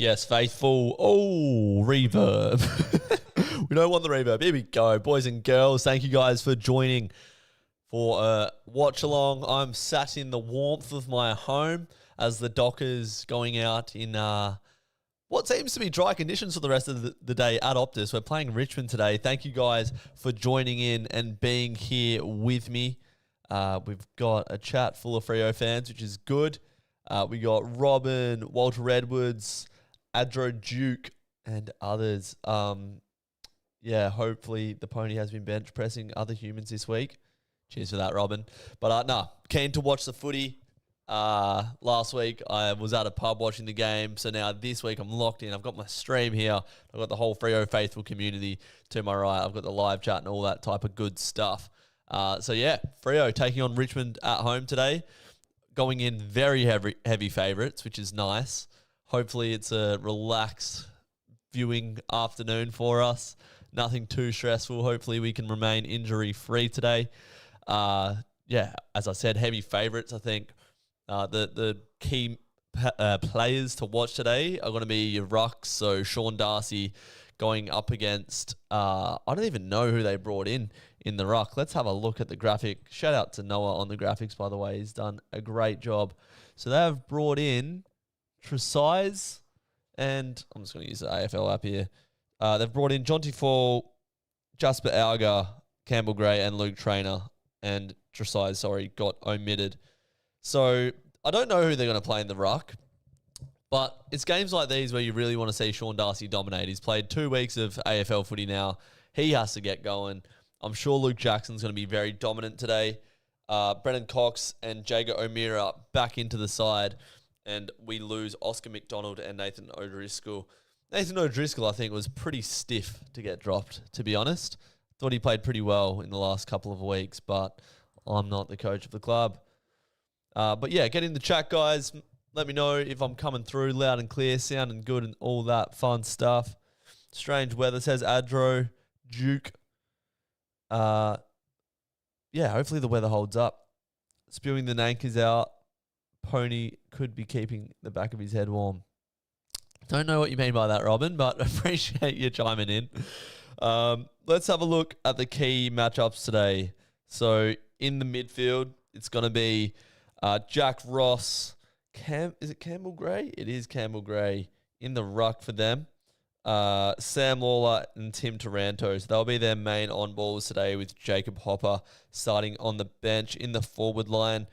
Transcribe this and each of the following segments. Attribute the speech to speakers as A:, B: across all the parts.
A: Yes, Faithful. Oh, reverb. We don't want the reverb. Here we go. Boys and girls, thank you guys for joining for a watch along. I'm sat in the warmth of my home as the Dockers going out in what seems to be dry conditions for the rest of the day at Optus. We're playing Richmond today. Thank you guys for joining in and being here with me. We've got a chat full of Freo fans, which is good. We got Robin, Walter Edwards, Adro Duke, and others. Hopefully the pony has been bench pressing other humans this week. Cheers for that, Robin. But keen to watch the footy. Last week I was at a pub watching the game, so now this week I'm locked in. I've got my stream here. I've got the whole Freo Faithful community to my right. I've got the live chat and all that type of good stuff. Freo taking on Richmond at home today. Going in very heavy favourites, which is nice. Hopefully it's a relaxed viewing afternoon for us. Nothing too stressful. Hopefully we can remain injury-free today. As I said, heavy favourites. I think the key players to watch today are going to be your rucks. So Sean Darcy going up against, I don't even know who they brought in the ruck. Let's have a look at the graphic. Shout out to Noah on the graphics, by the way. He's done a great job. So they have brought in Drewzy, and I'm just going to use the AFL app here. They've brought in Jonty Fall, Jasper Auger, Campbell Gray, and Luke Traynor. And Drewzy, got omitted. So I don't know who they're going to play in the ruck, but it's games like these where you really want to see Sean Darcy dominate. He's played 2 weeks of AFL footy now. He has to get going. I'm sure Luke Jackson's going to be very dominant today. Brennan Cox and Jager O'Meara back into the side, and we lose Oscar McDonald and Nathan O'Driscoll. Nathan O'Driscoll, I think, was pretty stiff to get dropped, to be honest. Thought he played pretty well in the last couple of weeks, but I'm not the coach of the club. Get in the chat, guys. Let me know if I'm coming through loud and clear, sounding good and all that fun stuff. Strange weather, says Adro Duke. Hopefully the weather holds up. Spewing the Nankers out. Pony could be keeping the back of his head warm. Don't know what you mean by that, Robin, but appreciate you chiming in. Let's have a look at the key matchups today. So in the midfield, it's going to be Jack Ross. Is it Campbell Gray? It is Campbell Gray in the ruck for them. Sam Lawler and Tim Taranto. So they'll be their main on balls today, with Jacob Hopper starting on the bench in the forward line.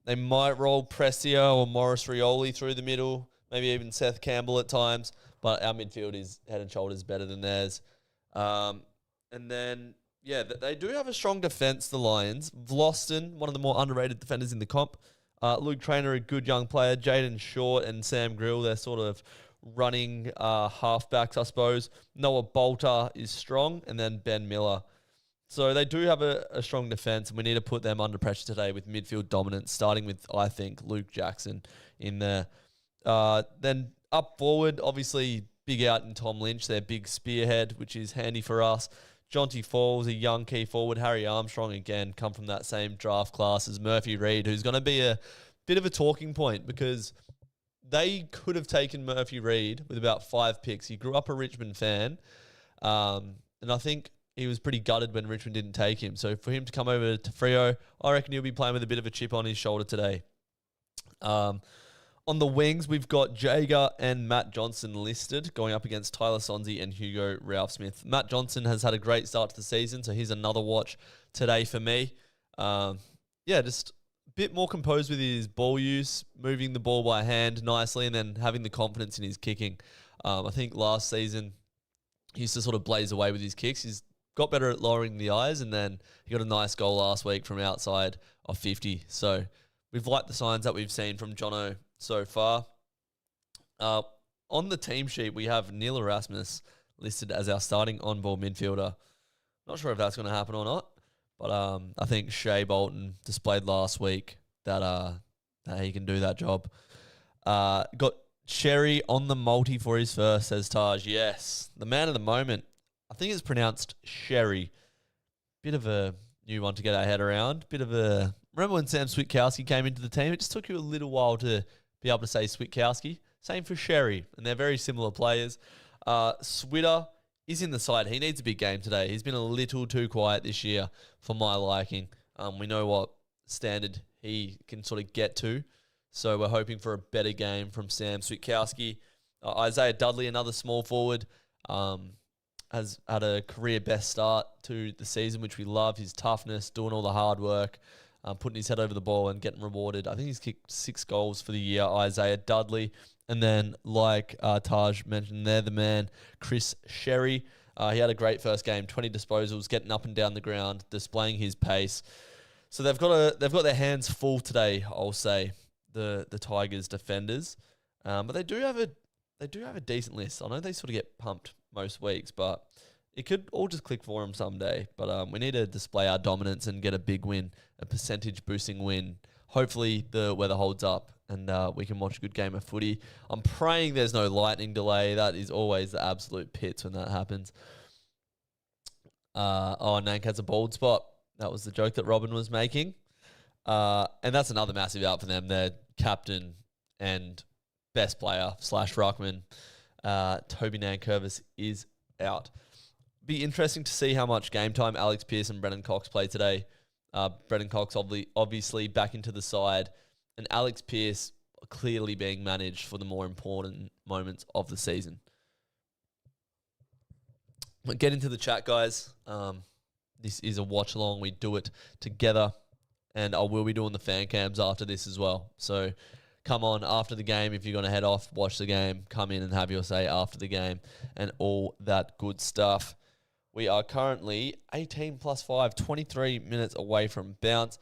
A: They might roll Prestia or Morris Rioli through the middle, maybe even Seth Campbell at times, but our midfield is head and shoulders better than theirs. They do have a strong defence, the Lions. Vlosten, one of the more underrated defenders in the comp. Luke Traynor, a good young player. Jaden Short and Sam Grill, they're sort of running halfbacks, I suppose. Noah Bolter is strong, and then Ben Miller. So they do have a strong defence, and we need to put them under pressure today with midfield dominance, starting with, I think, Luke Jackson in there. Then up forward, obviously, big out in Tom Lynch, their big spearhead, which is handy for us. Jonty Falls, a young key forward. Harry Armstrong, again, come from that same draft class as Murphy Reid, who's going to be a bit of a talking point because they could have taken Murphy Reid with about 5 picks. He grew up a Richmond fan, and I think he was pretty gutted when Richmond didn't take him. So for him to come over to Freo, I reckon he'll be playing with a bit of a chip on his shoulder today. On the wings, we've got Jager and Matt Johnson listed, going up against Tyler Sonzi and Hugo Ralph-Smith. Matt Johnson has had a great start to the season, so here's another watch today for me. Just a bit more composed with his ball use, moving the ball by hand nicely, and then having the confidence in his kicking. I think last season he used to sort of blaze away with his kicks. He's got better at lowering the eyes, and then he got a nice goal last week from outside of 50. So we've liked the signs that we've seen from Jono so far. On the team sheet, we have Neil Erasmus listed as our starting on-ball midfielder. Not sure if that's going to happen or not, but I think Shea Bolton displayed last week that he can do that job. Got Sherry on the multi for his first, says Taj. Yes, the man of the moment. I think it's pronounced Sherry. Bit of a new one to get our head around. Remember when Sam Switkowski came into the team? It just took you a little while to be able to say Switkowski. Same for Sherry, and they're very similar players. Switter is in the side. He needs a big game today. He's been a little too quiet this year for my liking. We know what standard he can sort of get to, so we're hoping for a better game from Sam Switkowski. Isaiah Dudley, another small forward, has had a career best start to the season, which we love. His toughness, doing all the hard work, putting his head over the ball and getting rewarded. I think he's kicked 6 goals for the year, Isaiah Dudley. And then, like Taj mentioned there, the man, Chris Sherry. He had a great first game, 20 disposals, getting up and down the ground, displaying his pace. So they've got their hands full today, I'll say, the Tigers defenders. But they do have a decent list. I know they sort of get pumped most weeks, but it could all just click for them someday. But we need to display our dominance and get a big win, a percentage boosting win. Hopefully the weather holds up and we can watch a good game of footy. I'm praying there's no lightning delay. That is always the absolute pits when that happens. Nank has a bald spot. That was the joke that Robin was making. And that's another massive out for them. Their captain and best player / ruckman, Toby Nankervis, is out. Be interesting to see how much game time Alex Pearce and Brennan Cox play today. Brennan Cox obviously back into the side, and Alex Pearce clearly being managed for the more important moments of the season. But get into the chat, guys. This is a watch along. We do it together, and I will be doing the fan cams after this as well. So come on after the game. If you're going to head off, watch the game, come in and have your say after the game and all that good stuff. We are currently 18 plus 5, 23 minutes away from bounce.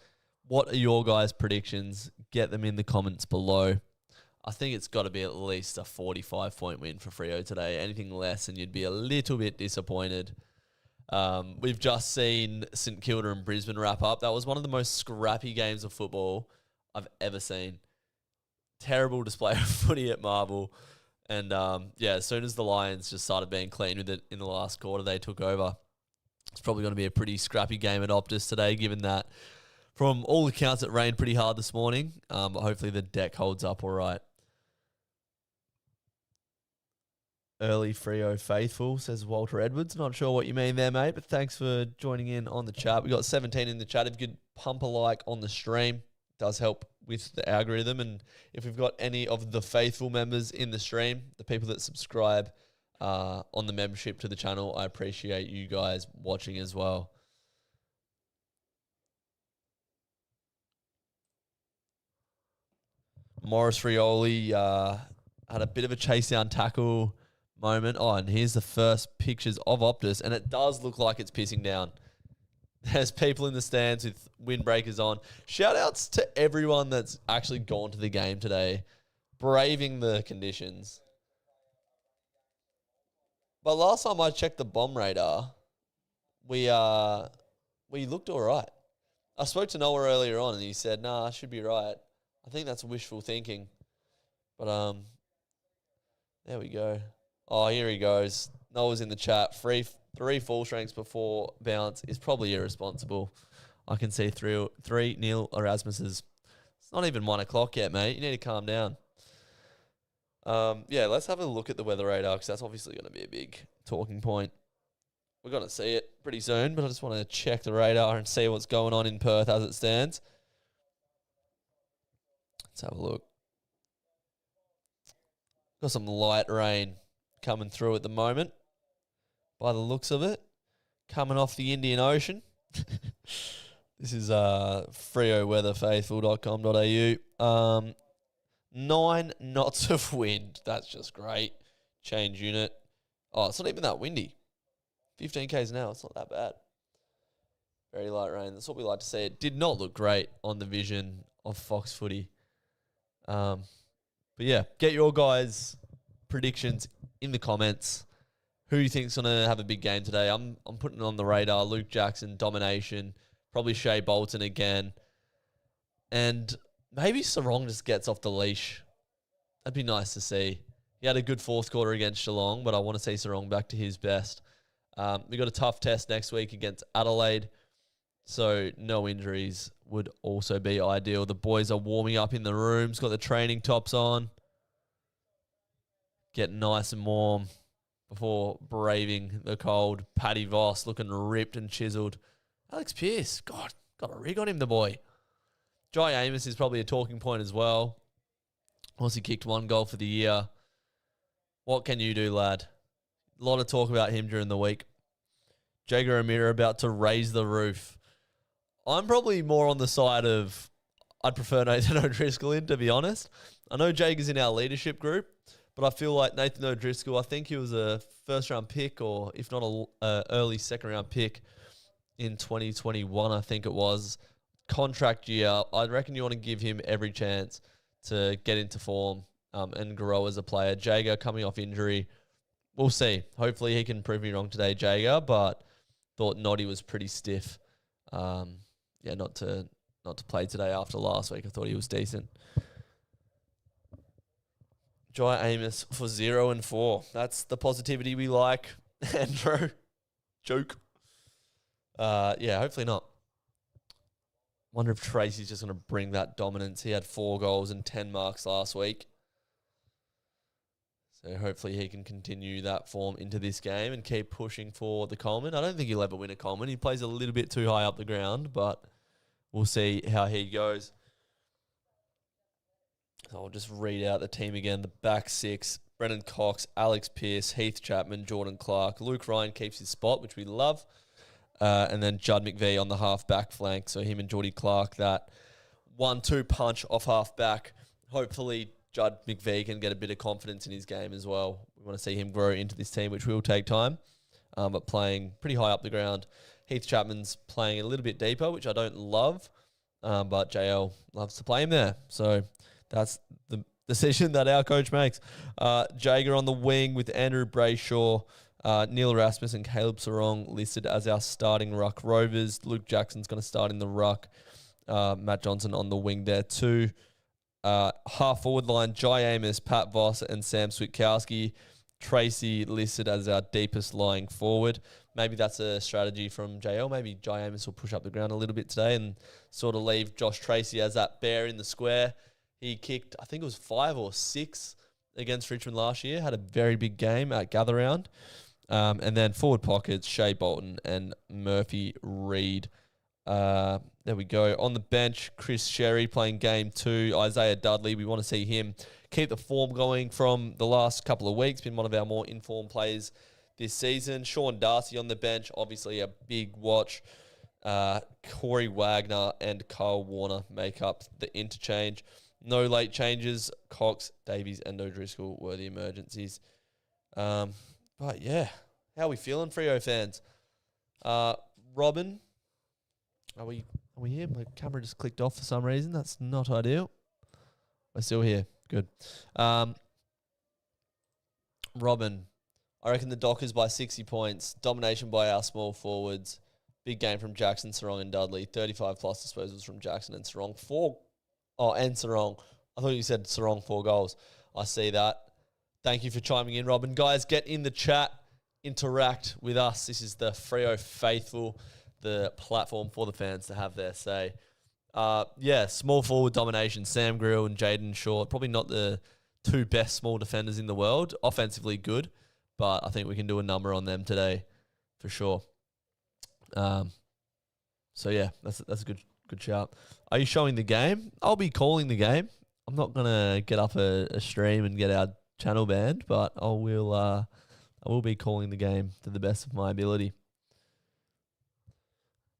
A: What are your guys' predictions? Get them in the comments below. I think it's got to be at least a 45-point win for Freo today. Anything less and you'd be a little bit disappointed. We've just seen St Kilda and Brisbane wrap up. That was one of the most scrappy games of football I've ever seen. Terrible display of footy at Marvel. And, as soon as the Lions just started being clean with it in the last quarter, they took over. It's probably going to be a pretty scrappy game at Optus today, given that from all accounts it rained pretty hard this morning. But hopefully the deck holds up all right. Early Freo Faithful, says Walter Edwards. Not sure what you mean there, mate, but thanks for joining in on the chat. We got 17 in the chat. If you could pump a like on the stream, it does help with the algorithm. And if we've got any of the faithful members in the stream, the people that subscribe on the membership to the channel, I appreciate you guys watching as well. Morris Frioli had a bit of a chase down tackle moment. Oh, and here's the first pictures of Optus, and it does look like it's pissing down. There's people in the stands with windbreakers on. Shout outs to everyone that's actually gone to the game today, braving the conditions. But last time I checked the bomb radar, we looked all right. I spoke to Noah earlier on, and he said, "Nah, I should be right." I think that's wishful thinking. But there we go. Oh, here he goes. Noah's in the chat. 3 full strengths before bounce is probably irresponsible. I can see 3 Neil Erasmus's. It's not even 1 o'clock yet, mate. You need to calm down. Let's have a look at the weather radar because that's obviously going to be a big talking point. We're going to see it pretty soon, but I just want to check the radar and see what's going on in Perth as it stands. Let's have a look. Got some light rain coming through at the moment, by the looks of it, coming off the Indian Ocean. This is freoweatherfaithful.com.au. 9 knots of wind. That's just great. Change unit. Oh, it's not even that windy. 15 k's an hour. It's not that bad. Very light rain. That's what we like to see. It did not look great on the vision of Fox Footy. But yeah, get your guys' predictions in the comments. Who you think's gonna have a big game today? I'm putting it on the radar. Luke Jackson, domination. Probably Shea Bolton again. And maybe Sarong just gets off the leash. That'd be nice to see. He had a good fourth quarter against Geelong, but I want to see Sarong back to his best. We got a tough test next week against Adelaide, so no injuries would also be ideal. The boys are warming up in the rooms, got the training tops on. get nice and warm before braving the cold. Paddy Voss looking ripped and chiseled. Alex Pearce, God, got a rig on him, the boy. Jai Amos is probably a talking point as well. He kicked 1 goal for the year. What can you do, lad? A lot of talk about him during the week. Jager O'Meara about to raise the roof. I'm probably more on the side of I'd prefer Nathan O'Driscoll in, to be honest. I know Jager's in our leadership group, but I feel like Nathan O'Driscoll, I think he was a first-round pick, or if not a early second-round pick in 2021, I think it was. Contract year, I reckon you want to give him every chance to get into form and grow as a player. Jager coming off injury, we'll see. Hopefully he can prove me wrong today, Jager, but thought Noddy was pretty stiff. Not to play today after last week. I thought he was decent. Jai Amos for 0 and 4. That's the positivity we like. Andrew, joke. Hopefully not. Wonder if Tracy's just going to bring that dominance. He had 4 goals and 10 marks last week. So hopefully he can continue that form into this game and keep pushing for the Coleman. I don't think he'll ever win a Coleman. He plays a little bit too high up the ground, but we'll see how he goes. So I'll just read out the team again. The back 6, Brennan Cox, Alex Pearce, Heath Chapman, Jordan Clark. Luke Ryan keeps his spot, which we love. And then Judd McVee on the half-back flank. So him and Geordie Clark, that 1-2 punch off half-back. Hopefully Judd McVee can get a bit of confidence in his game as well. We want to see him grow into this team, which will take time, but playing pretty high up the ground. Heath Chapman's playing a little bit deeper, which I don't love, but JL loves to play him there. So that's the decision that our coach makes. Jager on the wing with Andrew Brayshaw, Neil Erasmus and Caleb Sarong listed as our starting ruck rovers. Luke Jackson's going to start in the ruck. Matt Johnson on the wing there too. Half forward line, Jai Amos, Pat Voss and Sam Switkowski. Tracy listed as our deepest lying forward. Maybe that's a strategy from JL. Maybe Jai Amos will push up the ground a little bit today and sort of leave Josh Tracy as that bear in the square. He kicked, I think it was 5 or 6 against Richmond last year. Had a very big game at Gather Round. And then forward pockets, Shea Bolton and Murphy Reed. There we go. On the bench, Chris Sherry playing game 2. Isaiah Dudley, we want to see him keep the form going from the last couple of weeks. Been one of our more informed players this season. Sean Darcy on the bench, obviously a big watch. Corey Wagner and Kyle Warner make up the interchange. No late changes. Cox, Davies and O'Driscoll were the emergencies. But yeah, how are we feeling, Freo fans? Robin, are we here? My camera just clicked off for some reason. That's not ideal. We're still here. Good. Robin, I reckon the Dockers by 60 points. Domination by our small forwards. Big game from Jackson, Sarong and Dudley. 35 plus disposals from Jackson and Sarong. And Sarong. I thought you said Sarong 4 goals. I see that. Thank you for chiming in, Robin. Guys, get in the chat. Interact with us. This is the Freo Faithful, the platform for the fans to have their say. Small forward domination. Sam Grill and Jaden Short. Probably not the 2 best small defenders in the world. Offensively good, but I think we can do a number on them today for sure. That's a good shout. Are you showing the game? I'll be calling the game. I'm not going to get up a stream and get our channel banned, but I will be calling the game to the best of my ability.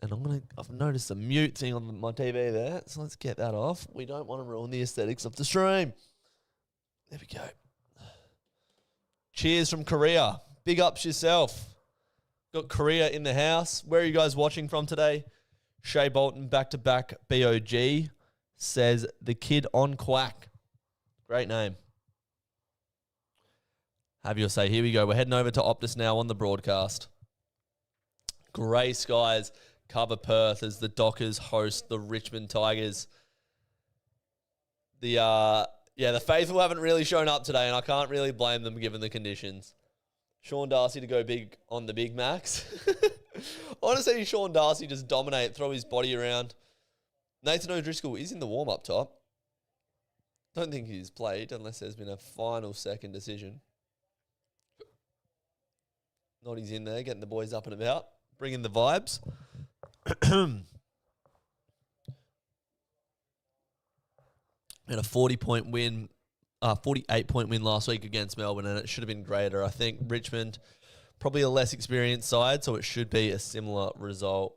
A: And I've noticed a mute thing on my TV there, so let's get that off. We don't want to ruin the aesthetics of the stream. There we go. Cheers from Korea. Big ups yourself. Got Korea in the house. Where are you guys watching from today? Shea Bolton back-to-back BOG says the kid on Quack. Great name. Have your say. Here we go. We're heading over to Optus now on the broadcast. Grey skies cover Perth as the Dockers host the Richmond Tigers. The faithful haven't really shown up today, and I can't really blame them given the conditions. Sean Darcy to go big on the Big Macs. I want to see Sean Darcy just dominate, throw his body around. Nathan O'Driscoll is in the warm-up top. Don't think he's played unless there's been a final second decision. Noddy's in there, getting the boys up and about, bringing the vibes. And a 40-point win, 48-point win last week against Melbourne, and it should have been greater. I think Richmond, probably a less experienced side, so it should be a similar result.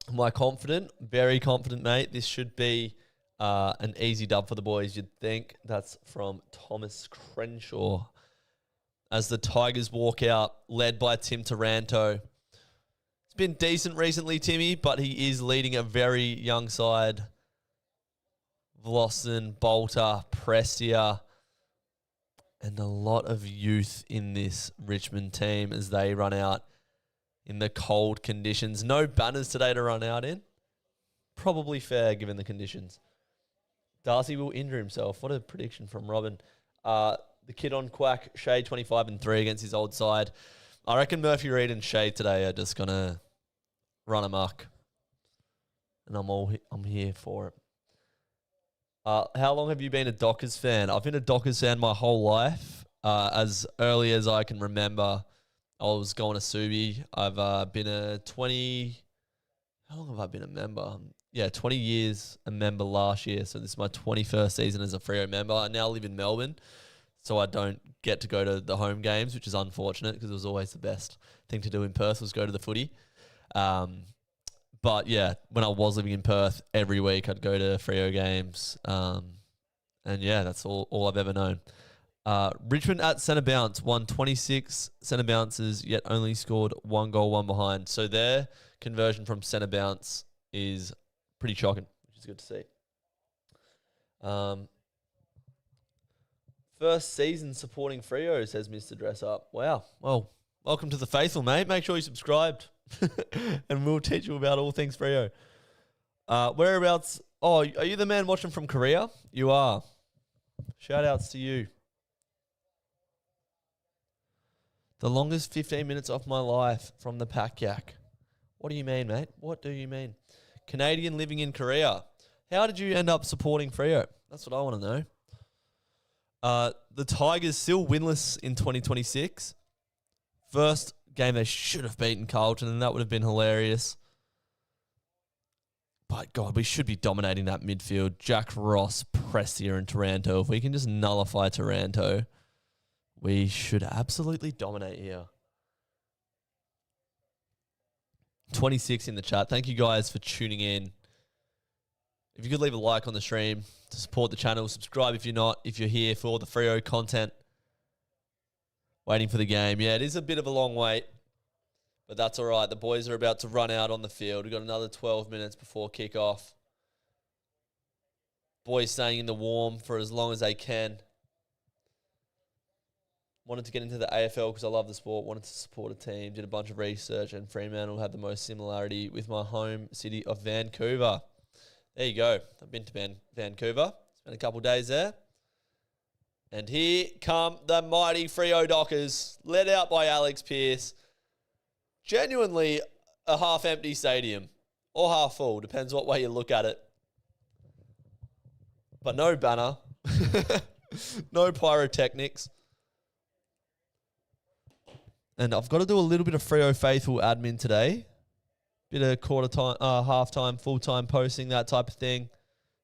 A: Am I confident? Very confident, mate. This should be an easy dub for the boys, you'd think. That's from Thomas Crenshaw. As the Tigers walk out, led by Tim Taranto. It's been decent recently, Timmy, but he is leading a very young side. Vlossen, Bolter, Prestia, and a lot of youth in this Richmond team as they run out in the cold conditions. No banners today to run out in. Probably fair given the conditions. Darcy will injure himself. What a prediction from Robin. The kid on Quack, Shea 25-3 against his old side. I reckon Murphy Reid and Shea today are just going to run amok. And I'm here for it. How long have you been a Dockers fan? I've been a Dockers fan my whole life. As early as I can remember, I was going to Subi. I've been a 20... How long have I been a member? 20 years a member last year. So this is my 21st season as a Freo member. I now live in Melbourne, so I don't get to go to the home games, which is unfortunate because it was always the best thing to do in Perth was go to the footy. But yeah, when I was living in Perth, every week I'd go to Freo games. And yeah, that's all I've ever known. Richmond at centre bounce won 26 centre bounces, yet only scored 1 goal, 1 behind. So their conversion from centre bounce is pretty shocking, which is good to see. First season supporting Freo, says Mr. Dress Up. Wow. Well, welcome to the Faithful, mate. Make sure you subscribed. And we'll teach you about all things Freo. Whereabouts? Oh, are you the man watching from Korea? You are. Shout outs to you. The longest 15 minutes of my life from the Pack Yak. What do you mean, mate? What do you mean? Canadian living in Korea. How did you end up supporting Freo? That's what I want to know. The Tigers still winless in 2026. First game they should have beaten Carlton, and that would have been hilarious. But God, we should be dominating that midfield. Jack Ross, Prestia, and Taranto. If we can just nullify Taranto, we should absolutely dominate here. 26 in the chat. Thank you guys for tuning in. If you could leave a like on the stream to support the channel, subscribe if you're not, if you're here for all the Freo content. Waiting for the game. Yeah, it is a bit of a long wait, but that's all right. The boys are about to run out on the field. We've got another 12 minutes before kickoff. Boys staying in the warm for as long as they can. Wanted to get into the AFL because I love the sport. Wanted to support a team. Did a bunch of research, and Fremantle had the most similarity with my home city of Vancouver. There you go. I've been to Vancouver. Spent a couple of days there. And here come the mighty Freo Dockers, led out by Alex Pearce. Genuinely a half-empty stadium, or half full, depends what way you look at it. But no banner, no pyrotechnics. And I've got to do a little bit of Freo Faithful admin today. Bit of quarter time, half-time, full-time posting, that type of thing.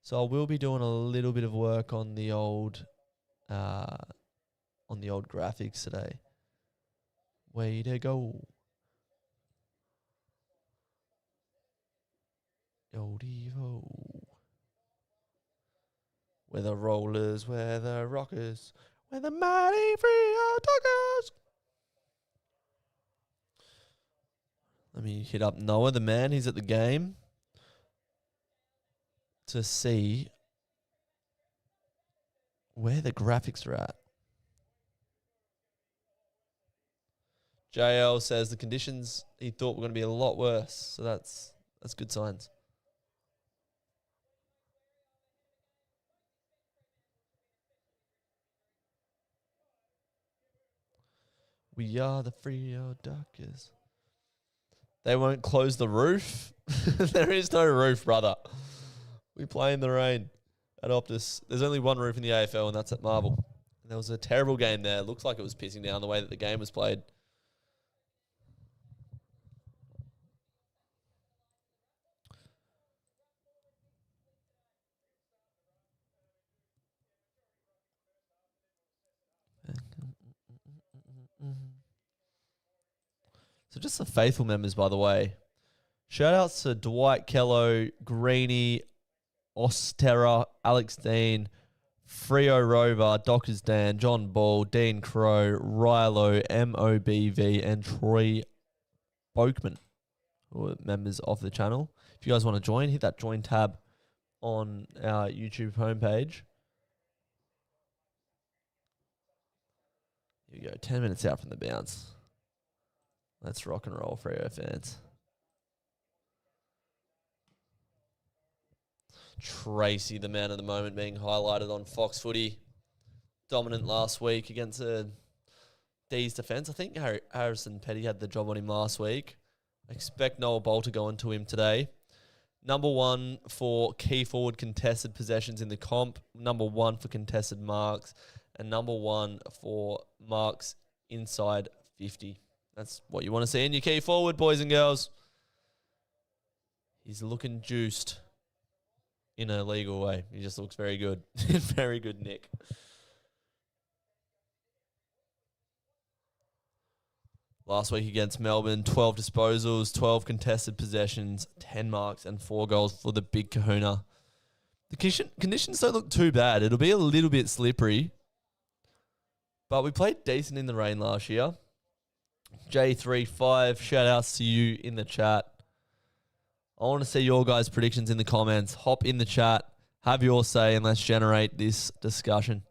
A: So I will be doing a little bit of work on the old graphics today. Way to go. Yo Devo. We're the Rollers, we're the Rockers, we're the mighty Freo Dockers. Let me hit up Noah, the man. He's at the game to see where the graphics are at. JL says the conditions he thought were going to be a lot worse. So that's good signs. We are the Freo Dockers. They won't close the roof. There is no roof, brother. We play in the rain at Optus. There's only one roof in the AFL, and that's at Marvel. And There was a terrible game there. Looks like it was pissing down the way that the game was played. So just the faithful members, by the way. Shout outs to Dwight Kello, Greeny, Ostera, Alex Dean, Freo Rover, Dockers Dan, John Ball, Dean Crow, Rilo, MOBV, and Troy Boakman, who are members of the channel. If you guys want to join, hit that join tab on our YouTube homepage. Here we go, 10 minutes out from the bounce. Let's rock and roll, Freo fans. Tracy, the man of the moment, being highlighted on Fox Footy. Dominant last week against D's defence. I think Harrison Petty had the job on him last week. I expect Noah Boll to go into him today. Number 1 for key forward contested possessions in the comp. Number 1 for contested marks. And number 1 for marks inside 50. That's what you want to see in your key forward, boys and girls. He's looking juiced in a legal way. He just looks very good. Very good, Nick. Last week against Melbourne, 12 disposals, 12 contested possessions, 10 marks and 4 goals for the big kahuna. The conditions don't look too bad. It'll be a little bit slippery. But we played decent in the rain last year. J35, shout outs to you in the chat. I want to see your guys' predictions in the comments. Hop in the chat, have your say, and let's generate this discussion.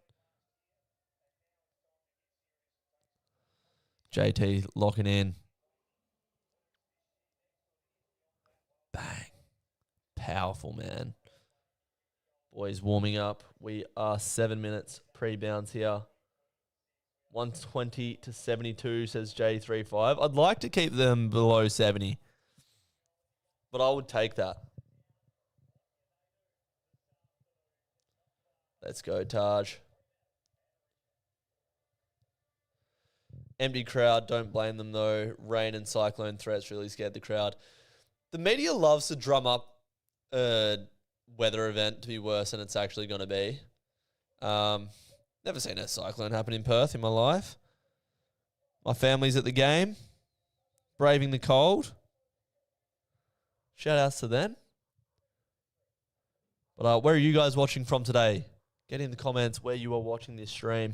A: JT locking in. Bang. Powerful, man. Boys warming up. We are 7 minutes pre-bounce here. 120 to 72, says J35. I'd like to keep them below 70. But I would take that. Let's go, Taj. Empty crowd, don't blame them though. Rain and cyclone threats really scared the crowd. The media loves to drum up a weather event to be worse than it's actually going to be. Never seen a cyclone happen in Perth in my life. My family's at the game, braving the cold. Shout outs to them. But where are you guys watching from today? Get in the comments where you are watching this stream.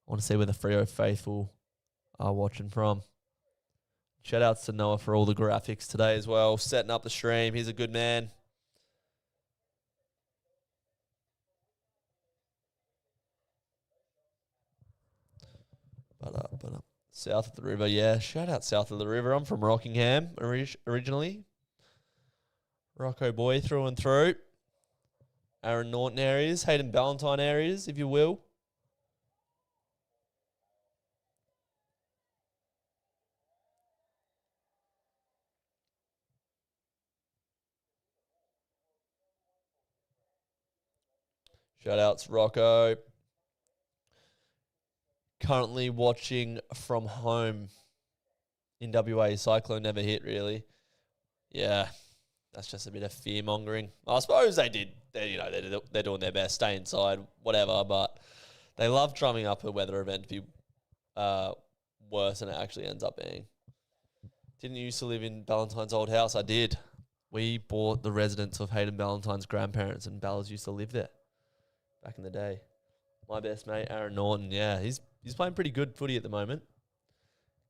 A: I want to see where the Freo Faithful are watching from. Shout outs to Noah for all the graphics today as well. Setting up the stream. He's a good man. But south of the river, yeah. Shout out south of the river. I'm from Rockingham originally. Rocco boy through and through. Aaron Norton areas, Hayden Ballantyne areas, if you will. Shout outs, Rocco. Currently watching from home in WA. Cyclone never hit, really. Yeah, that's just a bit of fear mongering. I suppose they did. They're doing their best. Stay inside, whatever. But they love drumming up a weather event to be worse than it actually ends up being. Didn't you used to live in Ballantyne's old house? I did. We bought the residence of Hayden Ballantyne's grandparents, and Ballas used to live there back in the day. My best mate, Aaron Norton, yeah, he's playing pretty good footy at the moment.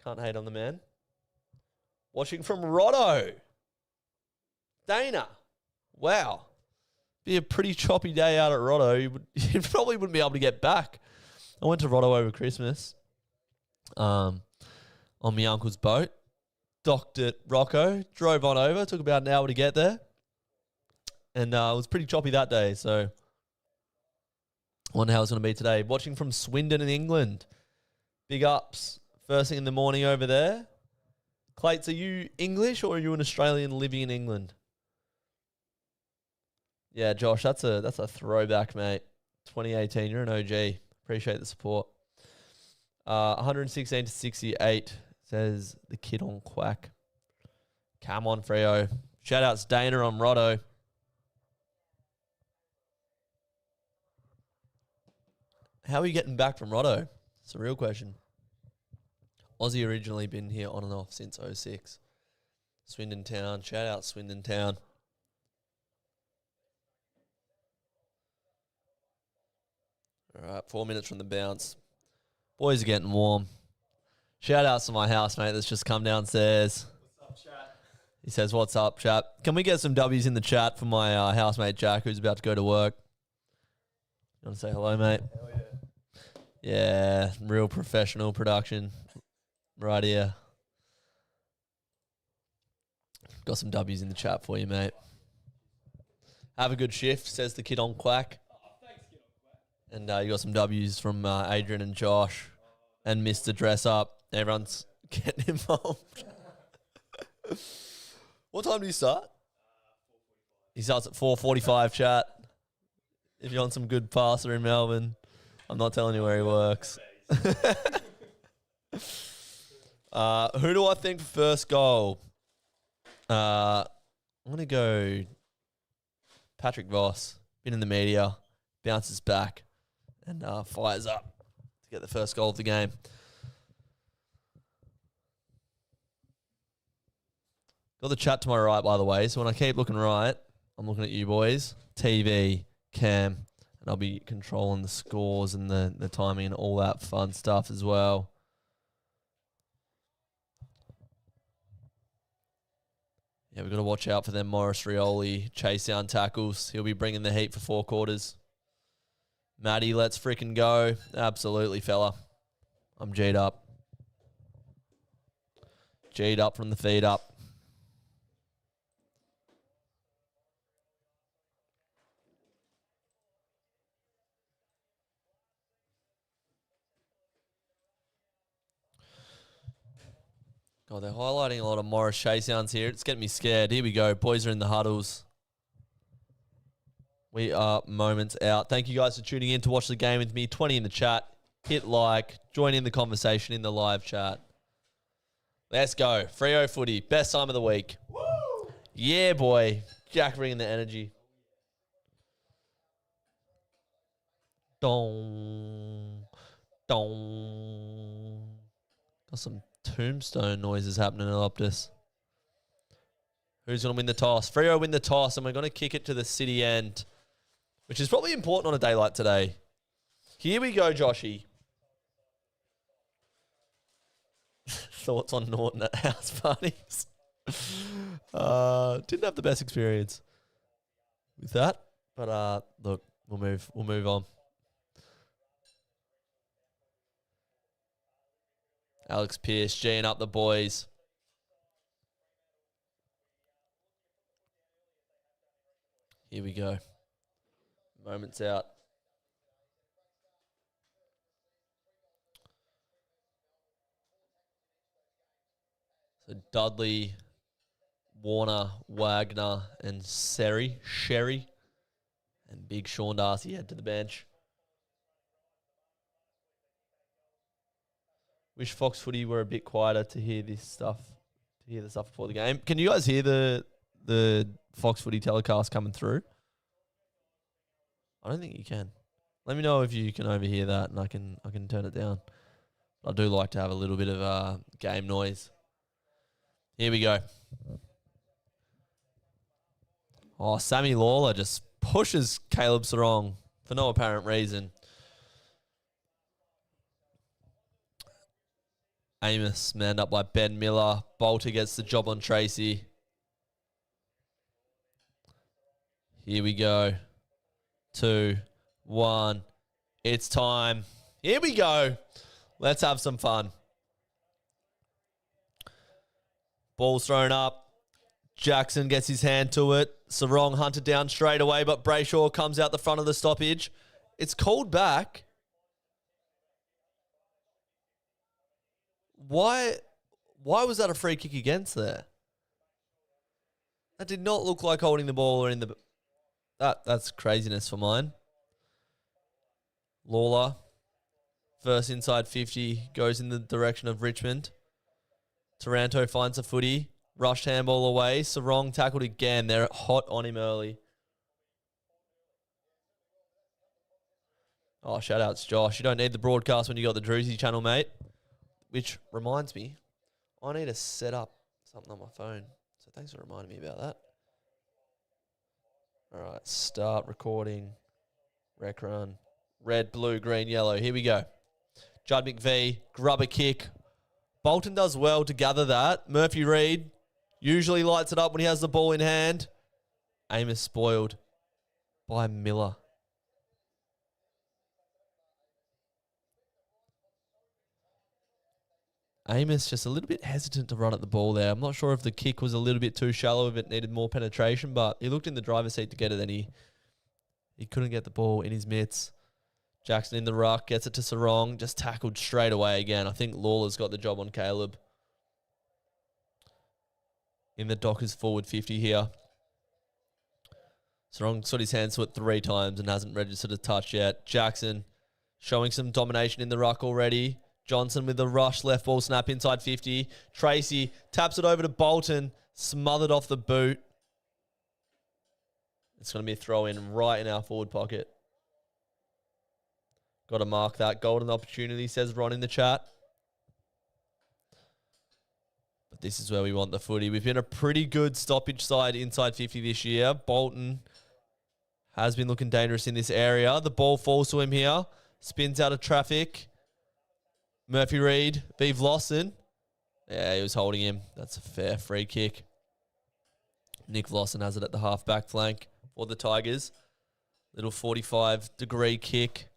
A: Can't hate on the man. Watching from Rotto. Dana. Wow. Be a pretty choppy day out at Rotto. You probably wouldn't be able to get back. I went to Rotto over Christmas on my uncle's boat. Docked at Rocco. Drove on over. Took about an hour to get there. And it was pretty choppy that day, so wonder how it's going to be today. Watching from Swindon in England. Big ups. First thing in the morning over there. Clates, are you English or are you an Australian living in England? Yeah, Josh, that's a throwback, mate. 2018, you're an OG. Appreciate the support. 116 to 68 says the kid on Quack. Come on, Freo. Shout outs Dana on Rotto. How are you getting back from Rotto? It's a real question. Aussie originally been here on and off since 06. Swindon Town. Shout out Swindon Town. All right, 4 minutes from the bounce. Boys are getting warm. Shout out to my housemate that's just come downstairs.
B: What's up, chat?
A: He says, what's up, chat? Can we get some W's in the chat for my housemate Jack, who's about to go to work? You want to say hello, mate?
B: Hell yeah.
A: Yeah, real professional production right here. Got some W's in the chat for you, mate. Have a good shift, says the kid on Quack.
B: Oh, thanks, kid on Quack.
A: And you got some W's from Adrian and Josh and Mr. Dress Up. Everyone's getting involved. What time do you start? 4:45. He starts at 4:45, chat. If you want some good passer in Melbourne, I'm not telling you where he works. Who do I think for first goal? I'm going to go Patrick Voss. Been in the media, bounces back, and fires up to get the first goal of the game. Got the chat to my right, by the way. So when I keep looking right, I'm looking at you boys. TV, Cam, and I'll be controlling the scores and the timing and all that fun stuff as well. Yeah, we've got to watch out for them Morris Rioli chase down tackles. He'll be bringing the heat for 4 quarters. Matty, let's freaking go. Absolutely, fella. I'm G'd up. G'd up from the feet up. God, they're highlighting a lot of Morris Chase-downs here. It's getting me scared. Here we go. Boys are in the huddles. We are moments out. Thank you guys for tuning in to watch the game with me. 20 in the chat. Hit like. Join in the conversation in the live chat. Let's go. Freo footy. Best time of the week.
B: Woo!
A: Yeah, boy. Jack bringing the energy. Dong. Dong. Got some tombstone noises happening at Optus. Who's going to win the toss? Freo win the toss, and we're going to kick it to the city end, which is probably important on a day like today. Here we go, Joshy. Thoughts on Norton at house parties? Didn't have the best experience with that, but look, we'll move on. Alex Pearce, G'ing up the boys. Here we go. Moments out. So Dudley, Warner, Wagner, and Sherry, and Big Sean Darcy head to the bench. Wish Fox Footy were a bit quieter to hear this stuff, before the game. Can you guys hear the Fox Footy telecast coming through? I don't think you can. Let me know if you can overhear that, and I can turn it down. I do like to have a little bit of game noise. Here we go. Oh, Sammy Lawler just pushes Caleb Sarong for no apparent reason. Amos manned up by Ben Miller. Bolter gets the job on Tracy. Here we go. 2, 1. It's time. Here we go. Let's have some fun. Ball's thrown up. Jackson gets his hand to it. Sarong hunted down straight away, but Brayshaw comes out the front of the stoppage. It's called back. Why was that a free kick against there? That did not look like holding the ball or in the... That's craziness for mine. Lawler First inside 50 goes in the direction of Richmond. Taranto finds a footy. Rushed handball away. Sarong tackled again. They're hot on him early. Oh, shout outs, Josh. You don't need the broadcast when you got the Drewzy channel, mate. Which reminds me, I need to set up something on my phone. So thanks for reminding me about that. All right, start recording. Rec run. Red, blue, green, yellow. Here we go. Judd McVee, grubber kick. Bolton does well to gather that. Murphy Reid usually lights it up when he has the ball in hand. Amos spoiled by Miller. Amos just a little bit hesitant to run at the ball there. I'm not sure if the kick was a little bit too shallow, if it needed more penetration, but he looked in the driver's seat to get it, and he couldn't get the ball in his mitts. Jackson in the ruck, gets it to Sarong, just tackled straight away again. I think Lawler's got the job on Caleb. In the Dockers forward 50 here. Sarong's got his hands to it 3 times and hasn't registered a touch yet. Jackson showing some domination in the ruck already. Johnson with the rush, left ball snap inside 50. Tracy taps it over to Bolton, smothered off the boot. It's going to be a throw in right in our forward pocket. Got to mark that. Golden opportunity, says Ron in the chat. But this is where we want the footy. We've been a pretty good stoppage side inside 50 this year. Bolton has been looking dangerous in this area. The ball falls to him here. Spins out of traffic. Murphy Reid, Beav Lawson. Yeah, he was holding him. That's a fair free kick. Nick Lawson has it at the half-back flank for the Tigers. Little 45-degree kick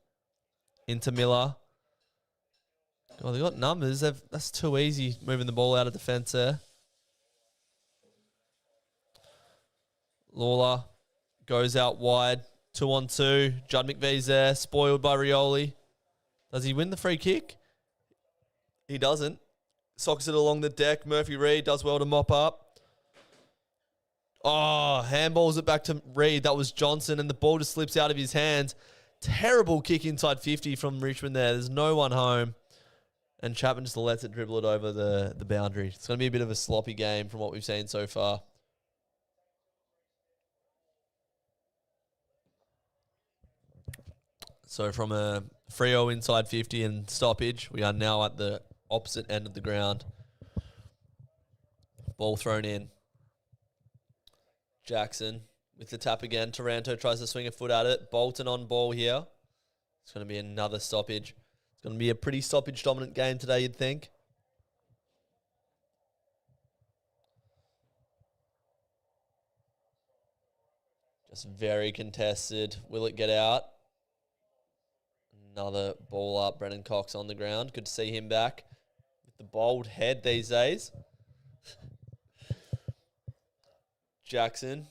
A: into Miller. Oh, they got numbers. That's too easy, moving the ball out of defence there. Lawler goes out wide. 2-on-2. Judd McVee's there. Spoiled by Rioli. Does he win the free kick? He doesn't. Socks it along the deck. Murphy Reid does well to mop up. Oh, handballs it back to Reid. That was Johnson, and the ball just slips out of his hands. Terrible kick inside 50 from Richmond there. There's no one home. And Chapman just lets it dribble it over the boundary. It's going to be a bit of a sloppy game from what we've seen so far. So from a Freo inside 50 and stoppage, we are now at the opposite end of the ground. Ball thrown in. Jackson with the tap again. Taranto tries to swing a foot at it. Bolton on ball here. It's going to be another stoppage. It's going to be a pretty stoppage-dominant game today, you'd think. Just very contested. Will it get out? Another ball up. Brennan Cox on the ground. Good to see him back with the bold head these days. Jackson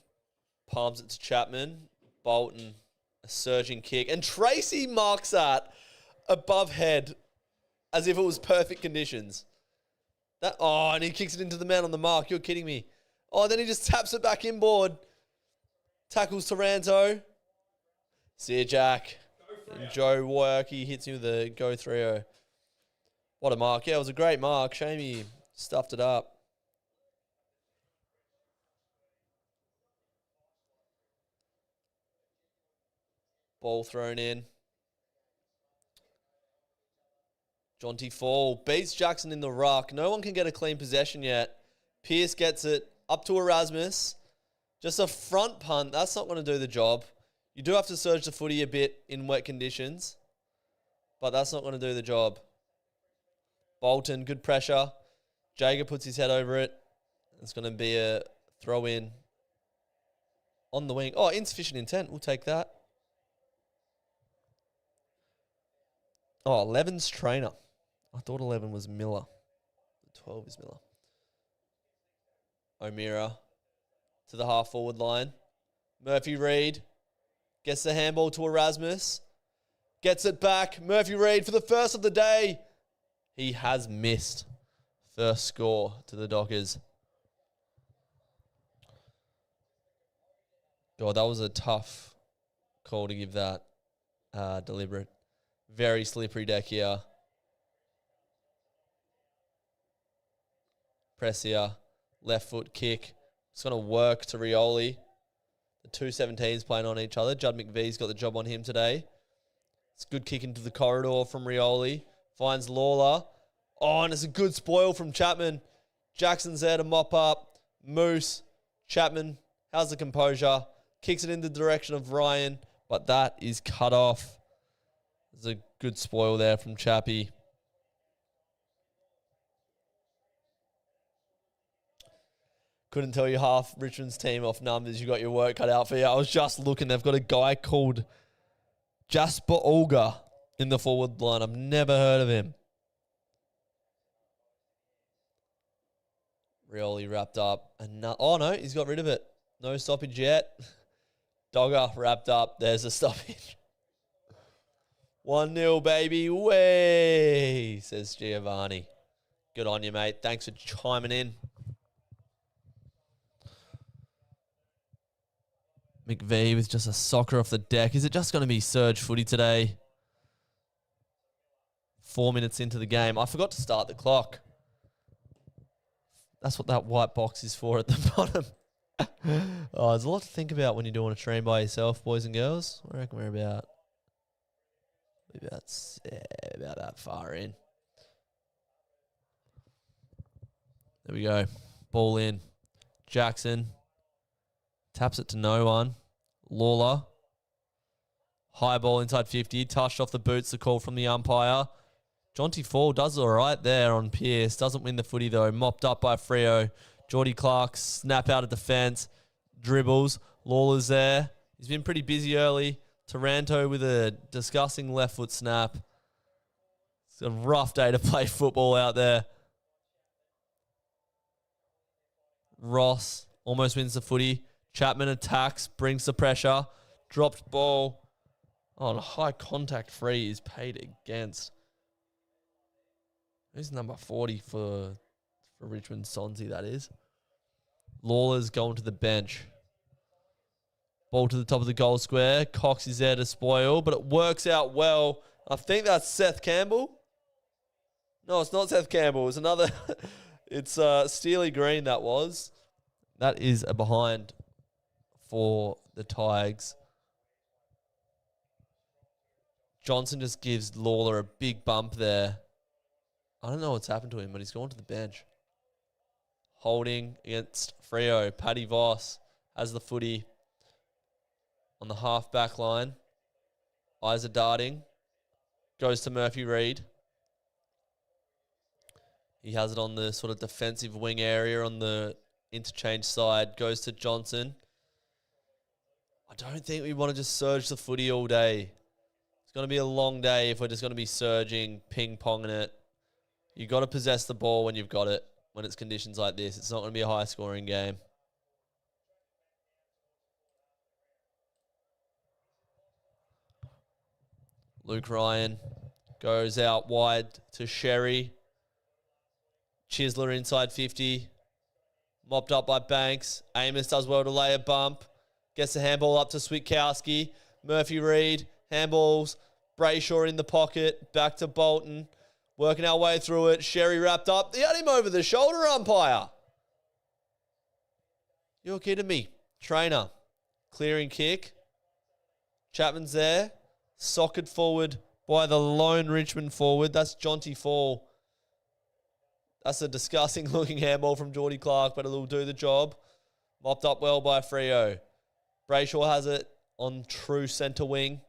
A: palms it to Chapman. Bolton, a surging kick. And Tracy marks that above head as if it was perfect conditions. And he kicks it into the man on the mark. You're kidding me. Oh, then he just taps it back inboard. Tackles Taranto. See you, Jack. And Joe Worky hits him with a go 3-0. What a mark. Yeah, it was a great mark. Shame he stuffed it up. Ball thrown in. Jonty Fall beats Jackson in the ruck. No one can get a clean possession yet. Pearce gets it up to Erasmus. Just a front punt. That's not going to do the job. You do have to surge the footy a bit in wet conditions, but that's not going to do the job. Bolton, good pressure. Jager puts his head over it. It's going to be a throw in on the wing. Oh, insufficient intent. We'll take that. Oh, 11's trainer. I thought 11 was Miller. 12 is Miller. O'Meara to the half-forward line. Murphy Reid gets the handball to Erasmus. Gets it back. Murphy Reid for the first of the day. He has missed. First score to the Dockers. God, that was a tough call to give that deliberate. Very slippery deck here. Press here. Left foot kick. It's going to work to Rioli. The 217s playing on each other. Judd McVee's got the job on him today. It's a good kick into the corridor from Rioli. Finds Lawler. Oh, and it's a good spoil from Chapman. Jackson's there to mop up. Moose. Chapman has the composure. Kicks it in the direction of Ryan. But that is cut off. There's a good spoil there from Chappie. Couldn't tell you half Richmond's team off numbers. You got your work cut out for you. I was just looking. They've got a guy called Jasper Olga in the forward line. I've never heard of him. Rioli wrapped up. Oh, no, he's got rid of it. No stoppage yet. Dogger wrapped up. There's a stoppage. 1-0, baby. Way, says Giovanni. Good on you, mate. Thanks for chiming in. McVee with just a soccer off the deck. Is it just going to be surge footy today? 4 minutes into the game. I forgot to start the clock. That's what that white box is for at the bottom. Oh, there's a lot to think about when you're doing a stream by yourself, boys and girls. I reckon we're about that far in. There we go. Ball in. Jackson. Taps it to no one. Lawler. High ball inside 50. Touched off the boots. The call from the umpire. Jonty Fall does all right there on Pierce. Doesn't win the footy though. Mopped up by Freo. Geordie Clark. Snap out of defence. Dribbles. Lawler's there. He's been pretty busy early. Taranto with a disgusting left foot snap. It's a rough day to play football out there. Ross almost wins the footy. Chapman attacks, brings the pressure, dropped ball. Oh, and a high contact free is paid against. Who's number 40 for Richmond? Sonzi, that is. Lawler's going to the bench. Ball to the top of the goal square. Cox is there to spoil, but it works out well. I think that's Seth Campbell. No, it's not Seth Campbell. It's another. It's Steely Green, that was. That is a behind for the Tigers. Johnson just gives Lawler a big bump there. I don't know what's happened to him, but he's gone to the bench. Holding against Freo. Paddy Voss has the footy on the half-back line. Eyes are darting. Goes to Murphy Reid. He has it on the sort of defensive wing area on the interchange side. Goes to Johnson. I don't think we want to just surge the footy all day. It's going to be a long day if we're just going to be surging, ping-ponging it. You've got to possess the ball when you've got it, when it's conditions like this. It's not going to be a high-scoring game. Luke Ryan goes out wide to Sherry. Chisler inside 50. Mopped up by Banks. Amos does well to lay a bump. Gets the handball up to Switkowski. Murphy Reid. Handballs. Brayshaw in the pocket. Back to Bolton. Working our way through it. Sherry wrapped up. They had him over the shoulder, umpire. You're kidding me. Trainer. Clearing kick. Chapman's there. Socket forward by the lone Richmond forward. That's Jonty Fall. That's a disgusting looking handball from Geordie Clark, but it'll do the job. Mopped up well by Freo. Brayshaw has it on true centre wing.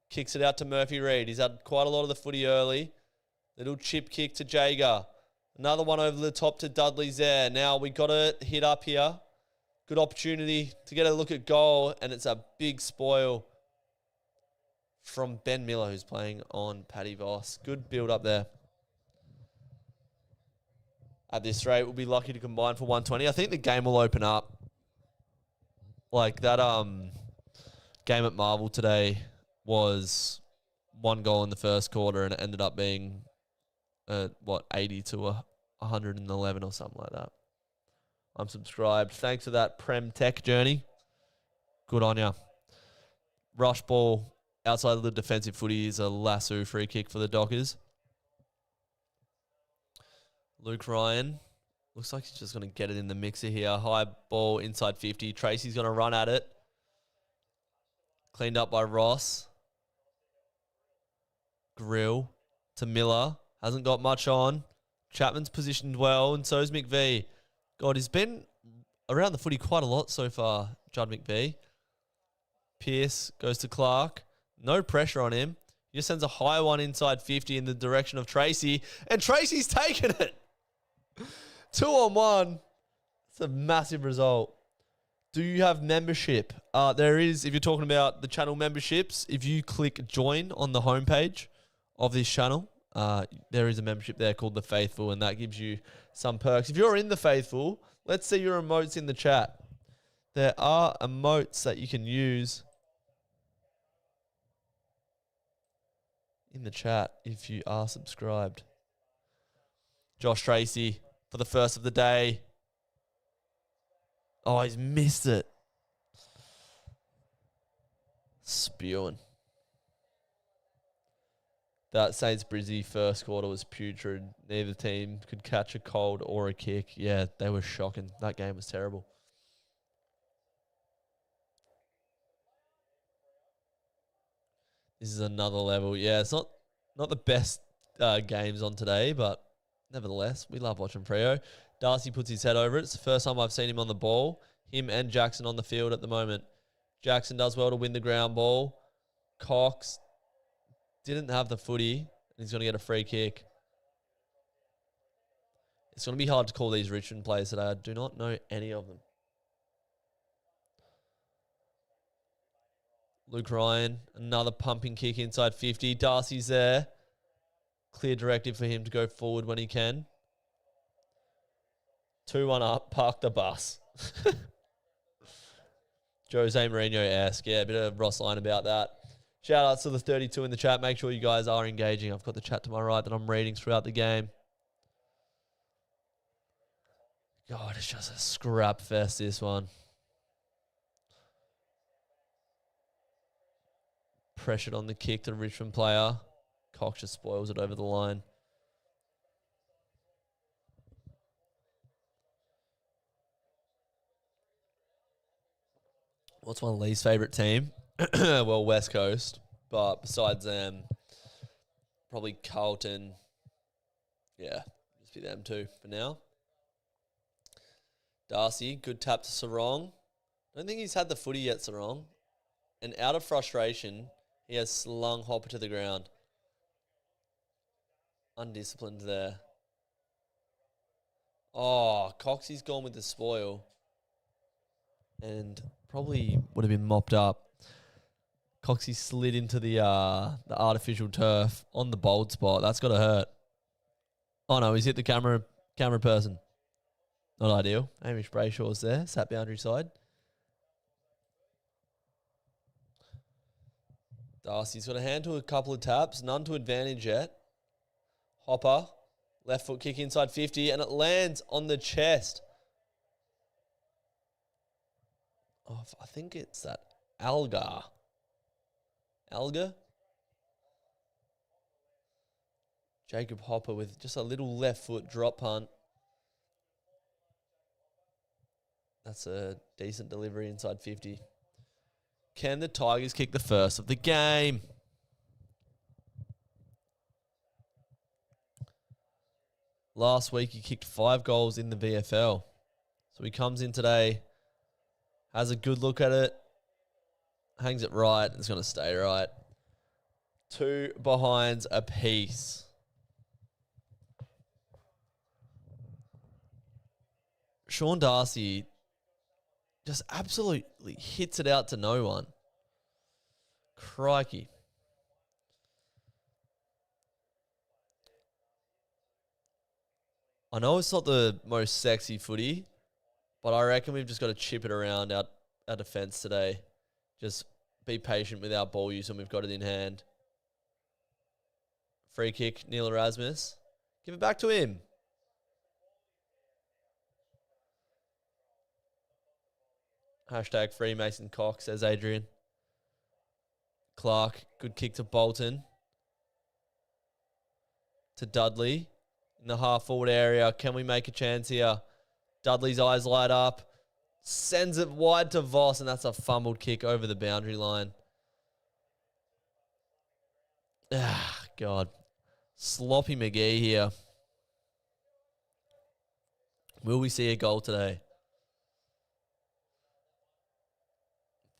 A: Kicks it out to Murphy Reid. He's had quite a lot of the footy early. Little chip kick to Jager. Another one over the top to Dudley's there. Now we got to hit up here. Good opportunity to get a look at goal, and it's a big spoil from Ben Miller, who's playing on Paddy Voss. Good build up there. At this rate, we'll be lucky to combine for 120. I think the game will open up. Like that game at Marvel today was one goal in the first quarter, and it ended up being 80 to 111 or something like that. I'm subscribed. Thanks for that Prem Tech journey. Good on ya. Rush ball outside of the defensive footy is a lasso free kick for the Dockers. Luke Ryan. Looks like he's just going to get it in the mixer here. High ball inside 50. Tracy's going to run at it. Cleaned up by Ross. Grill to Miller. Hasn't got much on. Chapman's positioned well, and so's McVee. God, he's been around the footy quite a lot so far, Judd McVee. Pearce goes to Clark. No pressure on him. He just sends a high one inside 50 in the direction of Tracy, and Tracy's taken it. 2-on-1. It's a massive result. Do you have membership? There is, if you're talking about the channel memberships, if you click join on the homepage of this channel, there is a membership there called The Faithful, and that gives you some perks. If you're in The Faithful, let's see your emotes in the chat. There are emotes that you can use in the chat if you are subscribed. Josh Tracy for the first of the day. Oh, he's missed it. Spewing. That Saints Brizzy first quarter was putrid. Neither team could catch a cold or a kick. Yeah, they were shocking. That game was terrible. This is another level. Yeah, it's not the best games on today, but nevertheless, we love watching Freo. Darcy puts his head over it. It's the first time I've seen him on the ball. Him and Jackson on the field at the moment. Jackson does well to win the ground ball. Cox didn't have the footy, and he's going to get a free kick. It's going to be hard to call these Richmond players today. I do not know any of them. Luke Ryan, another pumping kick inside 50. Darcy's there. Clear directive for him to go forward when he can. 2-1 up, park the bus. Jose Mourinho-esque. Yeah, a bit of Ross line about that. Shout outs to the 32 in the chat. Make sure you guys are engaging. I've got the chat to my right that I'm reading throughout the game. God, it's just a scrap fest, this one. Pressured on the kick to the Richmond player. Cox just spoils it over the line. What's my least favourite team? Well, West Coast. But besides them, probably Carlton. Yeah, just be them two for now. Darcy, good tap to Sarong. Don't think he's had the footy yet, Sarong. And out of frustration, he has slung Hopper to the ground. Undisciplined there. Oh, Coxie's gone with the spoil. And probably would have been mopped up. Coxie slid into the artificial turf on the bold spot. That's got to hurt. Oh, no, he's hit the camera person. Not ideal. Hamish Brayshaw's there. Sat boundary side. Darcy's got a hand to a couple of taps. None to advantage yet. Hopper. Left foot kick inside 50. And it lands on the chest. Oh, I think it's that Alga. Jacob Hopper with just a little left foot drop punt. That's a decent delivery inside 50. Can the Tigers kick the first of the game? Last week he kicked 5 goals in the VFL. So he comes in today, has a good look at it, hangs it right, and it's going to stay right. 2 behinds apiece. Sean Darcy just absolutely hits it out to no one. Crikey. I know it's not the most sexy footy, but I reckon we've just got to chip it around our defence today. Just be patient with our ball use when we've got it in hand. Free kick, Neil Erasmus. Give it back to him. Hashtag free Mason Cox, says Adrian. Clark, good kick to Bolton. To Dudley in the half-forward area. Can we make a chance here? Dudley's eyes light up. Sends it wide to Voss, and that's a fumbled kick over the boundary line. Ah, God. Sloppy McGee here. Will we see a goal today?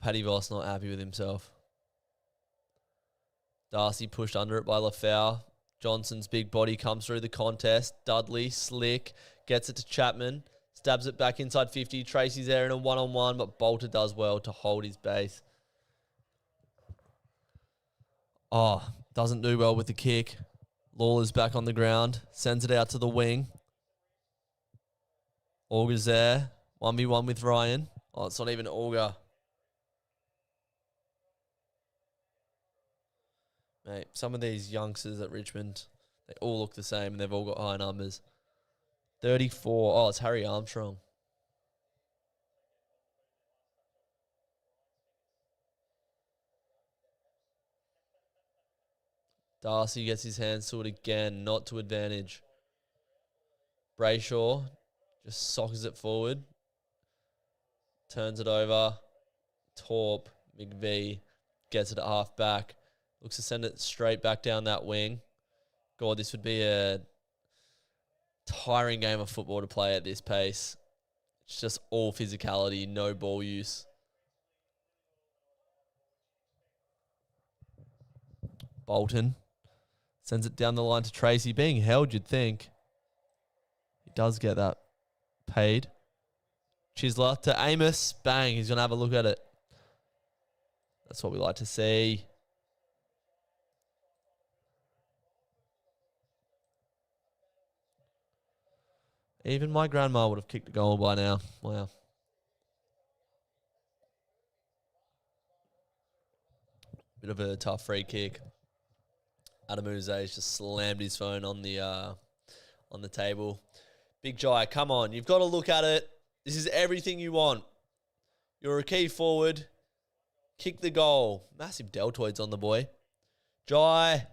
A: Paddy Voss not happy with himself. Darcy pushed under it by Lafau. Johnson's big body comes through the contest. Dudley, slick, gets it to Chapman. Stabs it back inside 50. Tracy's there in a one-on-one, but Bolter does well to hold his base. Oh, doesn't do well with the kick. Lawler's back on the ground. Sends it out to the wing. Auger's there. 1v1 with Ryan. Oh, it's not even Auger. Mate, some of these youngsters at Richmond, they all look the same and they've all got high numbers. 34. Oh, it's Harry Armstrong. Darcy gets his hands to it again, not to advantage. Brayshaw just sockers it forward. Turns it over. Torp, McVee gets it at half back. Looks to send it straight back down that wing. God, this would be a tiring game of football to play at this pace. It's just all physicality, no ball use. Bolton sends it down the line to Tracy. Being held, you'd think. He does get that paid. Chisler to Amos. Bang, he's going to have a look at it. That's what we like to see. Even my grandma would have kicked a goal by now. Wow. Bit of a tough free kick. Adam Uze's just slammed his phone on the table. Big Jai, come on. You've got to look at it. This is everything you want. You're a key forward. Kick the goal. Massive deltoids on the boy. Jai.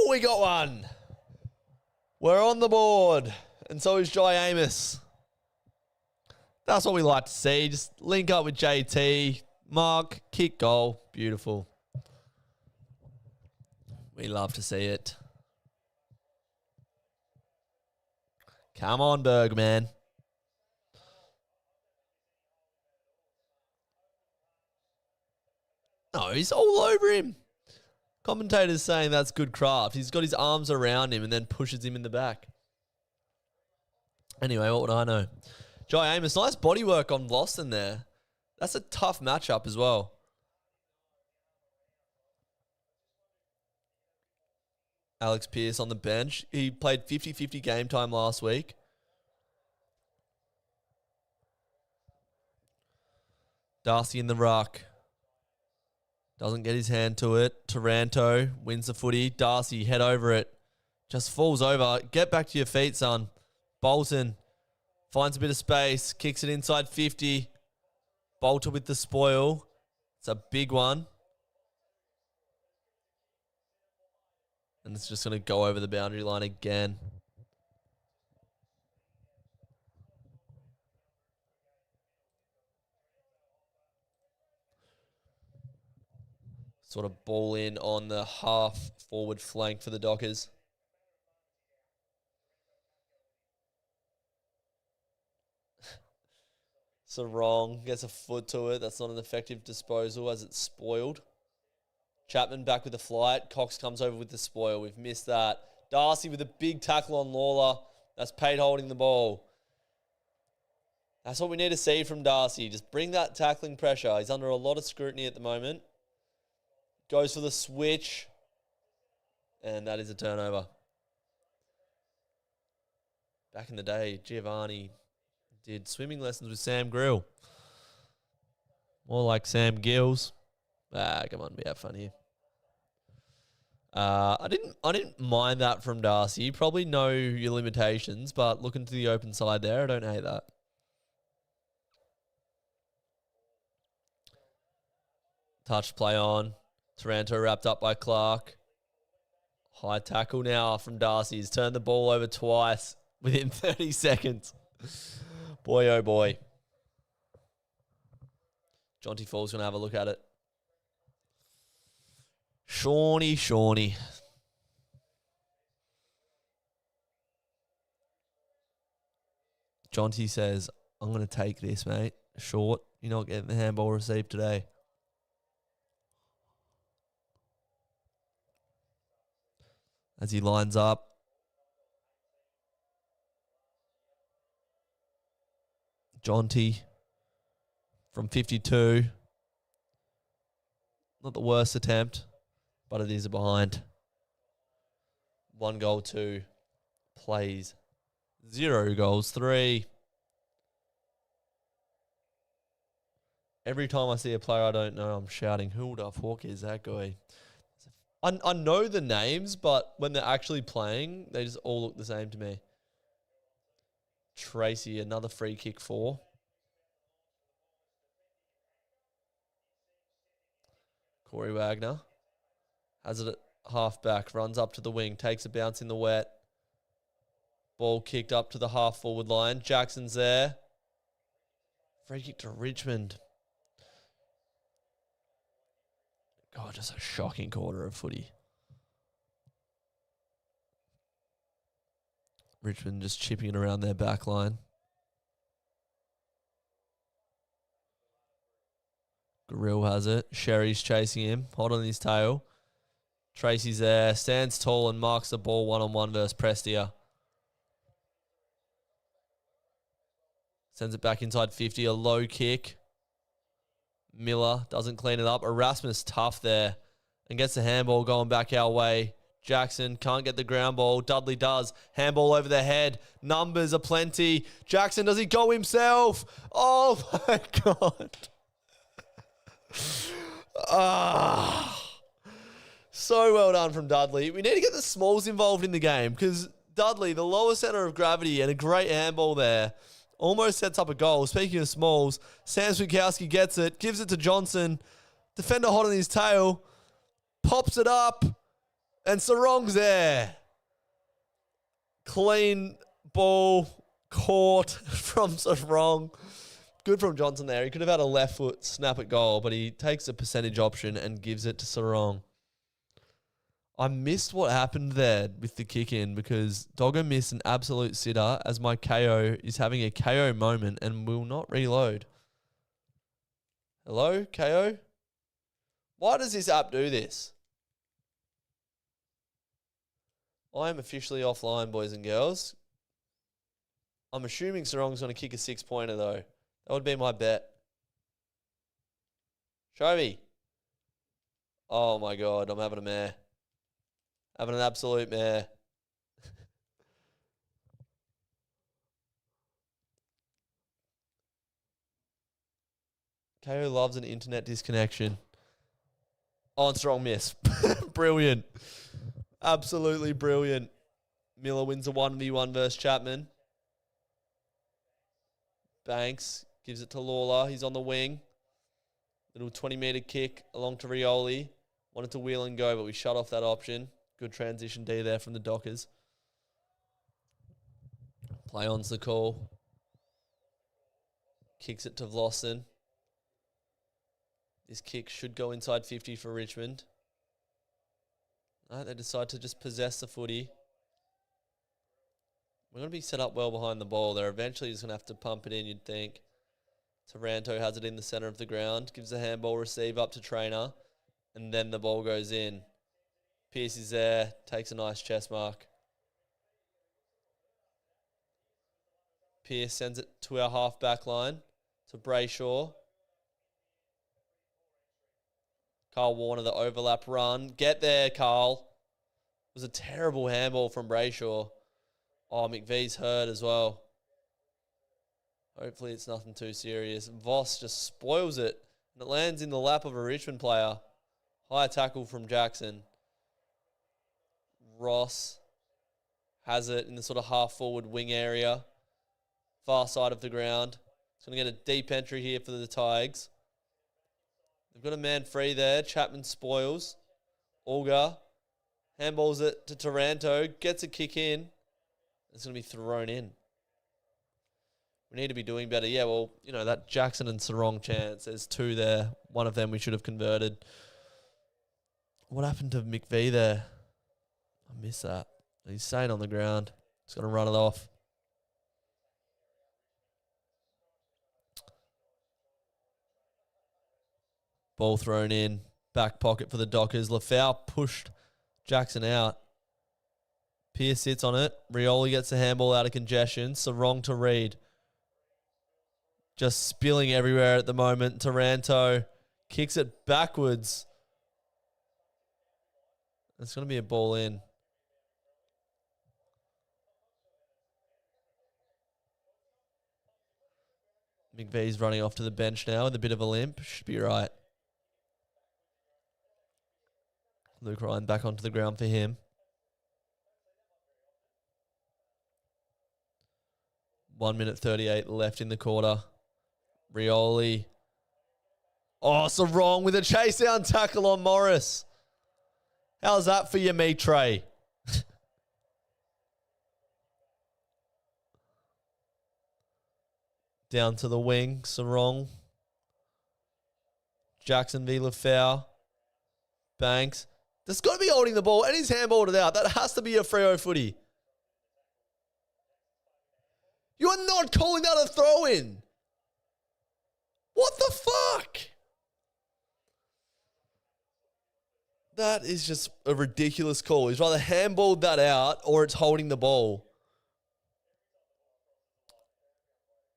A: We got one. We're on the board. And so is Jai Amos. That's what we like to see. Just link up with JT. Mark, kick goal. Beautiful. We love to see it. Come on, Bergman. No, he's all over him. Commentators saying that's good craft. He's got his arms around him and then pushes him in the back. Anyway, what would I know? Jai Amos, nice body work on Lawson there. That's a tough matchup as well. Alex Pearce on the bench. He played 50-50 game time last week. Darcy in the ruck. Doesn't get his hand to it. Taranto wins the footy. Darcy, head over it. Just falls over. Get back to your feet, son. Bolton finds a bit of space. Kicks it inside 50. Bolter with the spoil. It's a big one. And it's just going to go over the boundary line again. Sort of ball in on the half forward flank for the Dockers. Sarong gets a foot to it. That's not an effective disposal as it's spoiled. Chapman back with the flight. Cox comes over with the spoil. We've missed that. Darcy with a big tackle on Lawler. That's Pate holding the ball. That's what we need to see from Darcy. Just bring that tackling pressure. He's under a lot of scrutiny at the moment. Goes for the switch. And that is a turnover. Back in the day, Giovanni did swimming lessons with Sam Grill. More like Sam Gills. Come on, we have fun here. I didn't mind that from Darcy. You probably know your limitations, but looking to the open side there, I don't hate that. Touch play on. Taranto wrapped up by Clark. High tackle now from Darcy. He's turned the ball over twice within 30 seconds. Boy, oh boy. Jonty Fall's going to have a look at it. Shawnee. Jonty says, I'm going to take this, mate. Short. You're not getting the handball received today. As he lines up. Jonty from 52. Not the worst attempt, but it is a behind. 1 goal, 2 plays. 0 goals, 3. Every time I see a player I don't know, I'm shouting, who the fuck is that guy? I know the names, but when they're actually playing, they just all look the same to me. Tracy, another free kick for. Corey Wagner has it at half back, runs up to the wing, takes a bounce in the wet. Ball kicked up to the half forward line. Jackson's there. Free kick to Richmond. God, just a shocking quarter of footy. Richmond just chipping it around their back line. Grill has it. Sherry's chasing him. Hot on his tail. Tracy's there. Stands tall and marks the ball one-on-one versus Prestia. Sends it back inside 50. A low kick. Miller doesn't clean it up. Erasmus tough there. And gets the handball going back our way. Jackson can't get the ground ball. Dudley does. Handball over the head. Numbers are plenty. Jackson, does he go himself? Oh my God. So well done from Dudley. We need to get the Smalls involved in the game because Dudley, the lower centre of gravity, and a great handball there, almost sets up a goal. Speaking of Smalls, Sam Swikowski gets it, gives it to Johnson. Defender hot on his tail. Pops it up. And Sarong's there. Clean ball caught from Sarong. Good from Johnson there. He could have had a left foot snap at goal, but he takes a percentage option and gives it to Sarong. I missed what happened there with the kick in because Doggo missed an absolute sitter as my KO is having a KO moment and will not reload. Hello, KO? Why does this app do this? I am officially offline, boys and girls. I'm assuming Sarong's going to kick a 6-pointer, though. That would be my bet. Show me. Oh, my God. I'm having a mare. Having an absolute mare. KO loves an internet disconnection. Oh, and strong miss. Brilliant. Absolutely brilliant. Miller wins a 1v1 versus Chapman. Banks gives it to Lawler. He's on the wing. Little 20-metre kick along to Rioli. Wanted to wheel and go, but we shut off that option. Good transition D there from the Dockers. Play on's the call. Kicks it to Vlossen. This kick should go inside 50 for Richmond. No, they decide to just possess the footy. We're going to be set up well behind the ball. They're eventually just going to have to pump it in, you'd think. Taranto has it in the centre of the ground. Gives the handball receive up to Trainer. And then the ball goes in. Pearce is there. Takes a nice chest mark. Pearce sends it to our half-back line. To Brayshaw. Carl Warner, the overlap run. Get there, Carl. It was a terrible handball from Brayshaw. Oh, McVee's hurt as well. Hopefully it's nothing too serious. Voss just spoils it. And it lands in the lap of a Richmond player. High tackle from Jackson. Ross has it in the sort of half-forward wing area. Far side of the ground. It's going to get a deep entry here for the Tigers. They've got a man free there. Chapman spoils. Olga handballs it to Taranto. Gets a kick in. It's going to be thrown in. We need to be doing better. Yeah, well, that Jackson and Sarong chance. There's two there. One of them we should have converted. What happened to McVee there? I miss that. He's staying on the ground. He's got to run it off. Ball thrown in. Back pocket for the Dockers. Lafau pushed Jackson out. Pierce sits on it. Rioli gets the handball out of congestion. Sarong to Reed. Just spilling everywhere at the moment. Taranto kicks it backwards. It's going to be a ball in. McVee's running off to the bench now with a bit of a limp. Should be right. Luke Ryan back onto the ground for him. 1 minute 38 left in the quarter. Rioli. Oh, so wrong with a chase down tackle on Morris. How's that for you, me, Trey? Down to the wing, Sarong. Jackson v. Lafau. Banks. There's got to be holding the ball, and he's handballed it out. That has to be a Freo footy. You are not calling that a throw-in. What the fuck? That is just a ridiculous call. He's either handballed that out or it's holding the ball.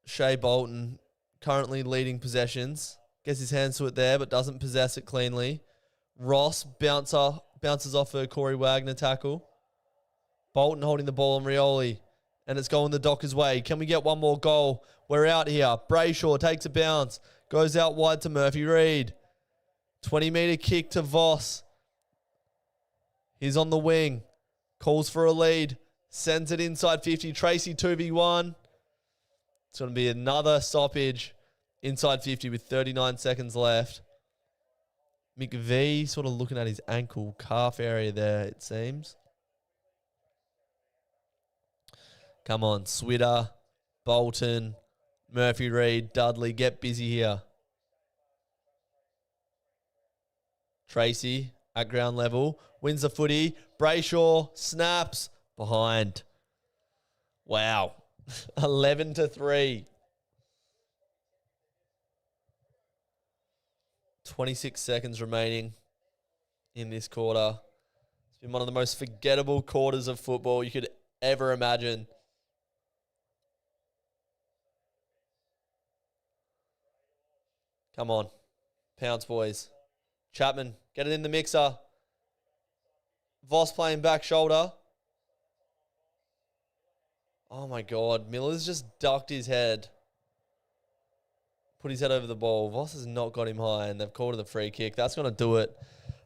A: Shea Bolton currently leading possessions. Gets his hands to it there, but doesn't possess it cleanly. Ross bounces off a Corey Wagner tackle. Bolton holding the ball on Rioli. And it's going the Dockers' way. Can we get one more goal? We're out here. Brayshaw takes a bounce. Goes out wide to Murphy Reed. 20-metre kick to Voss. He's on the wing. Calls for a lead. Sends it inside 50. Tracy 2v1. It's going to be another stoppage inside 50 with 39 seconds left. McVee sort of looking at his ankle calf area there, it seems. Come on, Switter, Bolton, Murphy Reed, Dudley, get busy here. Tracy at ground level, wins the footy. Brayshaw snaps behind. Wow. 11-3. 26 seconds remaining in this quarter. It's been one of the most forgettable quarters of football you could ever imagine. Come on. Pounce, boys. Chapman, get it in the mixer. Voss playing back shoulder. Oh, my God. Miller's just ducked his head. Put his head over the ball. Voss has not got him high, and they've called it a free kick. That's going to do it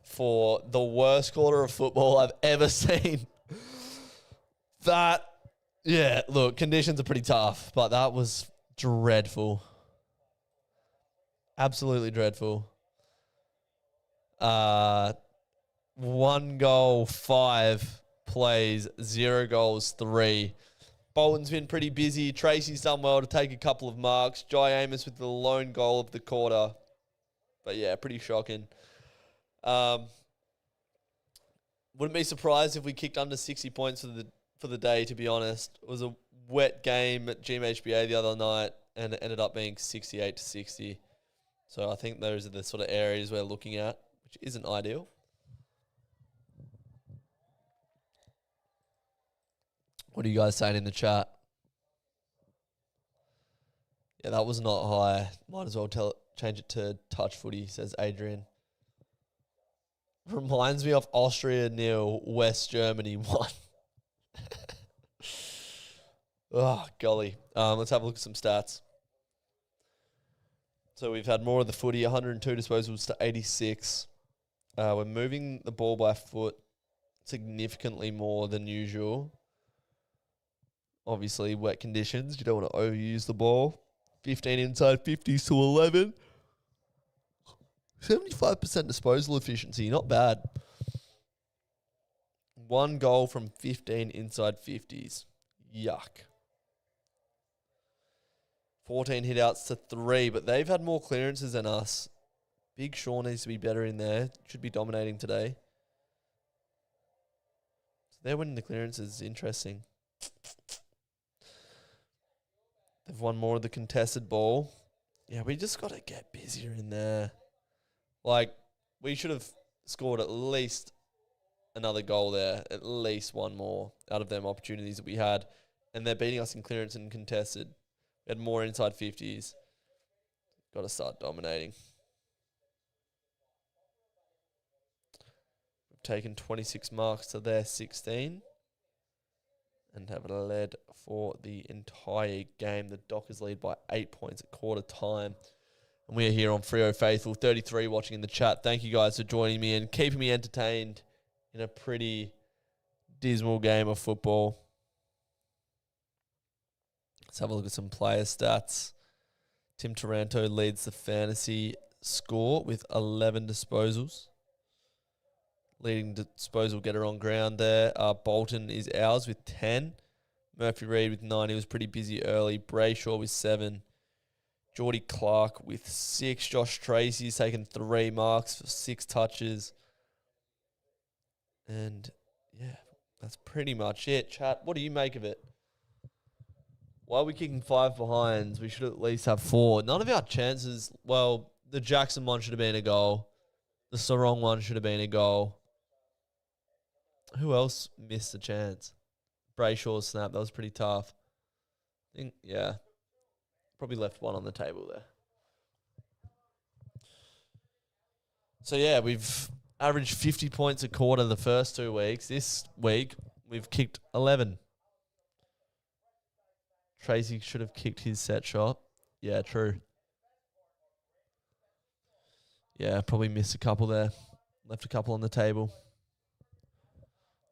A: for the worst quarter of football I've ever seen. Look, conditions are pretty tough, but that was dreadful. Absolutely dreadful. 1 goal, 5 plays, 0 goals, 3. Bolton's been pretty busy. Tracy's done well to take a couple of marks. Jai Amos with the lone goal of the quarter. But yeah, pretty shocking. Wouldn't be surprised if we kicked under 60 points for the day, to be honest. It was a wet game at GMHBA the other night, and it ended up being 68-60. So I think those are the sort of areas we're looking at, which isn't ideal. What are you guys saying in the chat? Yeah, that was not high. Might as well change it to touch footy, says Adrian. Reminds me of Austria 0, West Germany 1. Oh, golly. Let's have a look at some stats. So we've had more of the footy, 102 disposals to 86. We're moving the ball by foot significantly more than usual. Obviously, wet conditions. You don't want to overuse the ball. 15 inside 50s to 11. 75% disposal efficiency, not bad. 1 goal from 15 inside 50s. Yuck. 14 hitouts to 3, but they've had more clearances than us. Big Shaw needs to be better in there. Should be dominating today. So they're winning the clearances. Interesting. They've won more of the contested ball. Yeah, we just got to get busier in there. Like, we should have scored at least another goal there. At least one more out of them opportunities that we had. And they're beating us in clearance and contested. We had more inside 50s. Got to start dominating. We've taken 26 marks to their 16. And have led for the entire game. The Dockers lead by 8 points at quarter time. And we are here on Freo Faithful, 33 watching in the chat. Thank you guys for joining me and keeping me entertained in a pretty dismal game of football. Let's have a look at some player stats. Tim Taranto leads the fantasy score with 11 disposals. Leading disposal getter on ground there. Bolton is ours with 10. Murphy Reid with 9. He was pretty busy early. Brayshaw with 7. Geordie Clark with 6. Josh Tracy's taken 3 marks for 6 touches. And, yeah, that's pretty much it. Chat, what do you make of it? Why are we kicking 5 behinds? We should at least have 4. None of our chances, well, the Jackson one should have been a goal. The Sarong one should have been a goal. Who else missed a chance? Brayshaw's snap. That was pretty tough. I think, yeah. Probably left one on the table there. So, yeah, we've averaged 50 points a quarter the first 2 weeks. This week, we've kicked 11. Tracy should have kicked his set shot. Yeah, true. Yeah, probably missed a couple there. Left a couple on the table.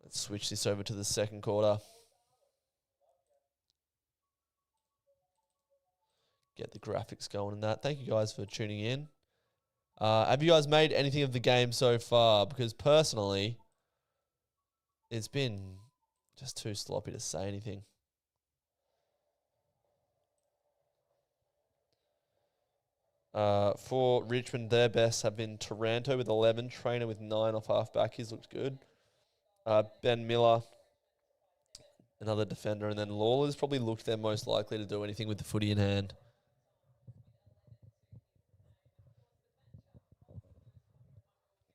A: Let's switch this over to the second quarter. Get the graphics going and that. Thank you guys for tuning in. Have you guys made anything of the game so far? Because personally, it's been just too sloppy to say anything. For Richmond, their best have been Taranto with 11, Trainer with 9 off half-back. His looks good. Ben Miller, another defender, and then Lawler's probably looked their most likely to do anything with the footy in hand.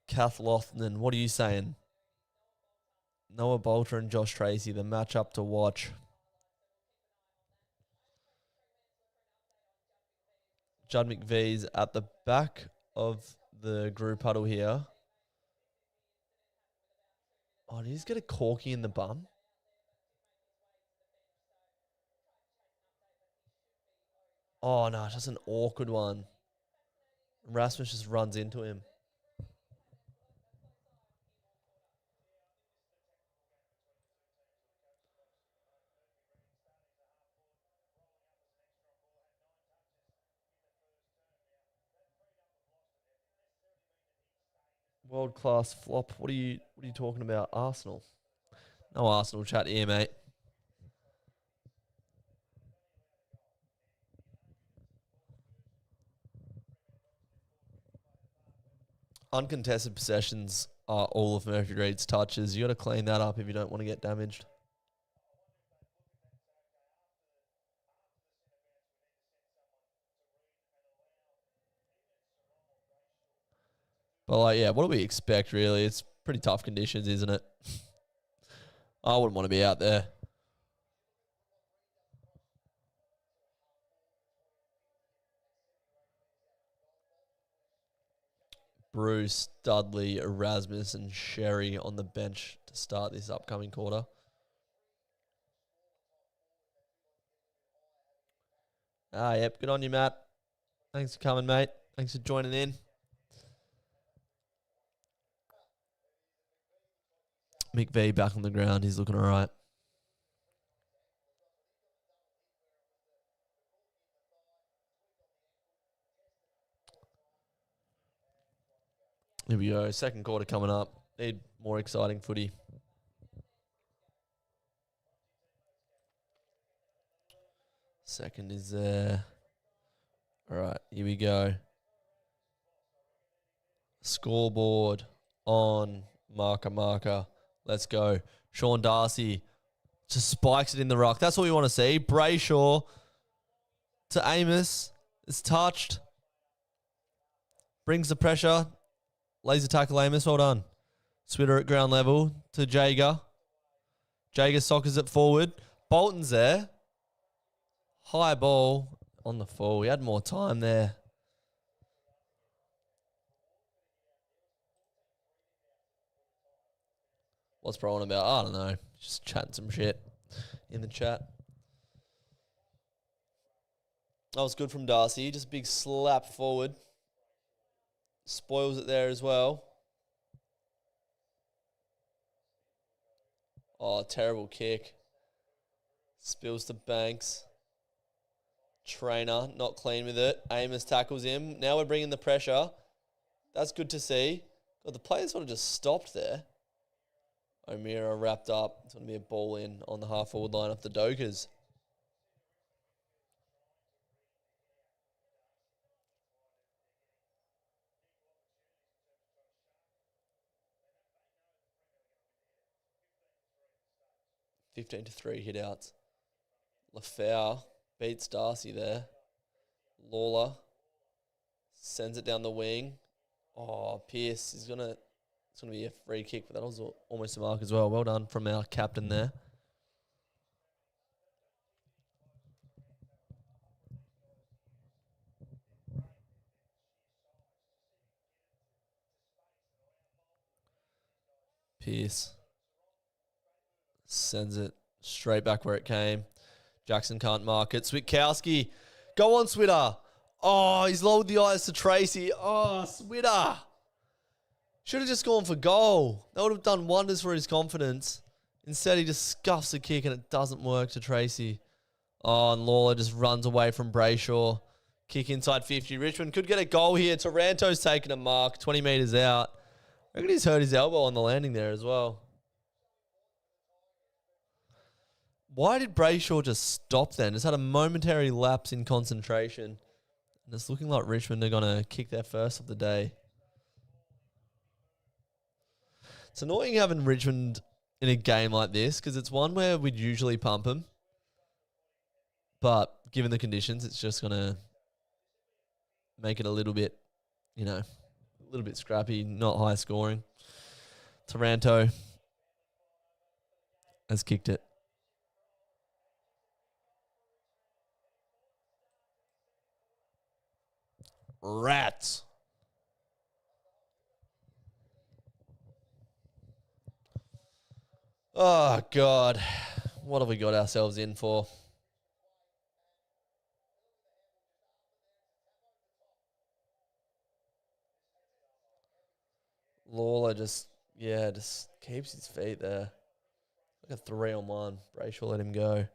A: Kath Lothnan, what are you saying? Noah Bolter and Josh Tracy, the matchup to watch. Judd McVee's at the back of the group huddle here. Oh, did he just get a corky in the bum? Oh, no, it's just an awkward one. Rasmus just runs into him. World-class flop. What are you talking about? Arsenal. No Arsenal chat here, mate. Uncontested possessions are all of Murphy Reid's touches. You got to clean that up if you don't want to get damaged. But, like, yeah, what do we expect, really? It's pretty tough conditions, isn't it? I wouldn't want to be out there. Bruce, Dudley, Erasmus, and Sherry on the bench to start this upcoming quarter. Yep. Good on you, Matt. Thanks for coming, mate. Thanks for joining in. McVee back on the ground. He's looking all right. Here we go. Second quarter coming up. Need more exciting footy. Second is there. All right, here we go. Scoreboard on marker. Let's go. Sean Darcy just spikes it in the ruck. That's what we want to see. Brayshaw to Amos. It's touched. Brings the pressure. Laser tackle Amos. Well done. Switter at ground level to Jager. Jager sockers it forward. Bolton's there. High ball on the fall. We had more time there. What's Bro on about? I don't know. Just chatting some shit in the chat. That was good from Darcy. Just a big slap forward. Spoils it there as well. Oh, terrible kick. Spills to Banks. Trainer, not clean with it. Amos tackles him. Now we're bringing the pressure. That's good to see. God, the players sort of just stopped there. O'Meara wrapped up. It's going to be a ball in on the half-forward line of the Dockers. (15-3) hit outs. Lafau beats Darcy there. Lawler sends it down the wing. Oh, Pearce is going to... It's going to be a free kick, but that was almost a mark as well. Well done from our captain there. Pearce sends it straight back where it came. Jackson can't mark it. Switkowski. Go on, Switter. Oh, he's lowered the eyes to Tracy. Oh, Switter. Should have just gone for goal. That would have done wonders for his confidence. Instead, he just scuffs a kick and it doesn't work to Tracy. Oh, and Lawler just runs away from Brayshaw. Kick inside 50. Richmond could get a goal here. Taranto's taking a mark, 20 metres out. I reckon he's hurt his elbow on the landing there as well. Why did Brayshaw just stop then? Just had a momentary lapse in concentration. And it's looking like Richmond are going to kick their first of the day. It's annoying having Richmond in a game like this because it's one where we'd usually pump them. But given the conditions, it's just going to make it a little bit, a little bit scrappy, not high scoring. Taranto has kicked it. Rats. Oh, God. What have we got ourselves in for? Lawler just keeps his feet there. Like a 3-on-1. Brayshaw let him go.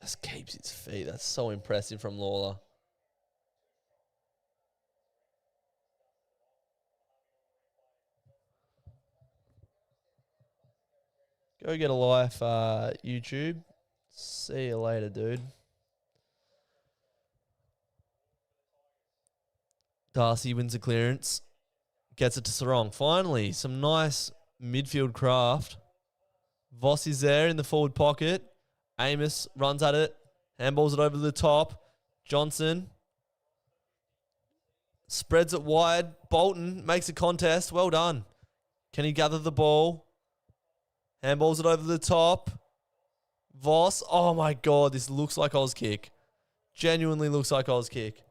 A: Just keeps his feet. That's so impressive from Lawler. Go get a life, YouTube. See you later, dude. Darcy wins the clearance. Gets it to Sarong. Finally, some nice midfield craft. Voss is there in the forward pocket. Amos runs at it. Handballs it over the top. Johnson spreads it wide. Bolton makes a contest. Well done. Can he gather the ball? Handballs it over the top. Voss. Oh, my God. This looks like Oz kick. Genuinely looks like Oz kick.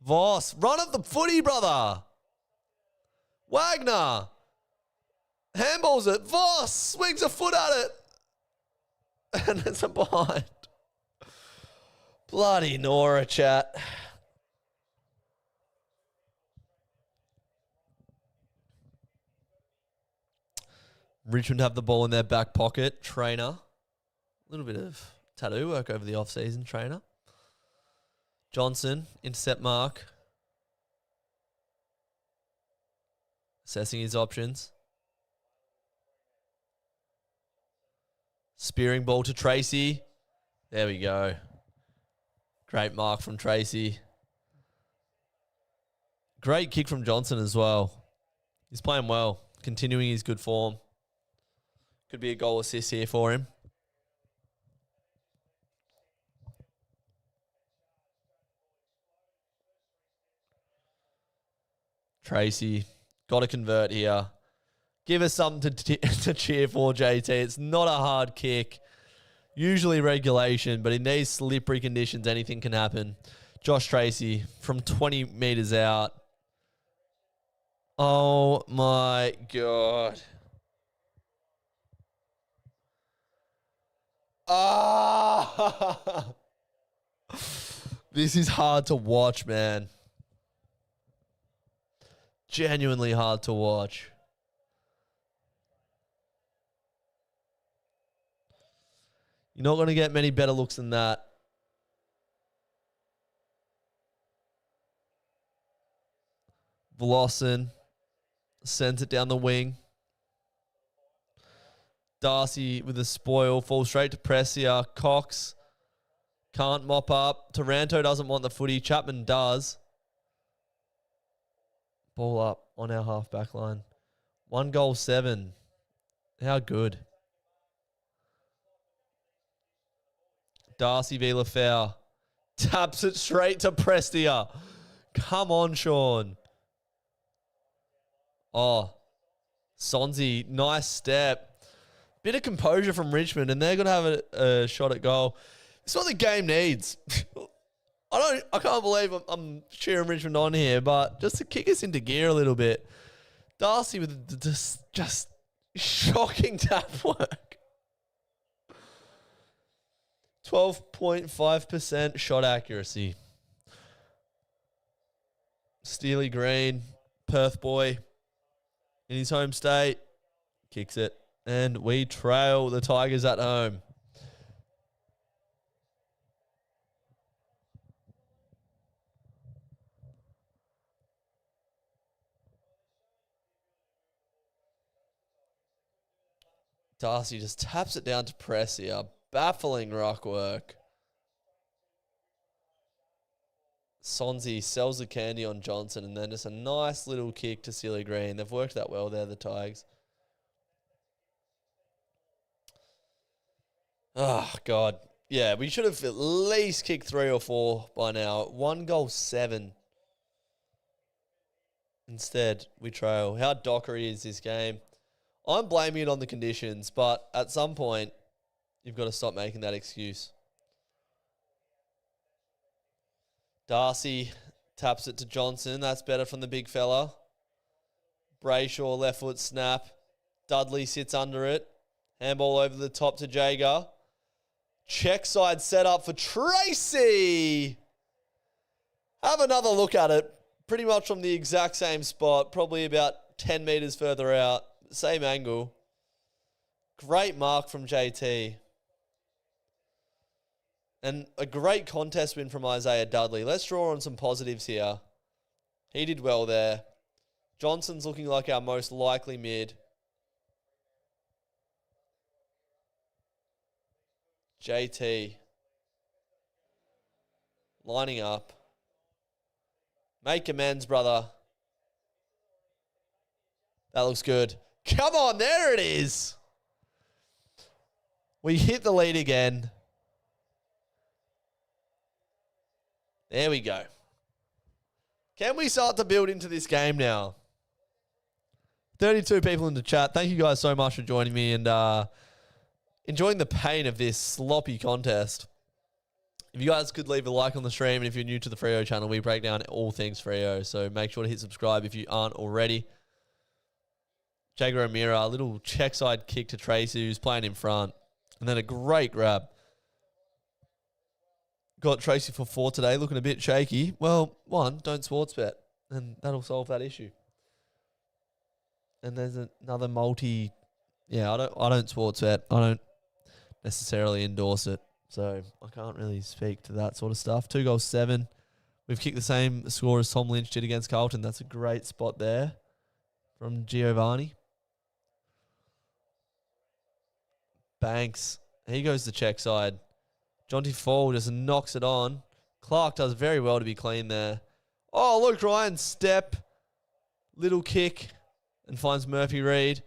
A: Voss. Run at the footy, brother. Wagner. Handballs it. Voss. Swings a foot at it. And it's a behind. Bloody Nora, chat. Richmond have the ball in their back pocket. Trainer. A little bit of tattoo work over the off-season trainer. Johnson, intercept mark. Assessing his options. Spearing ball to Tracy. There we go. Great mark from Tracy. Great kick from Johnson as well. He's playing well, continuing his good form. Could be a goal assist here for him. Tracy, got to convert here. Give us something to cheer for, JT. It's not a hard kick. Usually regulation, but in these slippery conditions, anything can happen. Josh Tracy from 20 metres out. Oh, my God. Ah! This is hard to watch, man. Genuinely hard to watch. You're not going to get many better looks than that. Vlossen sends it down the wing. Darcy with a spoil. Falls straight to Pressia. Cox can't mop up. Taranto doesn't want the footy. Chapman does. Ball up on our half-back line. 1 goal, 7. How good. Darcy v. Lafau. Taps it straight to Prestia. Come on, Sean. Oh, Sonzi, nice step. Bit of composure from Richmond, and they're going to have a shot at goal. It's what the game needs. I can't believe I'm cheering Richmond on here, but just to kick us into gear a little bit. Darcy with just shocking tap work. 12.5% shot accuracy. Steely Green, Perth boy, in his home state, kicks it. And we trail the Tigers at home. Darcy just taps it down to Pressia. Baffling ruck work. Sonzi sells the candy on Johnson, and then just a nice little kick to Steely Green. They've worked that well there, the Tigers. Oh, God. Yeah, we should have at least kicked 3 or 4 by now. 1 goal, 7. Instead, we trail. How dockery is this game? I'm blaming it on the conditions, but at some point, you've got to stop making that excuse. Darcy taps it to Johnson. That's better from the big fella. Brayshaw, left foot snap. Dudley sits under it. Handball over the top to Jager. Check side set up for Tracy. Have another look at it. Pretty much from the exact same spot. Probably about 10 metres further out. Same angle. Great mark from JT. And a great contest win from Isaiah Dudley. Let's draw on some positives here. He did well there. Johnson's looking like our most likely mid. JT. Lining up. Make amends, brother. That looks good. Come on, there it is. We hit the lead again. There we go. Can we start to build into this game now? 32 people in the chat. Thank you guys so much for joining me and enjoying the pain of this sloppy contest. If you guys could leave a like on the stream, and if you're new to the Freo channel, we break down all things Freo. So make sure to hit subscribe if you aren't already. Jager O'Meara, a little check side kick to Tracy, who's playing in front. And then a great grab. Got Tracy for 4 today, looking a bit shaky. Well, 1, don't sports bet, and that'll solve that issue. And there's another multi. Yeah, I don't sports bet. I don't necessarily endorse it. So I can't really speak to that sort of stuff. 2 goals, 7. We've kicked the same score as Tom Lynch did against Carlton. That's a great spot there from Giovanni. Banks. He goes to check side. Jonty Fall just knocks it on. Clark does very well to be clean there. Oh, Luke Ryan step. Little kick. And finds Murphy Reid,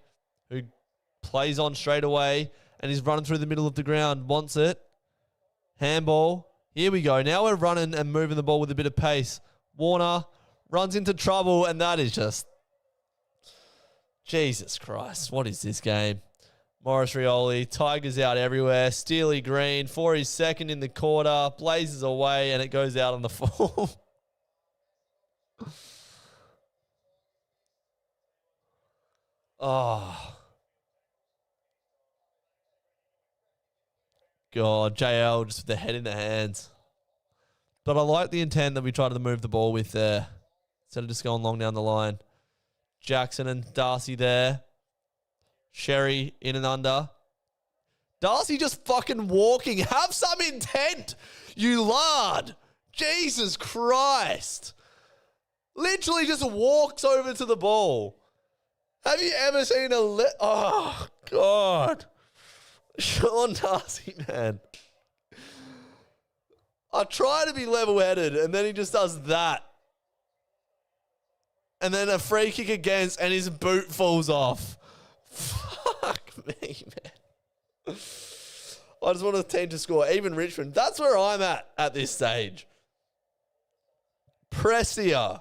A: who plays on straight away. And he's running through the middle of the ground. Wants it. Handball. Here we go. Now we're running and moving the ball with a bit of pace. Warner runs into trouble, and that is just... Jesus Christ. What is this game? Morris Rioli. Tigers out everywhere. Steely Green for his second in the quarter. Blazes away, and it goes out on the full. Oh. God, JL just with the head in the hands. But I like the intent that we tried to move the ball with there. Instead of just going long down the line. Jackson and Darcy there. Sherry in and under. Darcy just fucking walking. Have some intent, you lard. Jesus Christ. Literally just walks over to the ball. Have you ever seen oh, God. Sean Darcy, man. I try to be level-headed, and then he just does that. And then a free kick against, and his boot falls off. Fuck me, man. I just want a team to score. Even Richmond. That's where I'm at this stage. Pressia.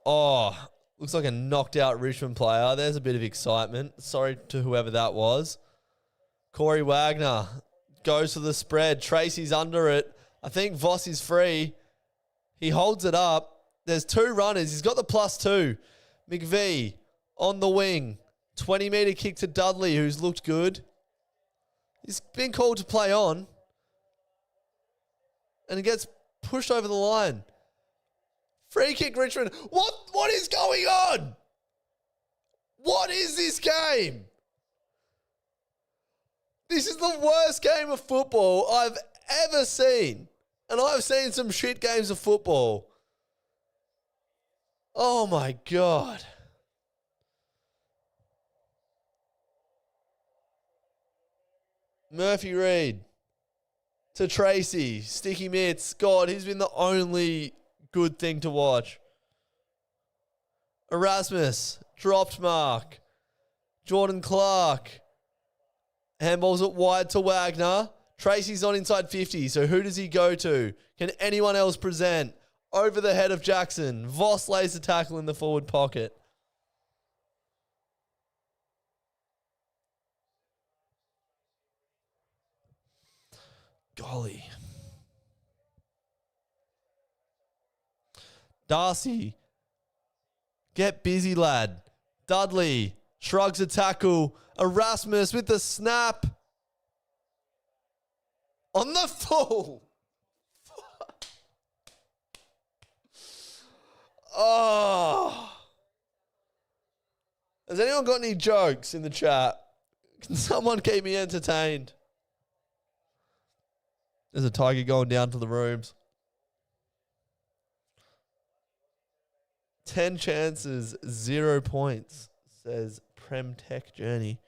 A: Oh, looks like a knocked out Richmond player. There's a bit of excitement. Sorry to whoever that was. Corey Wagner goes for the spread. Tracy's under it. I think Voss is free. He holds it up. There's 2 runners. He's got the +2. McVee on the wing. 20-metre kick to Dudley, who's looked good. He's been called to play on. And he gets pushed over the line. Free kick, Richmond. What is going on? What is this game? This is the worst game of football I've ever seen. And I've seen some shit games of football. Oh my God. Murphy Reid to Tracy. Sticky mitts. God, he's been the only good thing to watch. Erasmus. Dropped mark. Jordan Clark. Handballs it wide to Wagner. Tracy's on inside 50, so who does he go to? Can anyone else present? Over the head of Jackson. Voss lays the tackle in the forward pocket. Golly. Darcy. Get busy, lad. Dudley shrugs a tackle. Erasmus with the snap. On the full. Oh. Has anyone got any jokes in the chat? Can someone keep me entertained? There's a tiger going down to the rooms. 10 chances, 0 points, says Prem Tech Journey.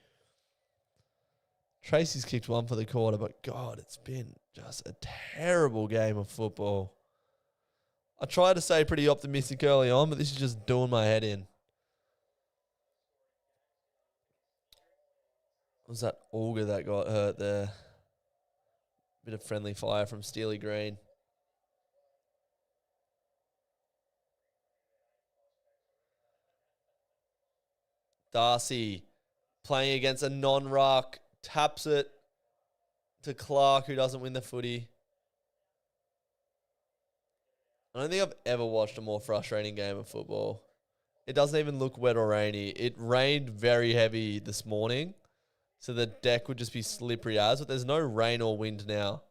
A: Tracy's kicked 1 for the quarter, but God, it's been just a terrible game of football. I tried to stay pretty optimistic early on, but this is just doing my head in. Was that Olga that got hurt there? Bit of friendly fire from Steely Green. Darcy playing against a non-ruck. Taps it to Clark, who doesn't win the footy. I don't think I've ever watched a more frustrating game of football. It doesn't even look wet or rainy. It rained very heavy this morning, so the deck would just be slippery as, but there's no rain or wind now.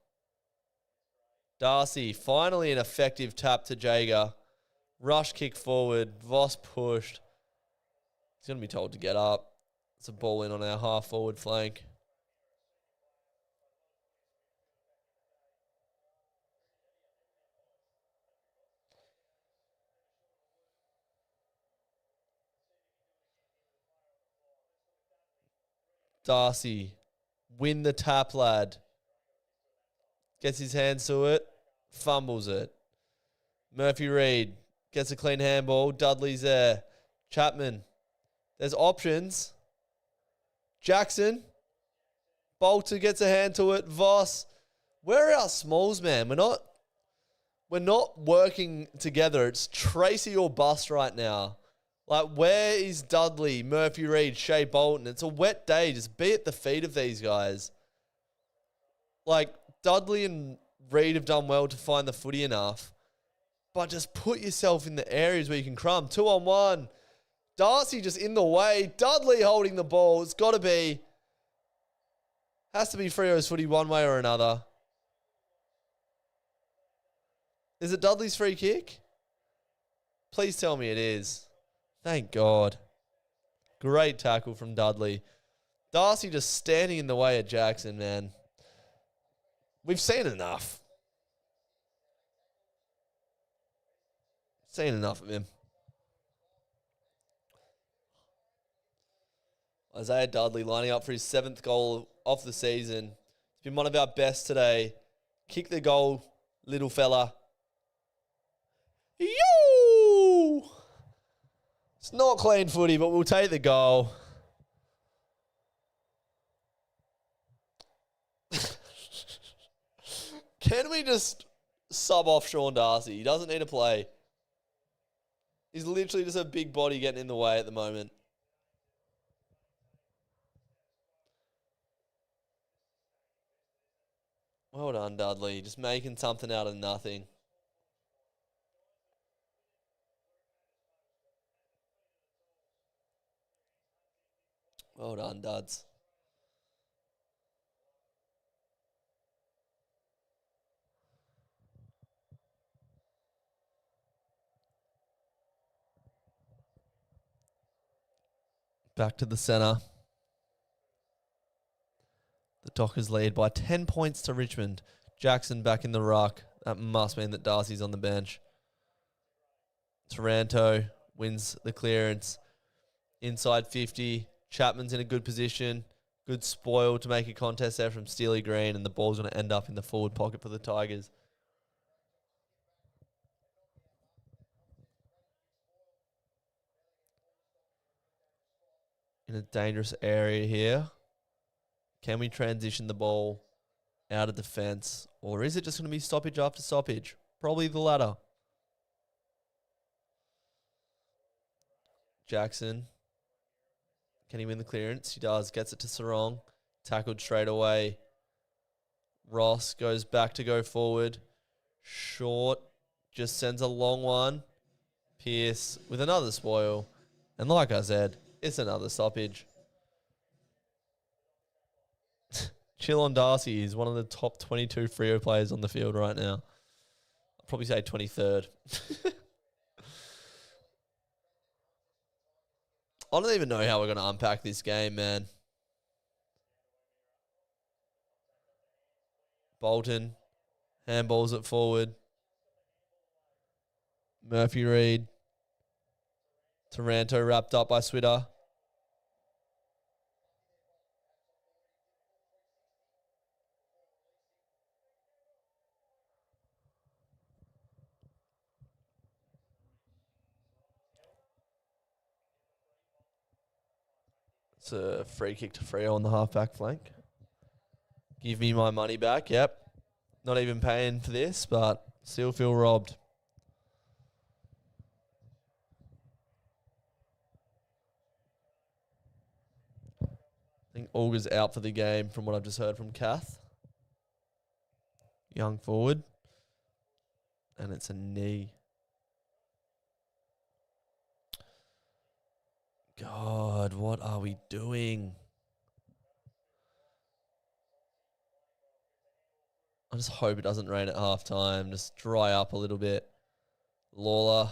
A: Darcy, finally an effective tap to Jager. Rush kick forward. Voss pushed. He's going to be told to get up. It's a ball in on our half-forward flank. Darcy, win the tap, lad. Gets his hands to it, fumbles it. Murphy Reid gets a clean handball. Dudley's there. Chapman. There's options. Jackson. Bolter gets a hand to it. Voss. Where are our smalls, man? We're not working together. It's Tracy or bust right now. Like, where is Dudley, Murphy Reid, Shea Bolton? It's a wet day. Just be at the feet of these guys. Like, Dudley and Reid have done well to find the footy enough. But just put yourself in the areas where you can crumb. 2-on-1. Darcy just in the way. Dudley holding the ball. It's got to be. Has to be Freo's footy one way or another. Is it Dudley's free kick? Please tell me it is. Thank God. Great tackle from Dudley. Darcy just standing in the way of Jackson, man. We've seen enough. Seen enough of him. Isaiah Dudley lining up for his 7th goal of the season. It's been one of our best today. Kick the goal, little fella. Yoo! It's not clean footy, but we'll take the goal. Can we just sub off Sean Darcy? He doesn't need to play. He's literally just a big body getting in the way at the moment. Well done, Dudley. Just making something out of nothing. Well done, Duds. Back to the centre. The Dockers lead by 10 points to Richmond. Jackson back in the ruck. That must mean that Darcy's on the bench. Taranto wins the clearance. Inside 50. Chapman's in a good position. Good spoil to make a contest there from Steely Green, and the ball's going to end up in the forward pocket for the Tigers. In a dangerous area here. Can we transition the ball out of defence? Or is it just going to be stoppage after stoppage? Probably the latter. Jackson. Can he win the clearance? He does. Gets it to Sarong. Tackled straight away. Ross goes back to go forward. Short. Just sends a long one. Pearce with another spoil. And like I said, it's another stoppage. Chill on Darcy is one of the top 22 Freo players on the field right now. I'll probably say 23rd. I don't even know how we're going to unpack this game, man. Bolton. Handballs it forward. Murphy Reid. Taranto wrapped up by Switter. It's a free kick to Freo on the half-back flank. Give me my money back, yep. Not even paying for this, but still feel robbed. I think Auger's out for the game from what I've just heard from Kath. Young forward. And it's a knee. God, what are we doing? I just hope it doesn't rain at halftime. Just dry up a little bit. Lawler.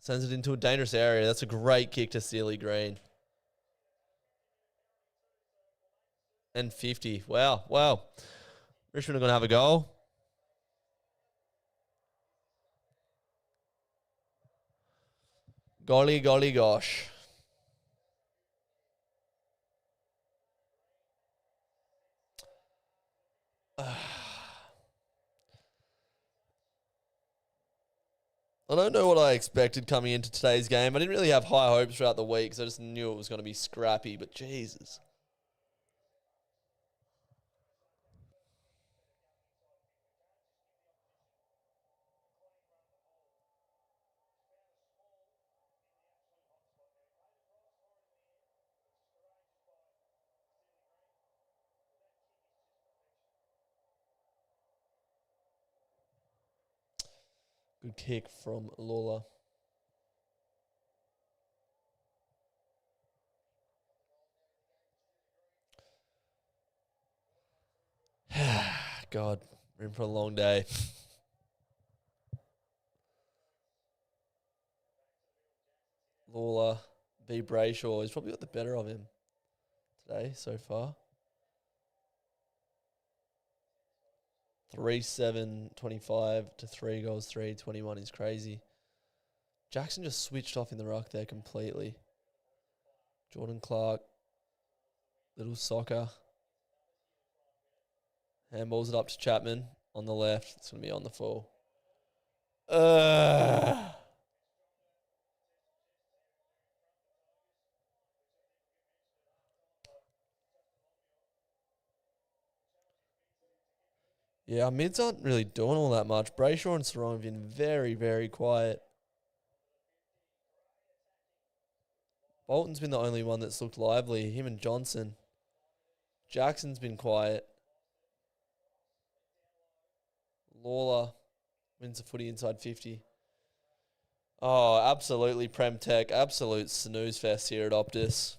A: Sends it into a dangerous area. That's a great kick to Sealy Green. And 50. Wow. Richmond are going to have a goal. Golly gosh. I don't know what I expected coming into today's game. I didn't really have high hopes throughout the week, so I just knew it was going to be scrappy, but Jesus. Good kick from Lawler. God, we're in for a long day. Lawler v. Brayshaw. He's probably got the better of him today so far. 3-7-25 to 3 goals, 3-21 is crazy. Jackson just switched off in the ruck there completely. Jordan Clark. Little soccer. Handballs it up to Chapman on the left. It's going to be on the full. Yeah, our mids aren't really doing all that much. Brayshaw and Sarong have been very, very quiet. Bolton's been the only one that's looked lively. Him and Johnson. Jackson's been quiet. Lawler wins the footy inside 50. Oh, absolutely Prem Tech. Absolute snooze fest here at Optus.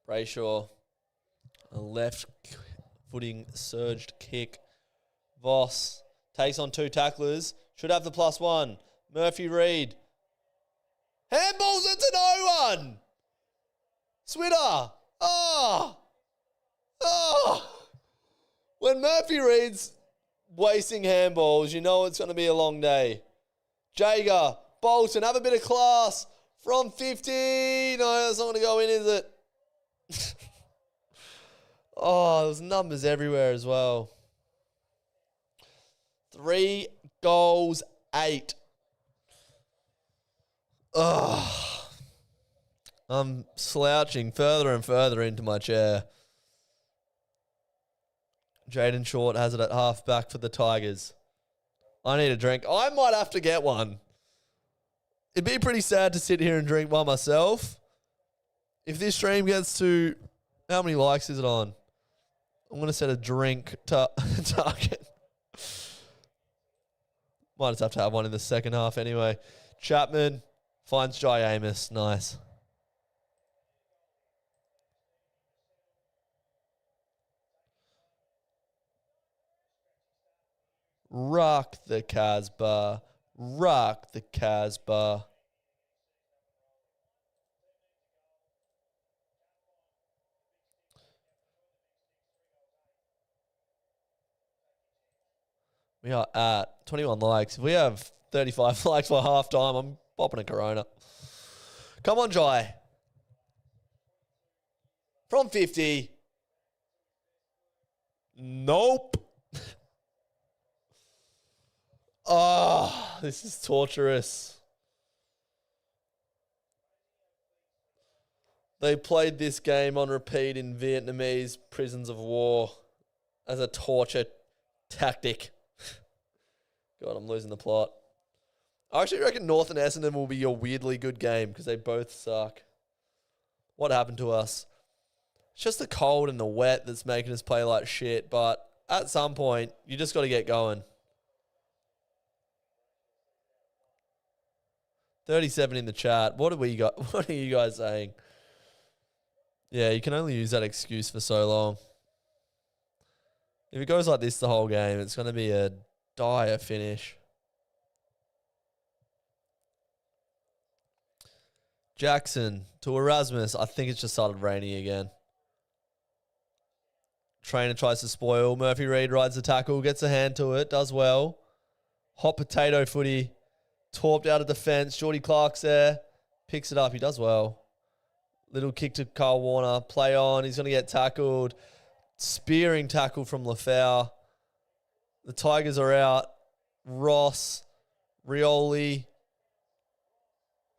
A: Brayshaw, a left footing surged kick. Voss takes on 2 tacklers. Should have the +1. Murphy Reid. Handballs it to no one. Switter. When Murphy Reid's wasting handballs, you know it's going to be a long day. Jager, Bolton, have a bit of class from 50. No, that's not going to go in, is it? There's numbers everywhere as well. 3 goals, 8. I'm slouching further and further into my chair. Jaden Short has it at half back for the Tigers. I need a drink. I might have to get one. It'd be pretty sad to sit here and drink by myself. If this stream gets to... How many likes is it on? I'm going to set a drink target. Might just have to have one in the second half anyway. Chapman finds Jai Amos. Nice. Rock the Casbah. Rock the Casbah. We are at 21 likes. If we have 35 likes by half time, I'm popping a Corona. Come on, Jai. From 50. Nope. This is torturous. They played this game on repeat in Vietnamese prisons of war as a torture tactic. God, I'm losing the plot. I actually reckon North and Essendon will be a weirdly good game because they both suck. What happened to us? It's just the cold and the wet that's making us play like shit, but at some point, you just got to get going. 37 in the chat. What have we got? What are you guys saying? Yeah, you can only use that excuse for so long. If it goes like this the whole game, it's going to be a dire finish. Jackson to Erasmus. I think it's just started raining again. Trainer tries to spoil. Murphy Reid rides the tackle, gets a hand to it, does well. Hot potato footy. Torped out of defence. Geordie Clark's there. Picks it up. He does well. Little kick to Carl Warner. Play on. He's going to get tackled. Spearing tackle from Lafau. The Tigers are out. Ross. Rioli.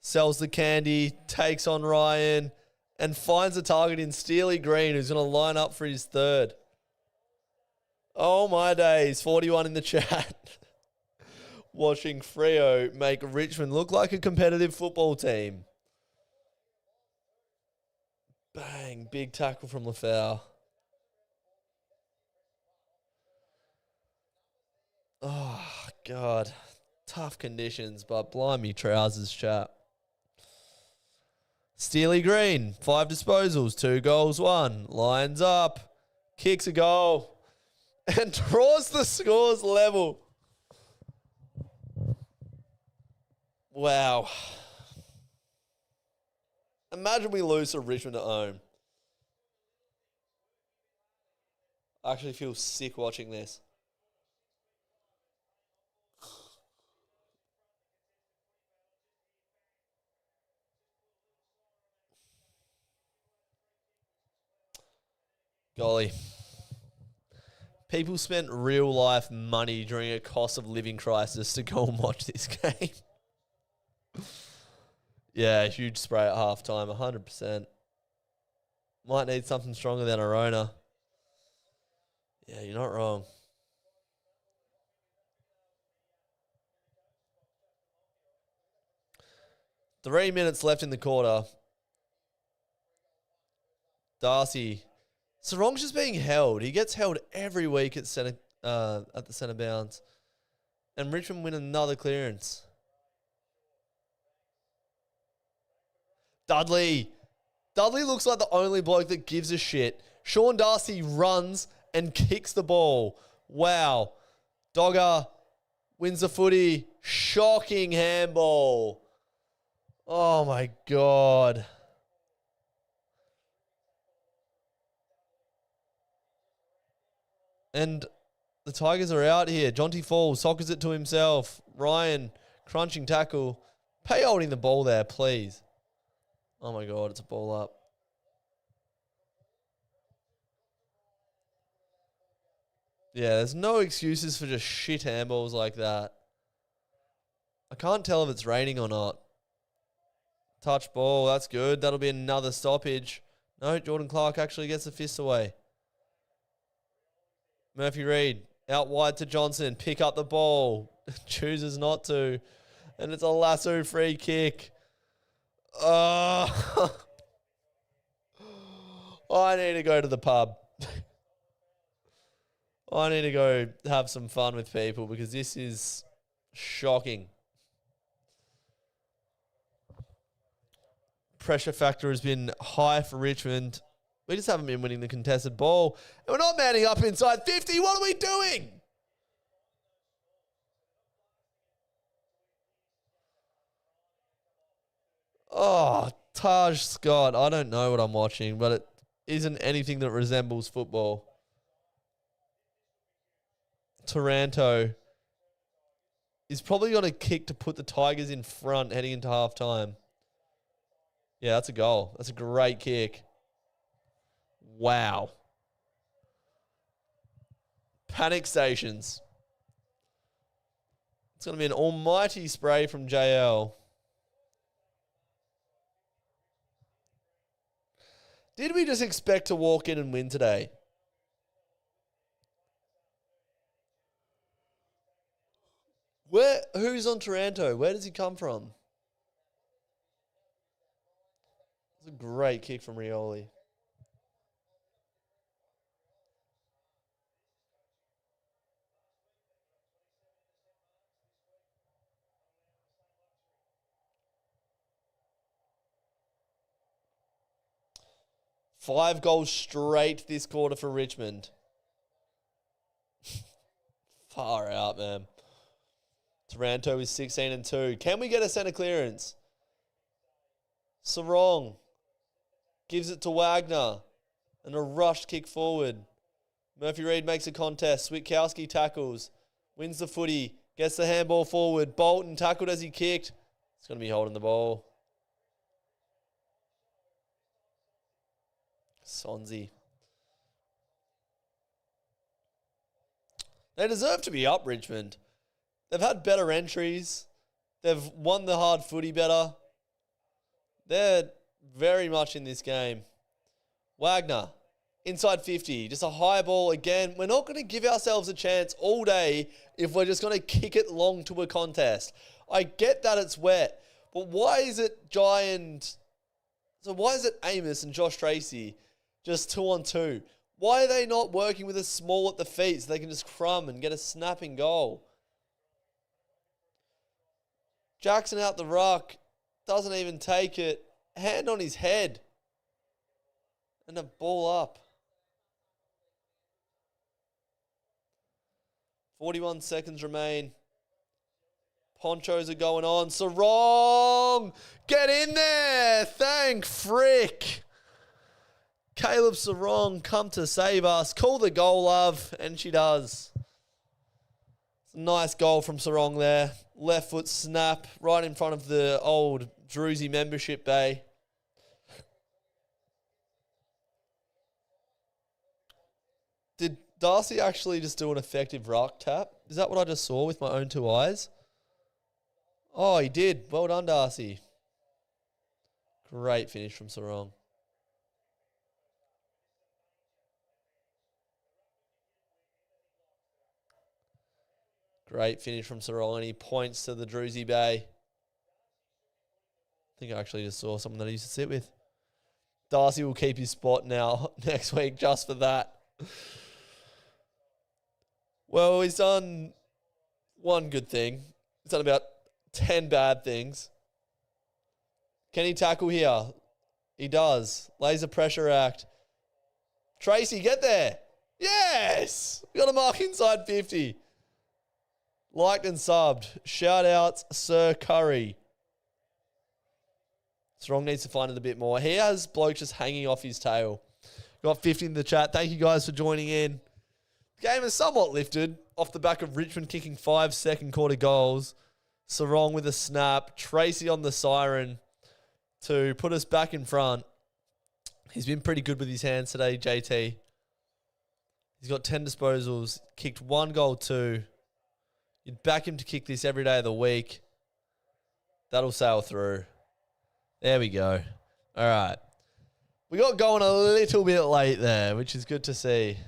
A: Sells the candy. Takes on Ryan. And finds a target in Steely Green, who's going to line up for his third. Oh, my days. 41 in the chat. Watching Freo make Richmond look like a competitive football team. Bang. Big tackle from Lafau. Oh, God. Tough conditions, but blimey, trousers, chat. Steely Green, 5 disposals, 2 goals, 1. Lines up, kicks a goal, and draws the scores level. Wow. Imagine we lose to Richmond at home. I actually feel sick watching this. Golly. People spent real life money during a cost of living crisis to go and watch this game. Yeah, huge spray at halftime, 100%. Might need something stronger than a Rona. Yeah, you're not wrong. Three minutes left in the quarter. Darcy. Sarong's just being held. He gets held every week at the centre bounce. And Richmond win another clearance. Dudley. Dudley looks like the only bloke that gives a shit. Sean Darcy runs and kicks the ball. Wow. Dogger wins the footy. Shocking handball. Oh, my God. And the Tigers are out here. Jonty Falls sockers it to himself. Ryan, crunching tackle. Pay holding the ball there, please. Oh, my God, it's a ball up. Yeah, there's no excuses for just shit handballs like that. I can't tell if it's raining or not. Touch ball, that's good. That'll be another stoppage. No, Jordan Clark actually gets the fist away. Murphy Reid, out wide to Johnson. Pick up the ball. Chooses not to. And it's a lasso free kick. I need to go to the pub. I need to go have some fun with people because this is shocking. Pressure factor has been high for Richmond. We just haven't been winning the contested ball. And we're not manning up inside 50. What are we doing? Oh, Taj Scott. I don't know what I'm watching, but it isn't anything that resembles football. Taranto is probably going to kick to put the Tigers in front heading into halftime. Yeah, that's a goal. That's a great kick. Wow. Panic stations. It's going to be an almighty spray from JL. Did we just expect to walk in and win today? Who's on Taranto? Where does he come from? It's a great kick from Rioli. Five goals straight this quarter for Richmond. Far out, man. Taranto is 16-2. Can we get a centre clearance? Sarong gives it to Wagner. And a rushed kick forward. Murphy Reid makes a contest. Switkowski tackles. Wins the footy. Gets the handball forward. Bolton tackled as he kicked. He's going to be holding the ball. Sonzi. They deserve to be up, Richmond. They've had better entries. They've won the hard footy better. They're very much in this game. Wagner, inside 50. Just a high ball again. We're not going to give ourselves a chance all day if we're just going to kick it long to a contest. I get that it's wet, but why is it why is it Amos and Josh Tracy just 2-on-2? Why are they not working with a small at the feet so they can just crumb and get a snapping goal? Jackson out the ruck. Doesn't even take it. Hand on his head. And a ball up. 41 seconds remain. Ponchos are going on. Sarong! Get in there! Thank frick! Caleb Sarong, come to save us. Call the goal, love. And she does. It's a nice goal from Sarong there. Left foot snap right in front of the old Drewzy membership bay. Did Darcy actually just do an effective ruck tap? Is that what I just saw with my own two eyes? Oh, he did. Well done, Darcy. Great finish from Sarong. Great finish from Sarong, and he points to the Drewzy Bay. I think I actually just saw someone that I used to sit with. Darcy will keep his spot now next week just for that. Well, he's done one good thing. He's done about 10 bad things. Can he tackle here? He does. Lays a pressure act. Tracy, get there. Yes! We got a mark inside 50. Liked and subbed. Shout outs, Sir Curry. Strong needs to find it a bit more. He has blokes just hanging off his tail. Got 50 in the chat. Thank you guys for joining in. The game is somewhat lifted off the back of Richmond kicking 5 second quarter goals. Sarong with a snap. Tracy on the siren to put us back in front. He's been pretty good with his hands today, JT. He's got 10 disposals. Kicked 1 goal, 2. You'd back him to kick this every day of the week. That'll sail through. There we go. All right. We got going a little bit late there, which is good to see.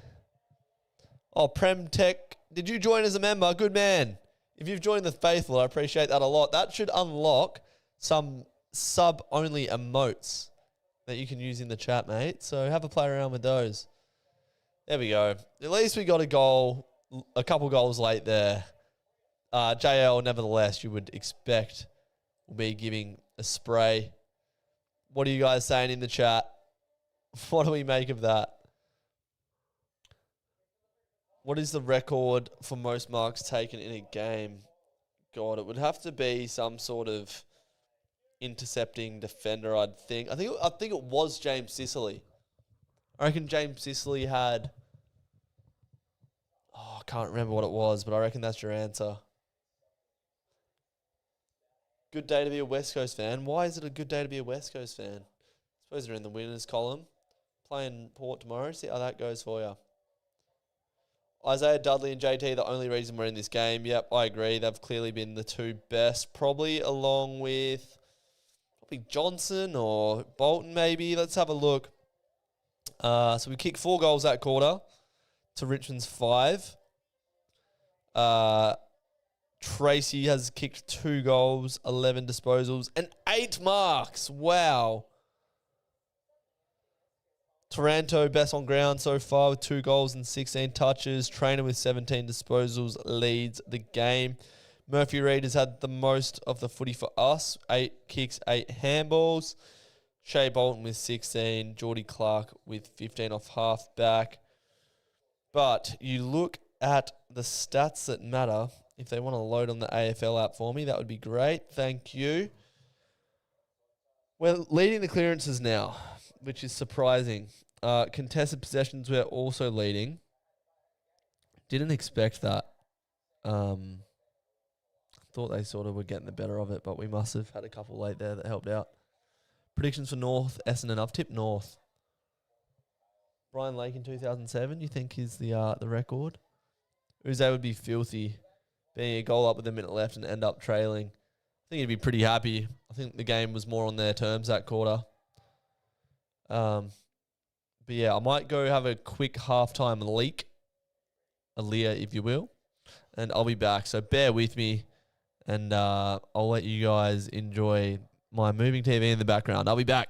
A: Oh, Prem Tech, did you join as a member? Good man. If you've joined the Faithful, I appreciate that a lot. That should unlock some sub-only emotes that you can use in the chat, mate. So have a play around with those. There we go. At least we got a goal, a couple goals late there. JL, nevertheless, you would expect will be giving a spray. What are you guys saying in the chat? What do we make of that? What is the record for most marks taken in a game? God, it would have to be some sort of intercepting defender, I'd think. I think it was James Sicily. I reckon James Sicily had... Oh, I can't remember what it was, but I reckon that's your answer. Good day to be a West Coast fan. Why is it a good day to be a West Coast fan? I suppose they're in the winners column. Playing Port tomorrow. See how that goes for you. Isaiah Dudley and JT, the only reason we're in this game. Yep, I agree. They've clearly been the two best. Probably along with Johnson or Bolton maybe. Let's have a look. So we kicked 4 goals that quarter to Richmond's 5. Tracy has kicked 2 goals, 11 disposals, and 8 marks. Wow. Taranto, best on ground so far with 2 goals and 16 touches. Trainer with 17 disposals leads the game. Murphy Reid has had the most of the footy for us. 8 kicks, 8 handballs. Shea Bolton with 16. Geordie Clark with 15 off half back. But you look at the stats that matter. If they want to load on the AFL app for me, that would be great. Thank you. We're leading the clearances now, which is surprising. Contested possessions, we're also leading. Didn't expect that. Thought they sort of were getting the better of it, but we must have had a couple late there that helped out. Predictions for North, Essendon. I've tipped North. Brian Lake in 2007, you think is the record? Uze would be filthy, being a goal up with a minute left and end up trailing. I think he'd be pretty happy. I think the game was more on their terms that quarter. But yeah, I might go have a quick halftime leak, a leer if you will, and I'll be back. So bear with me, and I'll let you guys enjoy my moving TV in the background. I'll be back.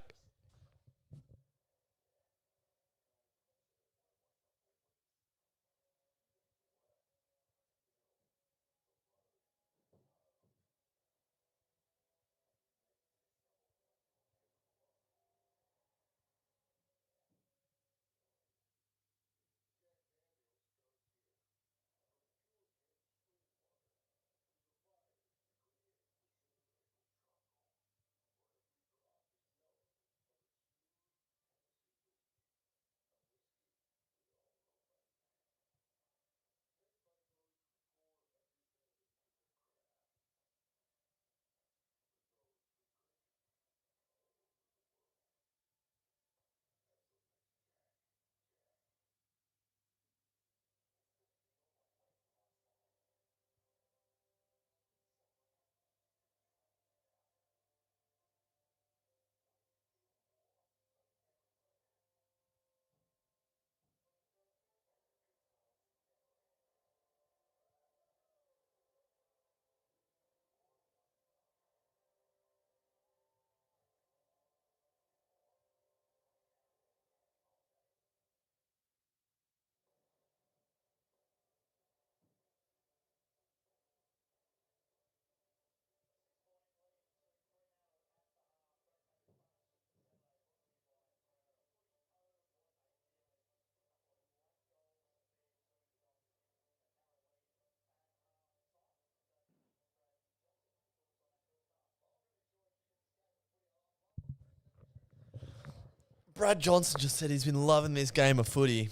A: Brad Johnson just said he's been loving this game of footy.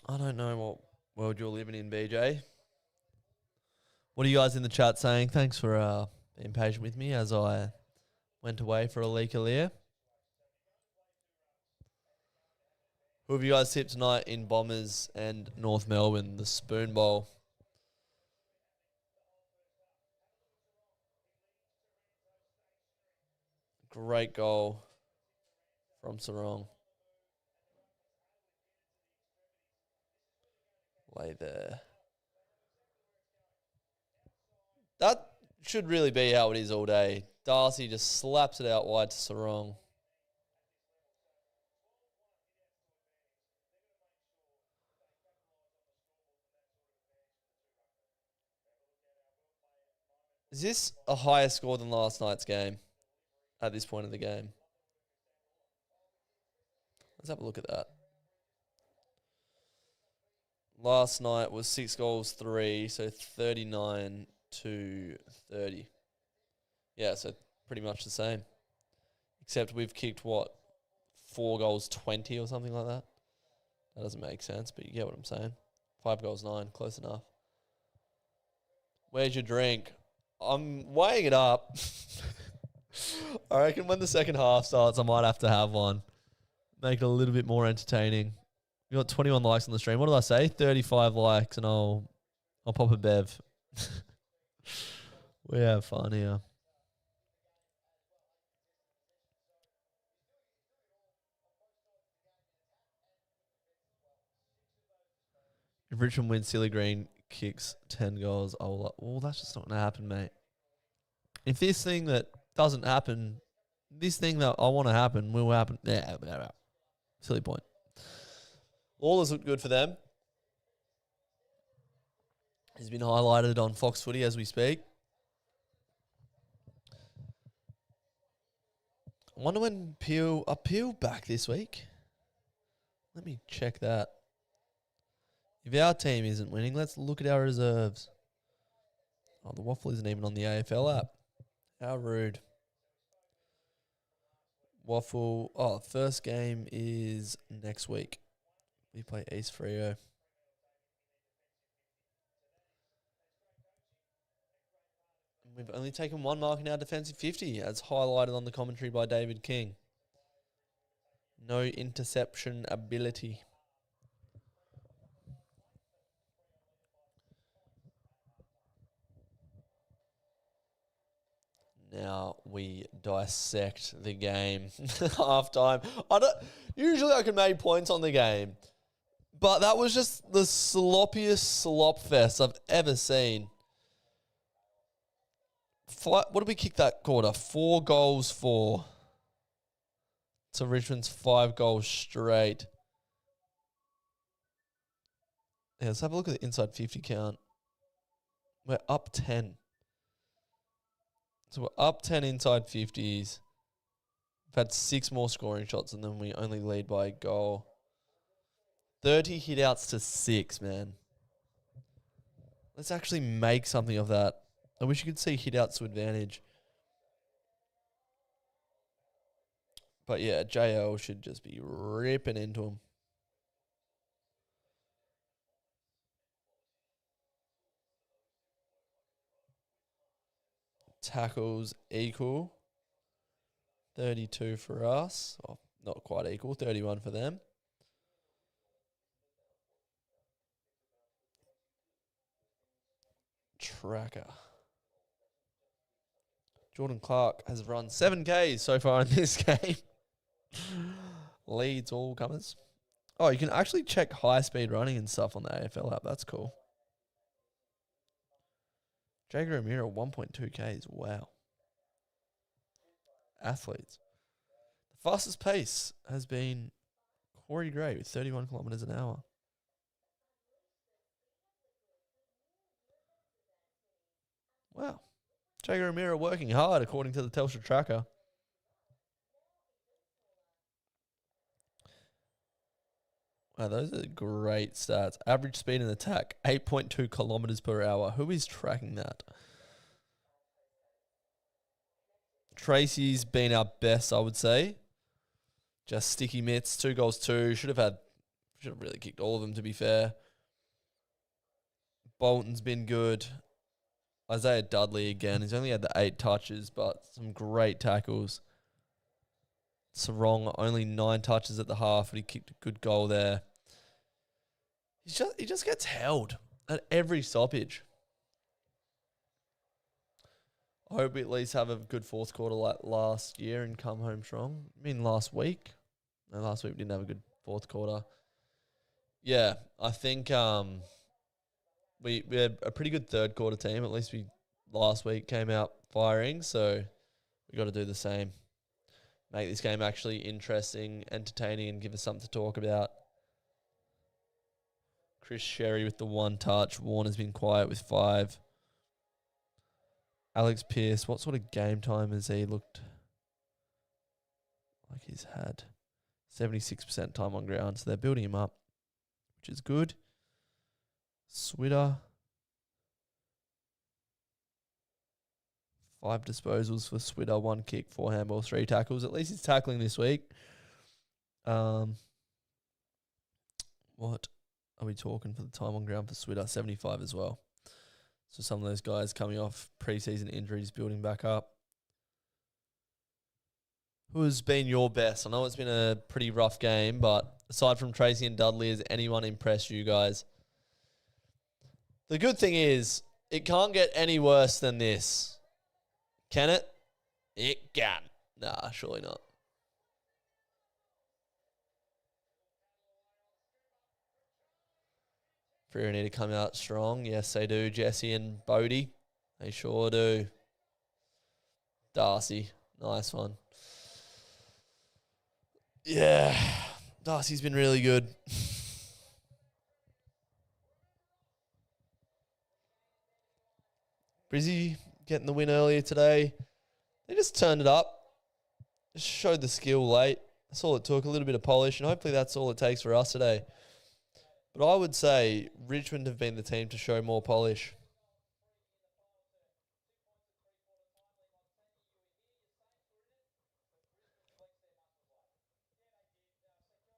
A: I don't know what world you're living in, BJ. What are you guys in the chat saying? Thanks for being patient with me as I went away for a leak earlier. Who have you guys tipped tonight in Bombers and North Melbourne, the Spoon Bowl? Great goal from Sarong. Lay there. That should really be how it is all day. Darcy just slaps it out wide to Sarong. Is this a higher score than last night's game at this point of the game? Let's have a look at that. Last night was 6 goals, 3, so 39 to 30. Yeah, so pretty much the same. Except we've kicked, 4 goals, 20 or something like that? That doesn't make sense, but you get what I'm saying. 5 goals, 9, close enough. Where's your drink? I'm weighing it up. I reckon when the second half starts, I might have to have one. Make it a little bit more entertaining. We got 21 likes on the stream. What did I say? 35 likes, and I'll pop a bev. We have fun here. If Richmond wins, Silly Green kicks 10 goals. That's just not going to happen, mate. If this thing that doesn't happen, this thing that I want to happen will happen. Yeah, silly point. Lawler's looked good for them. He's been highlighted on Fox Footy as we speak. I wonder when Peel back this week? Let me check that. If our team isn't winning, let's look at our reserves. Oh, the Waffle isn't even on the AFL app. How rude. Waffle. Oh, first game is next week. We play East Freo. We've only taken one mark in our defensive 50, as highlighted on the commentary by David King. No interception ability. Now we dissect the game. Halftime. Usually I can make points on the game, but that was just the sloppiest slop fest I've ever seen. What did we kick that quarter? 4 goals for. So Richmond's 5 goals straight. Yeah, let's have a look at the inside 50 count. We're up 10. So we're up 10 inside 50s. We've had 6 more scoring shots and then we only lead by a goal. 30 hit-outs to 6, man. Let's actually make something of that. I wish you could see hit-outs to advantage. But yeah, JL should just be ripping into him. Tackles equal. 32 for us. Oh, not quite equal. 31 for them. Tracker. Jordan Clark has run 7Ks so far in this game. Leads all comers. Oh, you can actually check high-speed running and stuff on the AFL app. That's cool. Jager O'Meara, 1.2 Ks. Wow. Athletes. The fastest pace has been Corey Gray with 31 kilometres an hour. Wow. Jager O'Meara working hard according to the Telstra tracker. Wow, those are great stats. Average speed in attack, 8.2 kilometres per hour. Who is tracking that? Tracy's been our best, I would say. Just sticky mitts, 2 goals, 2. Should have really kicked all of them, to be fair. Bolton's been good. Isaiah Dudley again. He's only had the 8 touches, but some great tackles. Sarong only 9 touches at the half, but he kicked a good goal there. He just gets held at every stoppage. I hope we at least have a good fourth quarter like last year and come home strong. I mean, last week. No, last week we didn't have a good fourth quarter. Yeah, I think we had a pretty good third quarter team. At least we last week came out firing, so we got to do the same. Make this game actually interesting, entertaining, and give us something to talk about. Chris Sherry with the 1 touch. Warner's been quiet with 5. Alex Pearce, what sort of game time has he looked like he's had? 76% time on ground, so they're building him up, which is good. Switter. 5 disposals for Switter, 1 kick, 4 handballs, 3 tackles. At least he's tackling this week. What are we talking for the time on ground for Switter? 75 as well. So some of those guys coming off preseason injuries, building back up. Who has been your best? I know it's been a pretty rough game, but aside from Tracy and Dudley, has anyone impressed you guys? The good thing is, it can't get any worse than this. Can it? It can. Nah, surely not. Freo need to come out strong. Yes, they do. Jesse and Bodie. They sure do. Darcy. Nice one. Yeah. Darcy's been really good. Brizzy getting the win earlier today. They just turned it up. Just showed the skill late. That's all it took, a little bit of polish, and hopefully that's all it takes for us today. But I would say Richmond have been the team to show more polish.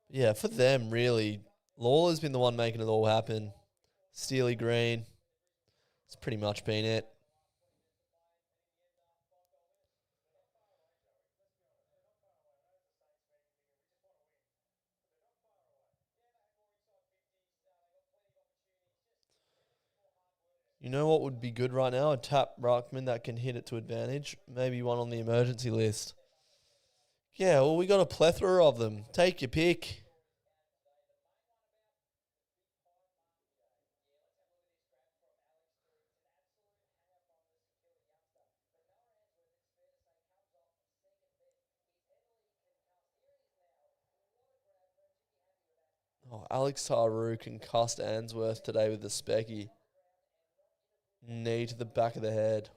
A: Yeah, for them, really, Lawler's been the one making it all happen. Steely Green, it's pretty much been it. You know what would be good right now? A tap ruckman that can hit it to advantage. Maybe one on the emergency list. Yeah, well, we got a plethora of them. Take your pick. Oh, Alex Taru can cast Answorth today with the specky. Knee to the back of the head.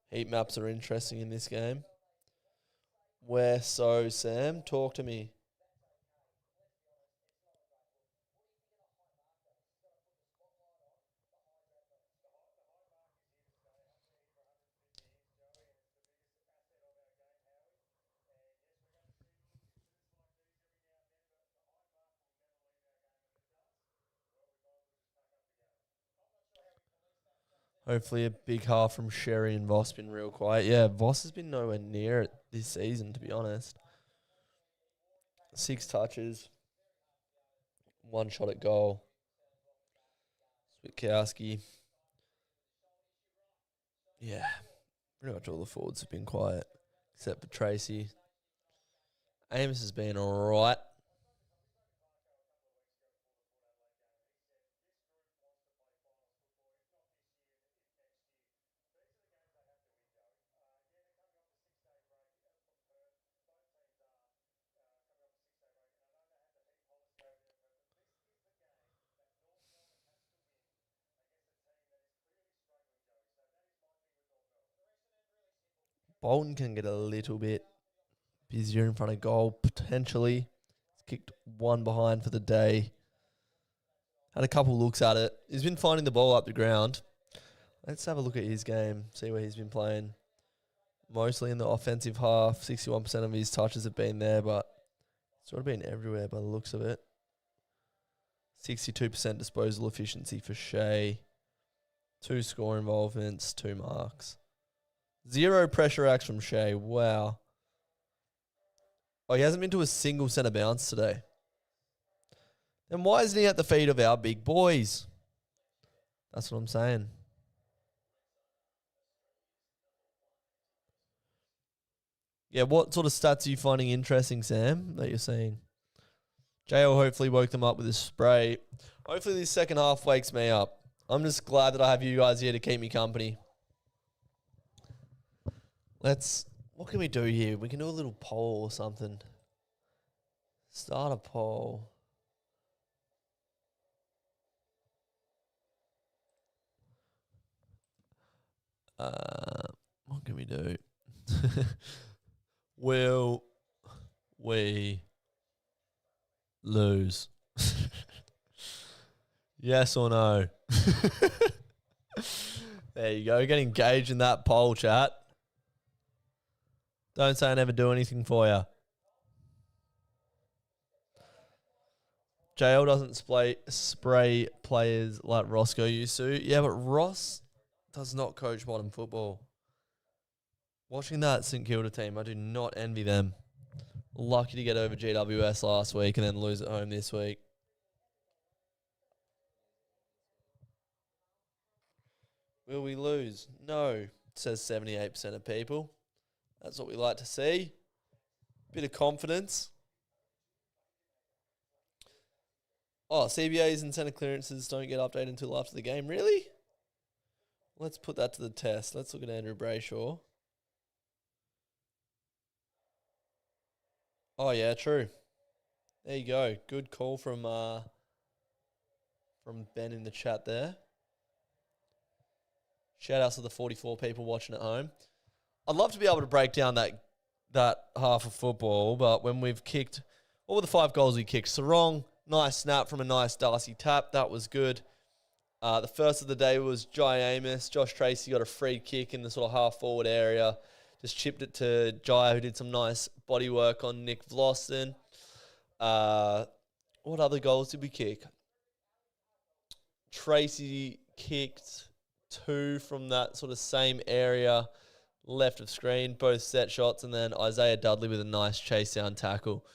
A: Heat maps are interesting in this game. Where so, Sam? Talk to me. Hopefully a big half from Sherry and Voss been real quiet. Yeah, Voss has been nowhere near it this season, to be honest. 6 touches. 1 shot at goal. Switkowski. Yeah, pretty much all the forwards have been quiet, except for Tracy. Amos has been alright. Bolton can get a little bit busier in front of goal, potentially. He's kicked 1 behind for the day. Had a couple looks at it. He's been finding the ball up the ground. Let's have a look at his game, see where he's been playing. Mostly in the offensive half. 61% of his touches have been there, but sort of been everywhere by the looks of it. 62% disposal efficiency for Shea. 2 score involvements, 2 marks. 0 pressure acts from Shea. Wow. Oh, he hasn't been to a single centre bounce today. Then why isn't he at the feet of our big boys? That's what I'm saying. Yeah, what sort of stats are you finding interesting, Sam, that you're seeing? JL hopefully woke them up with his spray. Hopefully this second half wakes me up. I'm just glad that I have you guys here to keep me company. What can we do here? We can do a little poll or something. Start a poll. What can we do? Will we lose? Yes or no? There you go. Get engaged in that poll, chat. Don't say I never do anything for you. JL doesn't spray players like Roscoe used to. Yeah, but Ross does not coach bottom football. Watching that St Kilda team, I do not envy them. Lucky to get over GWS last week and then lose at home this week. Will we lose? No, says 78% of people. That's what we like to see. Bit of confidence. Oh, CBAs and centre clearances don't get updated until after the game. Really? Let's put that to the test. Let's look at Andrew Brayshaw. Oh, yeah, true. There you go. Good call from from Ben in the chat there. Shout outs to the 44 people watching at home. I'd love to be able to break down that half of football, but when we've kicked, what were the 5 goals we kicked? Sarong, nice snap from a nice Darcy tap. That was good. The first of the day was Jai Amos. Josh Tracy got a free kick in the sort of half-forward area. Just chipped it to Jai, who did some nice body work on Nick Vlosten. What other goals did we kick? Tracy kicked 2 from that sort of same area, left of screen, both set shots, and then Isaiah Dudley with a nice chase down tackle.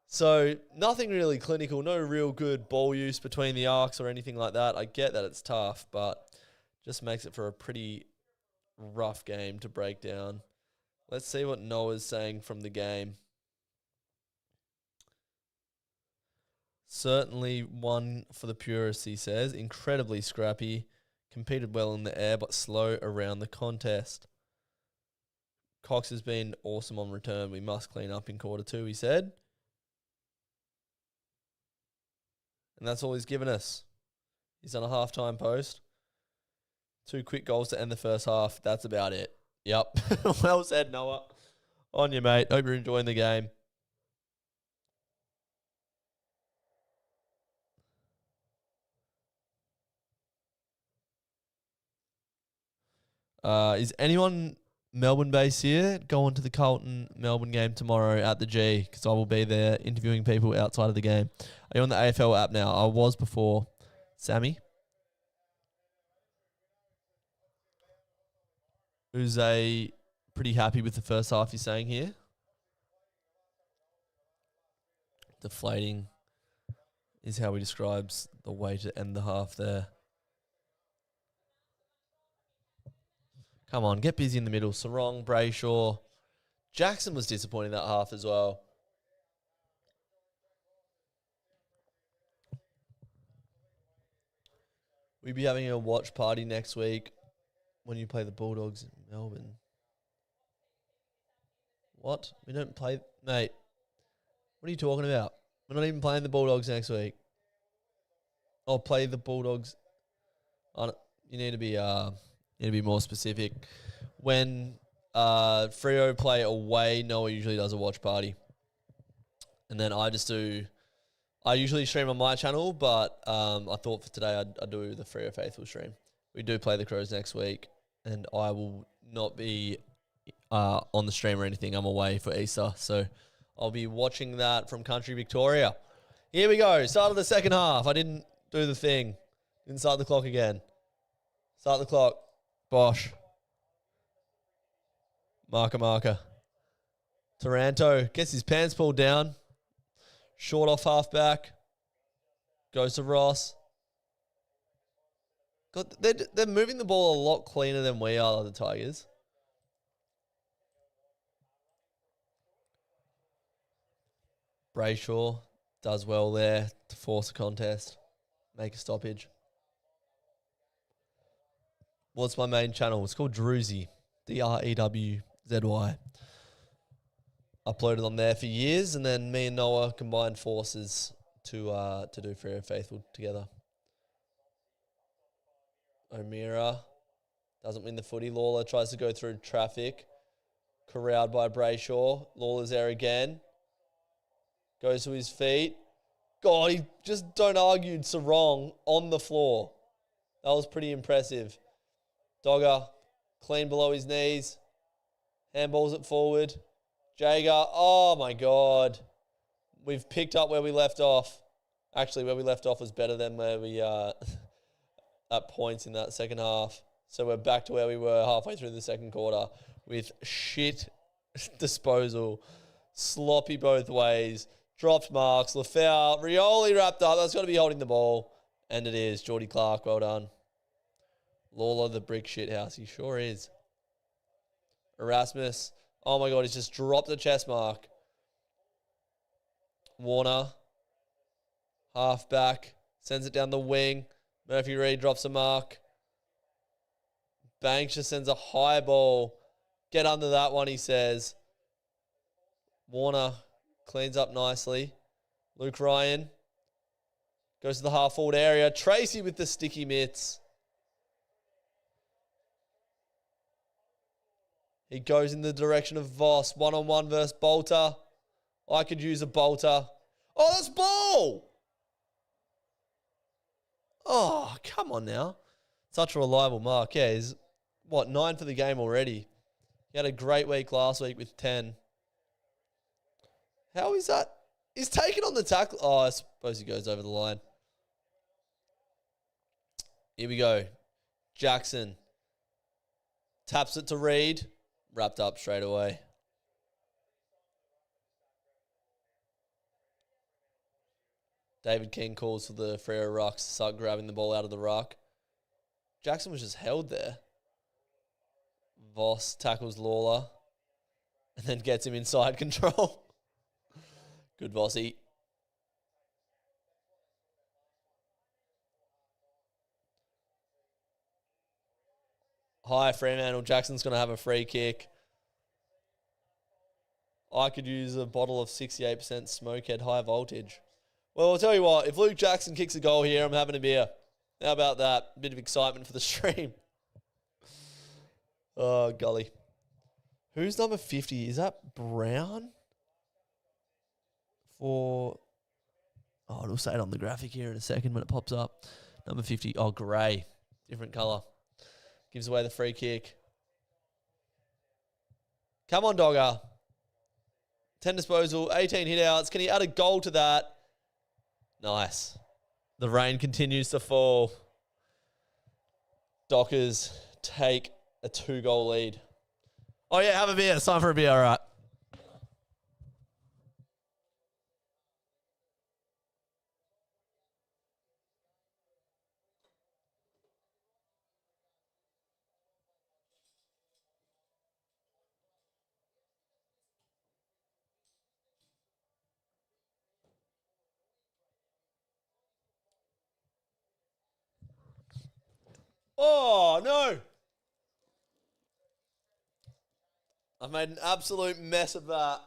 A: So nothing really clinical, no real good ball use between the arcs or anything like that. I get that it's tough, but just makes it for a pretty rough game to break down. Let's see what Noah's saying from the game. Certainly one for the purists, he says. Incredibly scrappy. Competed well in the air, but slow around the contest. Cox has been awesome on return. We must clean up in quarter 2, he said. And that's all he's given us. He's done a half-time post. 2 quick goals to end the first half. That's about it. Yep. Well said, Noah. On you, mate. Hope you're enjoying the game. Is anyone Melbourne-based here going to the Carlton-Melbourne game tomorrow at the G? Because I will be there interviewing people outside of the game. Are you on the AFL app now? I was before. Sammy? Who's pretty happy with the first half, you're saying here? Deflating is how he describes the way to end the half there. Come on, get busy in the middle. Sarong, Brayshaw. Jackson was disappointing that half as well. We'll be having a watch party next week when you play the Bulldogs in Melbourne. What? We don't play... Mate, what are you talking about? We're not even playing the Bulldogs next week. I'll play the Bulldogs... You need to be more specific. When Freo play away, Noah usually does a watch party. And then I usually stream on my channel, but I thought for today I'd do the Freo Faithful stream. We do play the Crows next week, and I will not be on the stream or anything. I'm away for Easter, so I'll be watching that from country Victoria. Here we go. Start of the second half. I didn't do the thing. Didn't start the clock again. Start the clock. Bosh. Marker. Taranto gets his pants pulled down. Short off halfback. Goes to Ross. God, they're moving the ball a lot cleaner than we are, the Tigers. Brayshaw does well there to force a contest. Make a stoppage. What's my main channel? It's called Drewzy. Drewzy. Uploaded on there for years, and then me and Noah combined forces to do Freo Faithful together. O'Meara doesn't win the footy. Lawler tries to go through traffic. Corralled by Brayshaw. Lawler's there again. Goes to his feet. God, he just don't argue Sarong on the floor. That was pretty impressive. Dogger, clean below his knees. Handballs it forward. Jager, oh my God. We've picked up where we left off. Actually, where we left off was better than where we at points in that second half. So we're back to where we were halfway through the second quarter with shit disposal. Sloppy both ways. Dropped marks. Lafau, Rioli wrapped up. That's got to be holding the ball. And it is. Geordie Clark, well done. Lawler, the brick shit house. He sure is. Erasmus. Oh my God, he's just dropped the chest mark. Warner. Halfback. Sends it down the wing. Murphy Reid drops a mark. Banks just sends a high ball. Get under that one, he says. Warner cleans up nicely. Luke Ryan. Goes to the half-forward area. Tracy with the sticky mitts. He goes in the direction of Voss. One-on-one versus Bolter. I could use a Bolter. Oh, that's ball! Oh, come on now. Such a reliable mark. Yeah, he's, 9 for the game already. He had a great week last week with 10. How is that? He's taken on the tackle. Oh, I suppose he goes over the line. Here we go. Jackson. Taps it to Reed. Wrapped up straight away. David King calls for the Freo rucks to start grabbing the ball out of the ruck. Jackson was just held there. Voss tackles Lawler and then gets him inside control. Good Vossy. Hi, Fremantle. Jackson's going to have a free kick. I could use a bottle of 68% Smokehead high voltage. Well, I'll tell you what. If Luke Jackson kicks a goal here, I'm having a beer. How about that? Bit of excitement for the stream. Oh, golly. Who's number 50? Is that Brown? It'll say it on the graphic here in a second when it pops up. Number 50. Oh, grey. Different colour. Gives away the free kick. Come on, Dogger. 10 disposal, 18 hit outs. Can he add a goal to that? Nice. The rain continues to fall. Dockers take a 2-goal lead. Oh, yeah, have a beer. It's time for a beer. All right. Oh, no. I've made an absolute mess of that.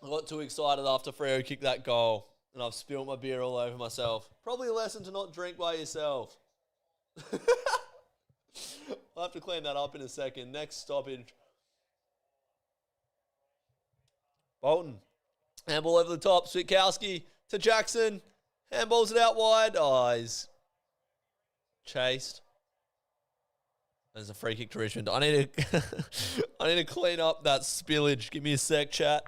A: I got too excited after Freo kicked that goal, and I've spilled my beer all over myself. Probably a lesson to not drink by yourself. I'll have to clean that up in a second. Next stoppage. Bolton. Handball over the top. Switkowski to Jackson. Handballs it out wide. Oh, he's chased. There's a free kick to Richmond. I need to clean up that spillage. Give me a sec, chat.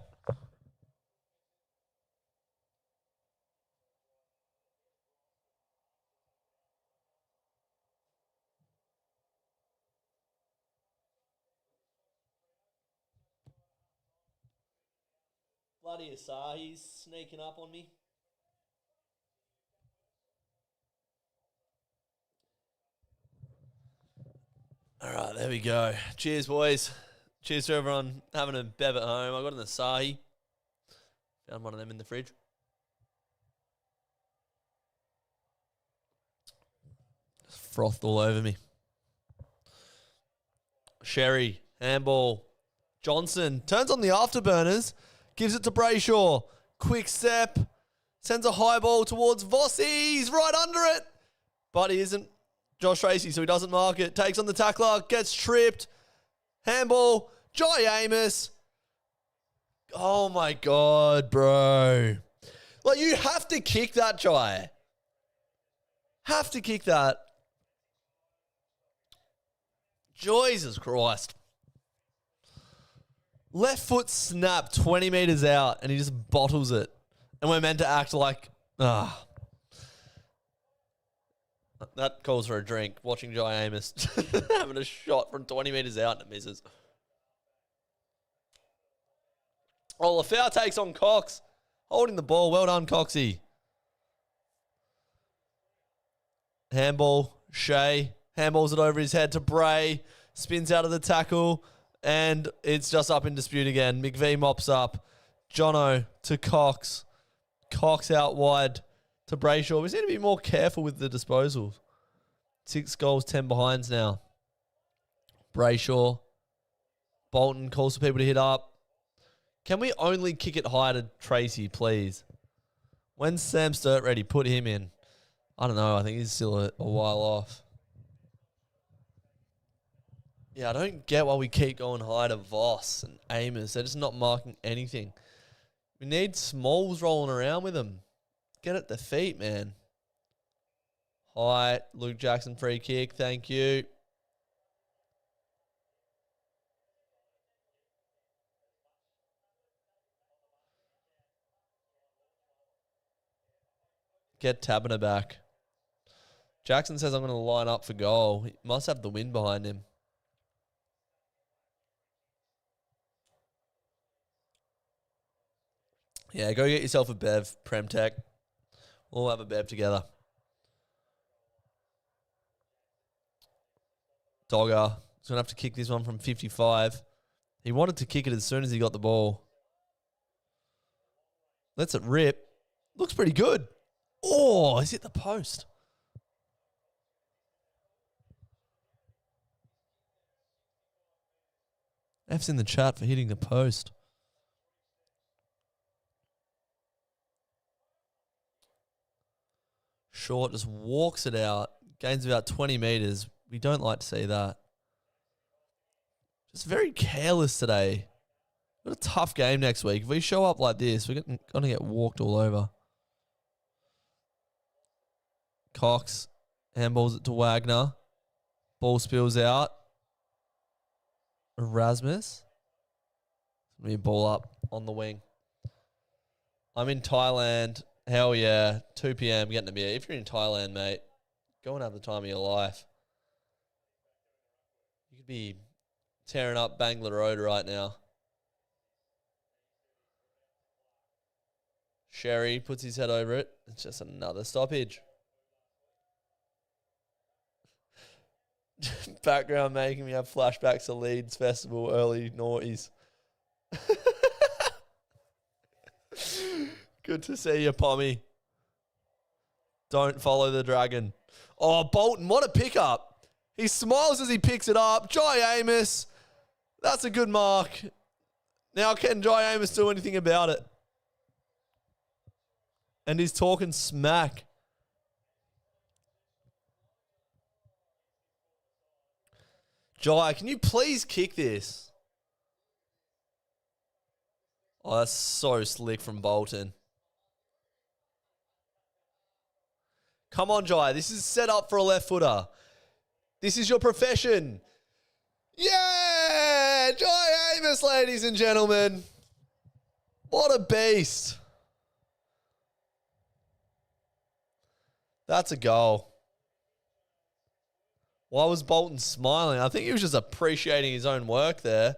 A: Bloody Asahi's sneaking up on me. All right, there we go. Cheers, boys. Cheers to everyone having a bev at home. I got an Asahi. Found one of them in the fridge. Frothed all over me. Sherry, handball. Johnson turns on the afterburners. Gives it to Brayshaw. Quick step. Sends a high ball towards Vossi. He's right under it. But he isn't Josh Tracy, so he doesn't mark it. Takes on the tackler. Gets tripped. Handball. Jai Amos. Oh, my God, bro. Like, you have to kick that, Jai. Have to kick that. Jesus Christ. Left foot snap 20 metres out and he just bottles it. And we're meant to act like, That calls for a drink. Watching Jai Amos having a shot from 20 metres out and it misses. Oh, Lafau takes on Cox. Holding the ball. Well done, Coxie. Handball. Shea. Handballs it over his head to Bray. Spins out of the tackle. And it's just up in dispute again. McVee mops up. Jono to Cox. Cox out wide to Brayshaw. We need to be more careful with the disposals. 6 goals, 10 behinds now. Brayshaw. Bolton calls for people to hit up. Can we only kick it high to Tracy, please? When's Sam Sturt ready? Put him in. I don't know. I think he's still a while off. Yeah, I don't get why we keep going high to Voss and Amos. They're just not marking anything. We need Smalls rolling around with them. Get at the feet, man. High, Luke Jackson free kick. Thank you. Get Tabiner back. Jackson says I'm going to line up for goal. He must have the wind behind him. Yeah, go get yourself a bev, Premtech. We'll have a bev together. Dogger. He's going to have to kick this one from 55. He wanted to kick it as soon as he got the ball. Lets it rip. Looks pretty good. Oh, he's hit the post. F's in the chat for hitting the post. Short just walks it out. Gains about 20 metres. We don't like to see that. Just very careless today. Got a tough game next week. If we show up like this, we're going to get walked all over. Cox handballs it to Wagner. Ball spills out. Erasmus. It's going to be a ball up on the wing. I'm in Thailand. Hell yeah. 2 p.m. getting a beer. If you're in Thailand, mate, go and have the time of your life. You could be tearing up Bangla Road right now. Sherry puts his head over it. It's just another stoppage. Background making me have flashbacks to Leeds Festival early noughties. Good to see you, Pommy. Don't follow the dragon. Oh, Bolton, what a pickup. He smiles as he picks it up. Jai Amos. That's a good mark. Now, can Jai Amos do anything about it? And he's talking smack. Jai, can you please kick this? Oh, that's so slick from Bolton. Come on, Jai. This is set up for a left footer. This is your profession. Yeah! Jai Amos, ladies and gentlemen. What a beast. That's a goal. Why was Bolton smiling? I think he was just appreciating his own work there.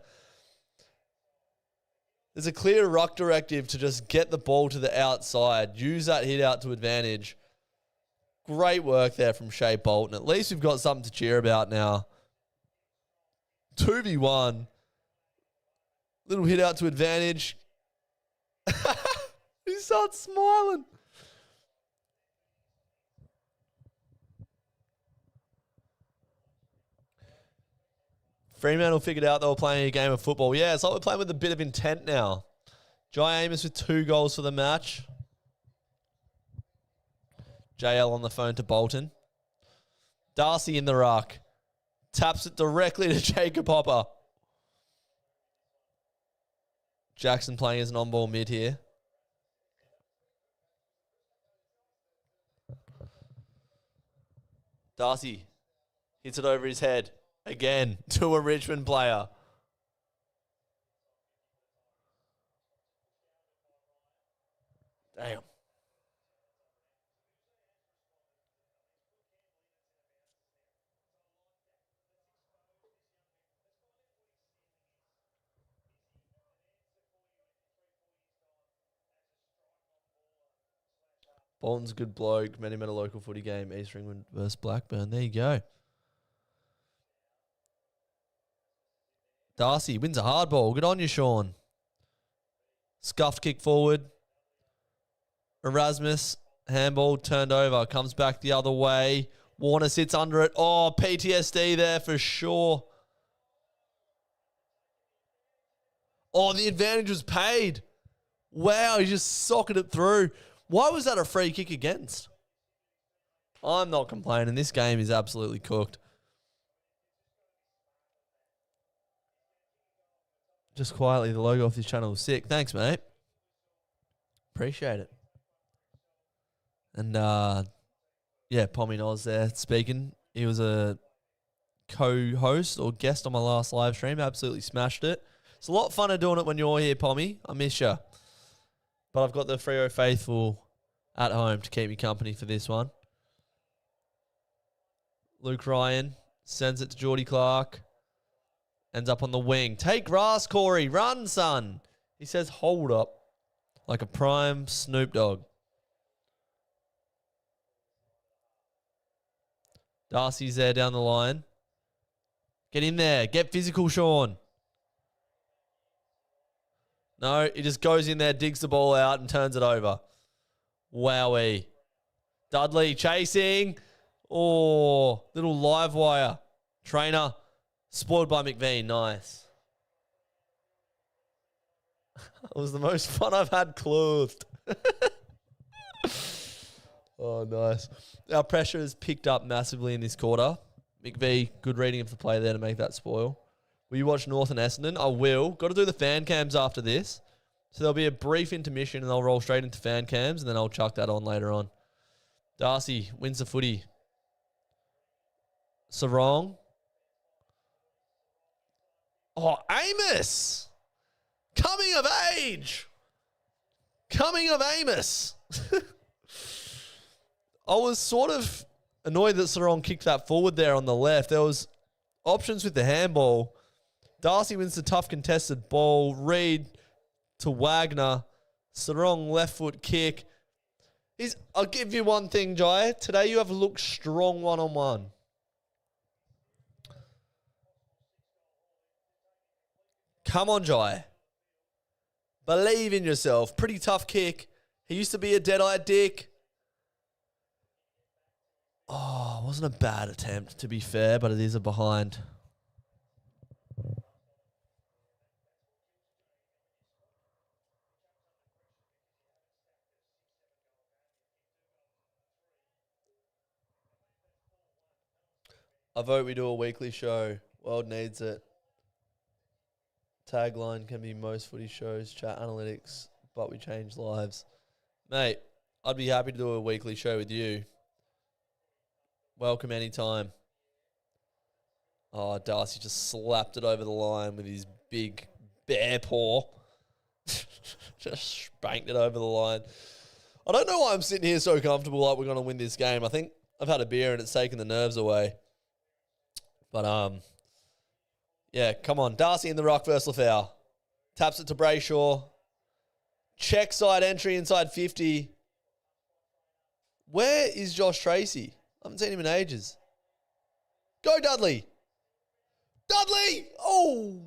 A: There's a clear ruck directive to just get the ball to the outside. Use that hit out to advantage. Great work there from Shea Bolton. At least we've got something to cheer about now. 2v1. Little hit out to advantage. He starts smiling. Fremantle figured out they were playing a game of football. Yeah, it's like we're playing with a bit of intent now. Jai Amos with 2 goals for the match. JL on the phone to Bolton. Darcy in the ruck. Taps it directly to Jacob Hopper. Jackson playing as an on-ball mid here. Darcy hits it over his head. Again, to a Richmond player. Damn. Bolton's a good bloke. Met him at a local footy game. East Ringwood versus Blackburn. There you go. Darcy wins a hard ball. Good on you, Sean. Scuffed kick forward. Erasmus. Handball turned over. Comes back the other way. Warner sits under it. Oh, PTSD there for sure. Oh, the advantage was paid. Wow, he just socketed it through. Why was that a free kick against? I'm not complaining. This game is absolutely cooked. Just quietly, the logo off this channel is sick. Thanks, mate. Appreciate it. And, Pommy Noz there speaking. He was a co-host or guest on my last live stream. Absolutely smashed it. It's a lot funner doing it when you're here, Pommy. I miss you. But I've got the Freo Faithful at home to keep me company for this one. Luke Ryan sends it to Geordie Clark. Ends up on the wing. Take grass, Corey. Run, son. He says, hold up. Like a prime Snoop Dogg. Darcy's there down the line. Get in there. Get physical, Sean. No, he just goes in there, digs the ball out and turns it over. Wowee. Dudley chasing. Oh, little live wire. Trainer. Spoiled by McVean. Nice. It was the most fun I've had clothed. Oh, nice. Our pressure has picked up massively in this quarter. McVee, good reading of the play there to make that spoil. Will you watch North and Essendon? I will. Got to do the fan cams after this. So there'll be a brief intermission and I'll roll straight into fan cams and then I'll chuck that on later on. Darcy wins the footy. Sarong. Oh, Amos. Coming of age. Coming of Amos. I was sort of annoyed that Sarong kicked that forward there on the left. There was options with the handball. Darcy wins the tough contested ball. Reed to Wagner. Sarong left foot kick. I'll give you one thing, Jai. Today you have looked strong one-on-one. Come on, Jai. Believe in yourself. Pretty tough kick. He used to be a dead-eyed dick. Oh, wasn't a bad attempt, to be fair, but it is a behind. I vote we do a weekly show. World needs it. Tagline can be most footy shows, chat analytics, but we change lives. Mate, I'd be happy to do a weekly show with you. Welcome anytime. Oh, Darcy just slapped it over the line with his big bear paw. Just spanked it over the line. I don't know why I'm sitting here so comfortable like we're going to win this game. I think I've had a beer and it's taken the nerves away. But, yeah, come on. Darcy in the ruck versus Lafau. Taps it to Brayshaw. Check side entry inside 50. Where is Josh Tracy? I haven't seen him in ages. Go, Dudley. Dudley! Oh!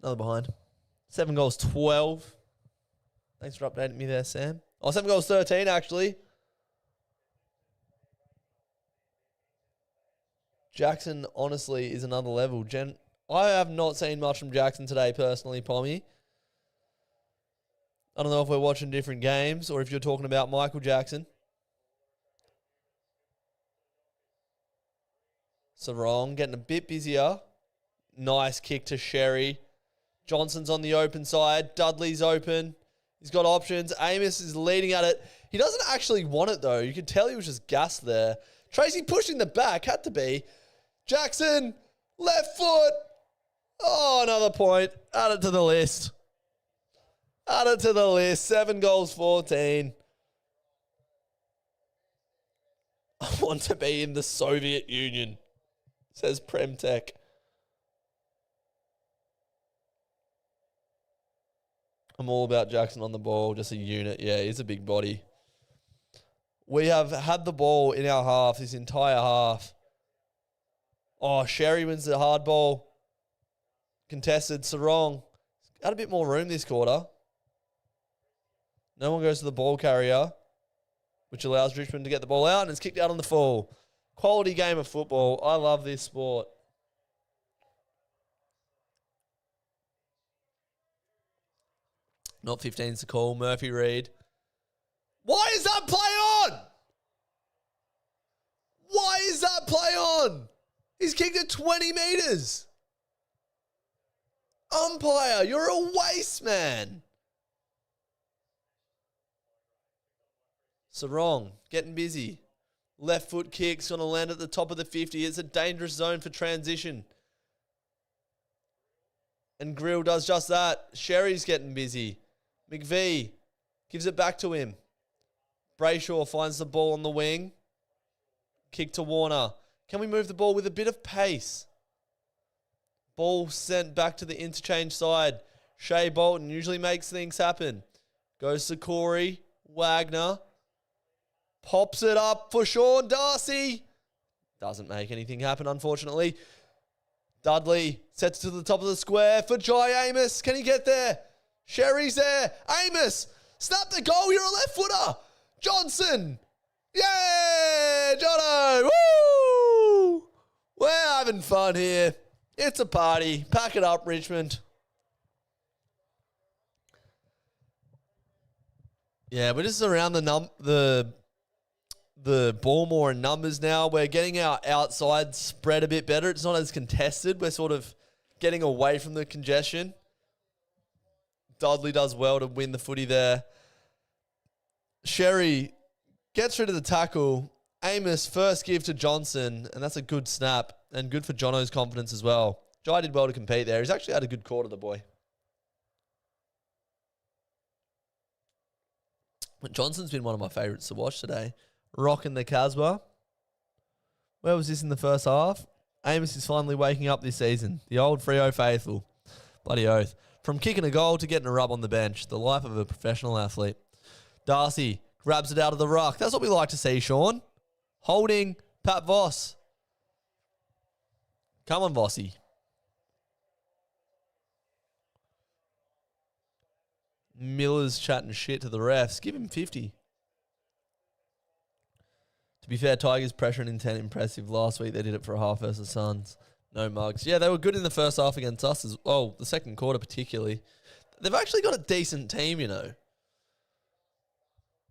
A: Another behind. 7 goals, 12. Thanks for updating me there, Sam. Oh, 7 goals, 13, actually. Jackson, honestly, is another level. I have not seen much from Jackson today, personally, Pommy. I don't know if we're watching different games or if you're talking about Michael Jackson. Sarong getting a bit busier. Nice kick to Sherry. Johnson's on the open side. Dudley's open. He's got options. Amos is leading at it. He doesn't actually want it, though. You could tell he was just gassed there. Tracy pushing the back. Had to be. Jackson, left foot. Oh, another point. Add it to the list. Add it to the list. 7 goals, 14. I want to be in the Soviet Union, says Premtech. I'm all about Jackson on the ball, just a unit. Yeah, he's a big body. We have had the ball in our half, this entire half. Oh, Sherry wins the hard ball. Contested. Sarong had a bit more room this quarter. No one goes to the ball carrier, which allows Richmond to get the ball out, and it's kicked out on the full. Quality game of football. I love this sport. Not 15's the call. Murphy Reed. Why is that play on? Why is that play on? He's kicked it 20 metres. Umpire, you're a waste man. Sarong, getting busy. Left foot kick's going to land at the top of the 50. It's a dangerous zone for transition. And Grill does just that. Sherry's getting busy. McVee gives it back to him. Brayshaw finds the ball on the wing. Kick to Warner. Can we move the ball with a bit of pace? Ball sent back to the interchange side. Shea Bolton usually makes things happen. Goes to Corey. Wagner. Pops it up for Sean Darcy. Doesn't make anything happen, unfortunately. Dudley sets to the top of the square for Jai Amos. Can he get there? Sherry's there. Amos. Snap the goal. You're a left footer. Johnson. Yeah, Jono. Woo! We're having fun here. It's a party. Pack it up, Richmond. Yeah, we're just around the ball more in numbers now. We're getting our outside spread a bit better. It's not as contested. We're sort of getting away from the congestion. Dudley does well to win the footy there. Sherry gets rid of the tackle. Amos first give to Johnson, and that's a good snap and good for Jono's confidence as well. Jai did well to compete there. He's actually had a good quarter, the boy. Johnson's been one of my favourites to watch today. Rocking the Casbah. Where was this in the first half? Amos is finally waking up this season. The old Freo Faithful. Bloody oath. From kicking a goal to getting a rub on the bench. The life of a professional athlete. Darcy grabs it out of the ruck. That's what we like to see, Sean. Holding Pat Voss. Come on, Vossy. Miller's chatting shit to the refs. Give him 50. To be fair, Tigers' pressure and intent impressive. Last week they did it for a half versus Suns. No mugs. Yeah, they were good in the first half against us as well. The second quarter particularly. They've actually got a decent team, you know.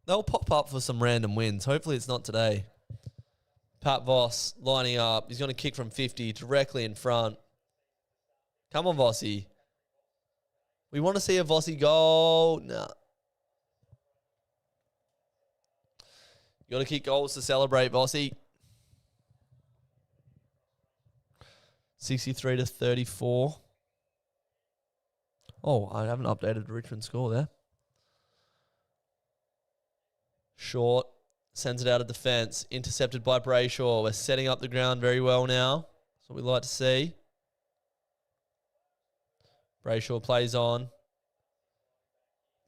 A: They'll pop up for some random wins. Hopefully it's not today. Pat Voss lining up. He's going to kick from 50 directly in front. Come on, Vossy. We want to see a Vossy goal. Nah. You got to kick goals to celebrate, Vossy. 63-34. Oh, I haven't updated the Richmond score there. Short. Sends it out of defence. Intercepted by Brayshaw. We're setting up the ground very well now. That's what we like to see. Brayshaw plays on.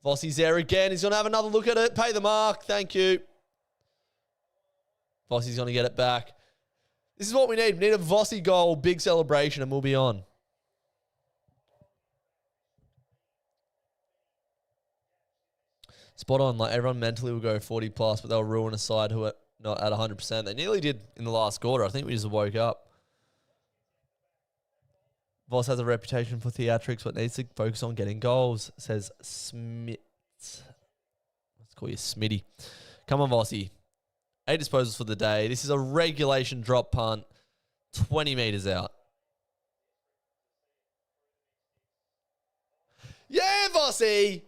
A: Vossy's there again. He's going to have another look at it. Pay the mark. Thank you. Vossy's going to get it back. This is what we need. We need a Vossy goal, big celebration, and we'll be on. Spot on. Like, everyone mentally will go 40 plus, but they'll ruin a side who are not at 100%. They nearly did in the last quarter. I think we just woke up. Voss has a reputation for theatrics, but needs to focus on getting goals, says Smith. Let's call you Smitty. Come on, Vossy. 8 disposals for the day. This is a regulation drop punt. 20 metres out. Yeah, Vossy!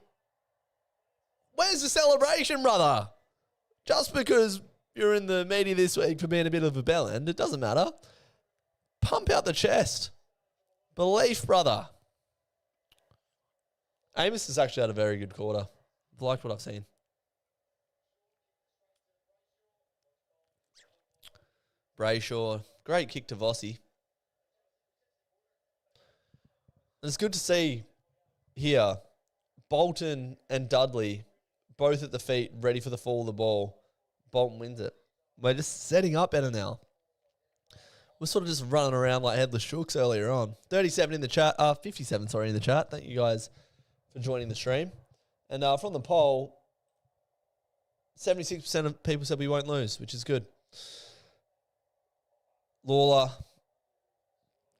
A: Where's the celebration, brother? Just because you're in the media this week for being a bit of a bellend, it doesn't matter. Pump out the chest. Belief, brother. Amos has actually had a very good quarter. I've liked what I've seen. Brayshaw. Great kick to Vossy. It's good to see here Bolton and Dudley both at the feet, ready for the fall of the ball. Bolton wins it. We're just setting up better now. We're sort of just running around like headless shooks earlier on. 37 in the chat. 57, sorry, in the chat. Thank you guys for joining the stream. And from the poll, 76% of people said we won't lose, which is good. Lawler,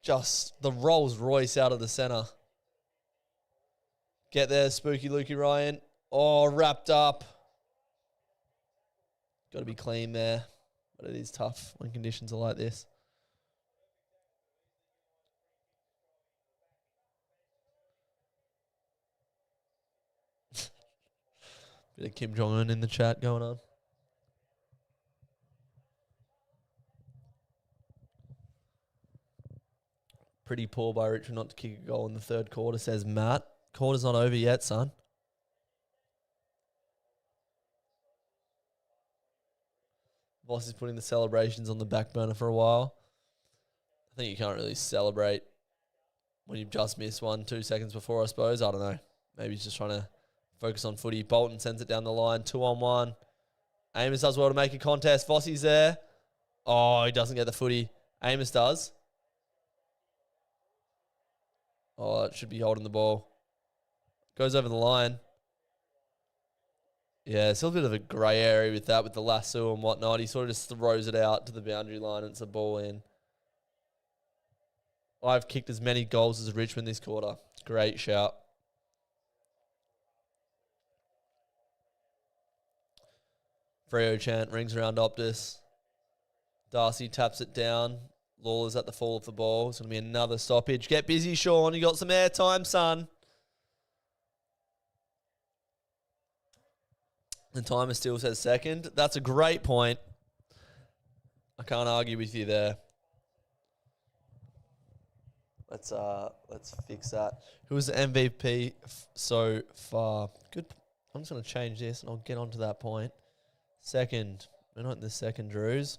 A: just the Rolls Royce out of the centre. Get there, Spooky Lukey Ryan. Oh, wrapped up. Got to be clean there. But it is tough when conditions are like this. Bit of Kim Jong-un in the chat going on. Pretty poor by Richmond not to kick a goal in the third quarter, says Matt. Quarter's not over yet, son. Voss is putting the celebrations on the back burner for a while. I think you can't really celebrate when you've just missed 2 seconds before, I suppose. I don't know. Maybe he's just trying to focus on footy. Bolton sends it down the line, 2-on-1. Amos does well to make a contest. Vossi's there. Oh, he doesn't get the footy. Amos does. Oh, it should be holding the ball. Goes over the line. Yeah, it's a little bit of a grey area with that, with the lasso and whatnot. He sort of just throws it out to the boundary line and it's a ball in. I've kicked as many goals as Richmond this quarter. Great shout. Freo chant rings around Optus. Darcy taps it down. Lawler's at the fall of the ball. It's going to be another stoppage. Get busy, Sean. You got some airtime, son. The timer still says second. That's a great point. I can't argue with you there. Let's fix that. Who was the MVP so far? Good. I'm just going to change this and I'll get onto that point. Second. We're not in the second, Drews.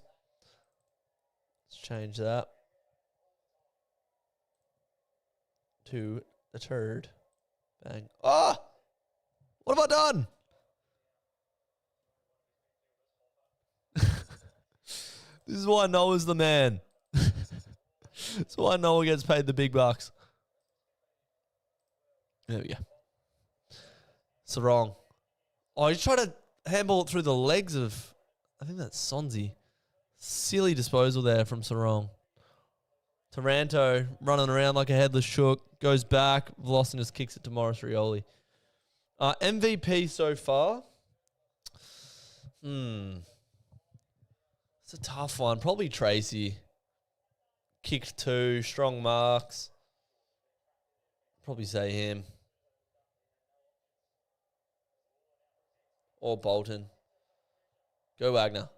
A: Let's change that to the third. Bang. Ah! What have I done? This is why Noah's the man. That's why Noah gets paid the big bucks. There we go. Sarong. Oh, he's trying to handball it through the legs of, I think that's Sonzi. Silly disposal there from Sarong. Taranto running around like a headless chook. Goes back. Vlossen just kicks it to Morris Rioli. MVP so far. It's a tough one. Probably Tracy. Kicked 2. Strong marks. Probably say him. Or Bolton. Go Wagner.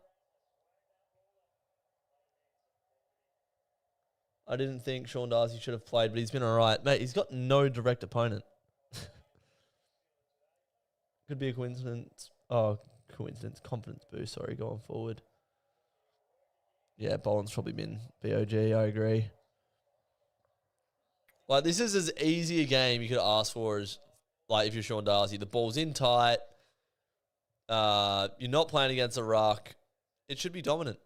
A: I didn't think Sean Darcy should have played, but he's been all right. Mate, he's got no direct opponent. Could be a coincidence. Oh, coincidence. Confidence boost, sorry, going forward. Yeah, Bolton's probably been BOG, I agree. Like, this is as easy a game you could ask for as, like, if you're Sean Darcy. The ball's in tight. You're not playing against a ruck. It should be dominant.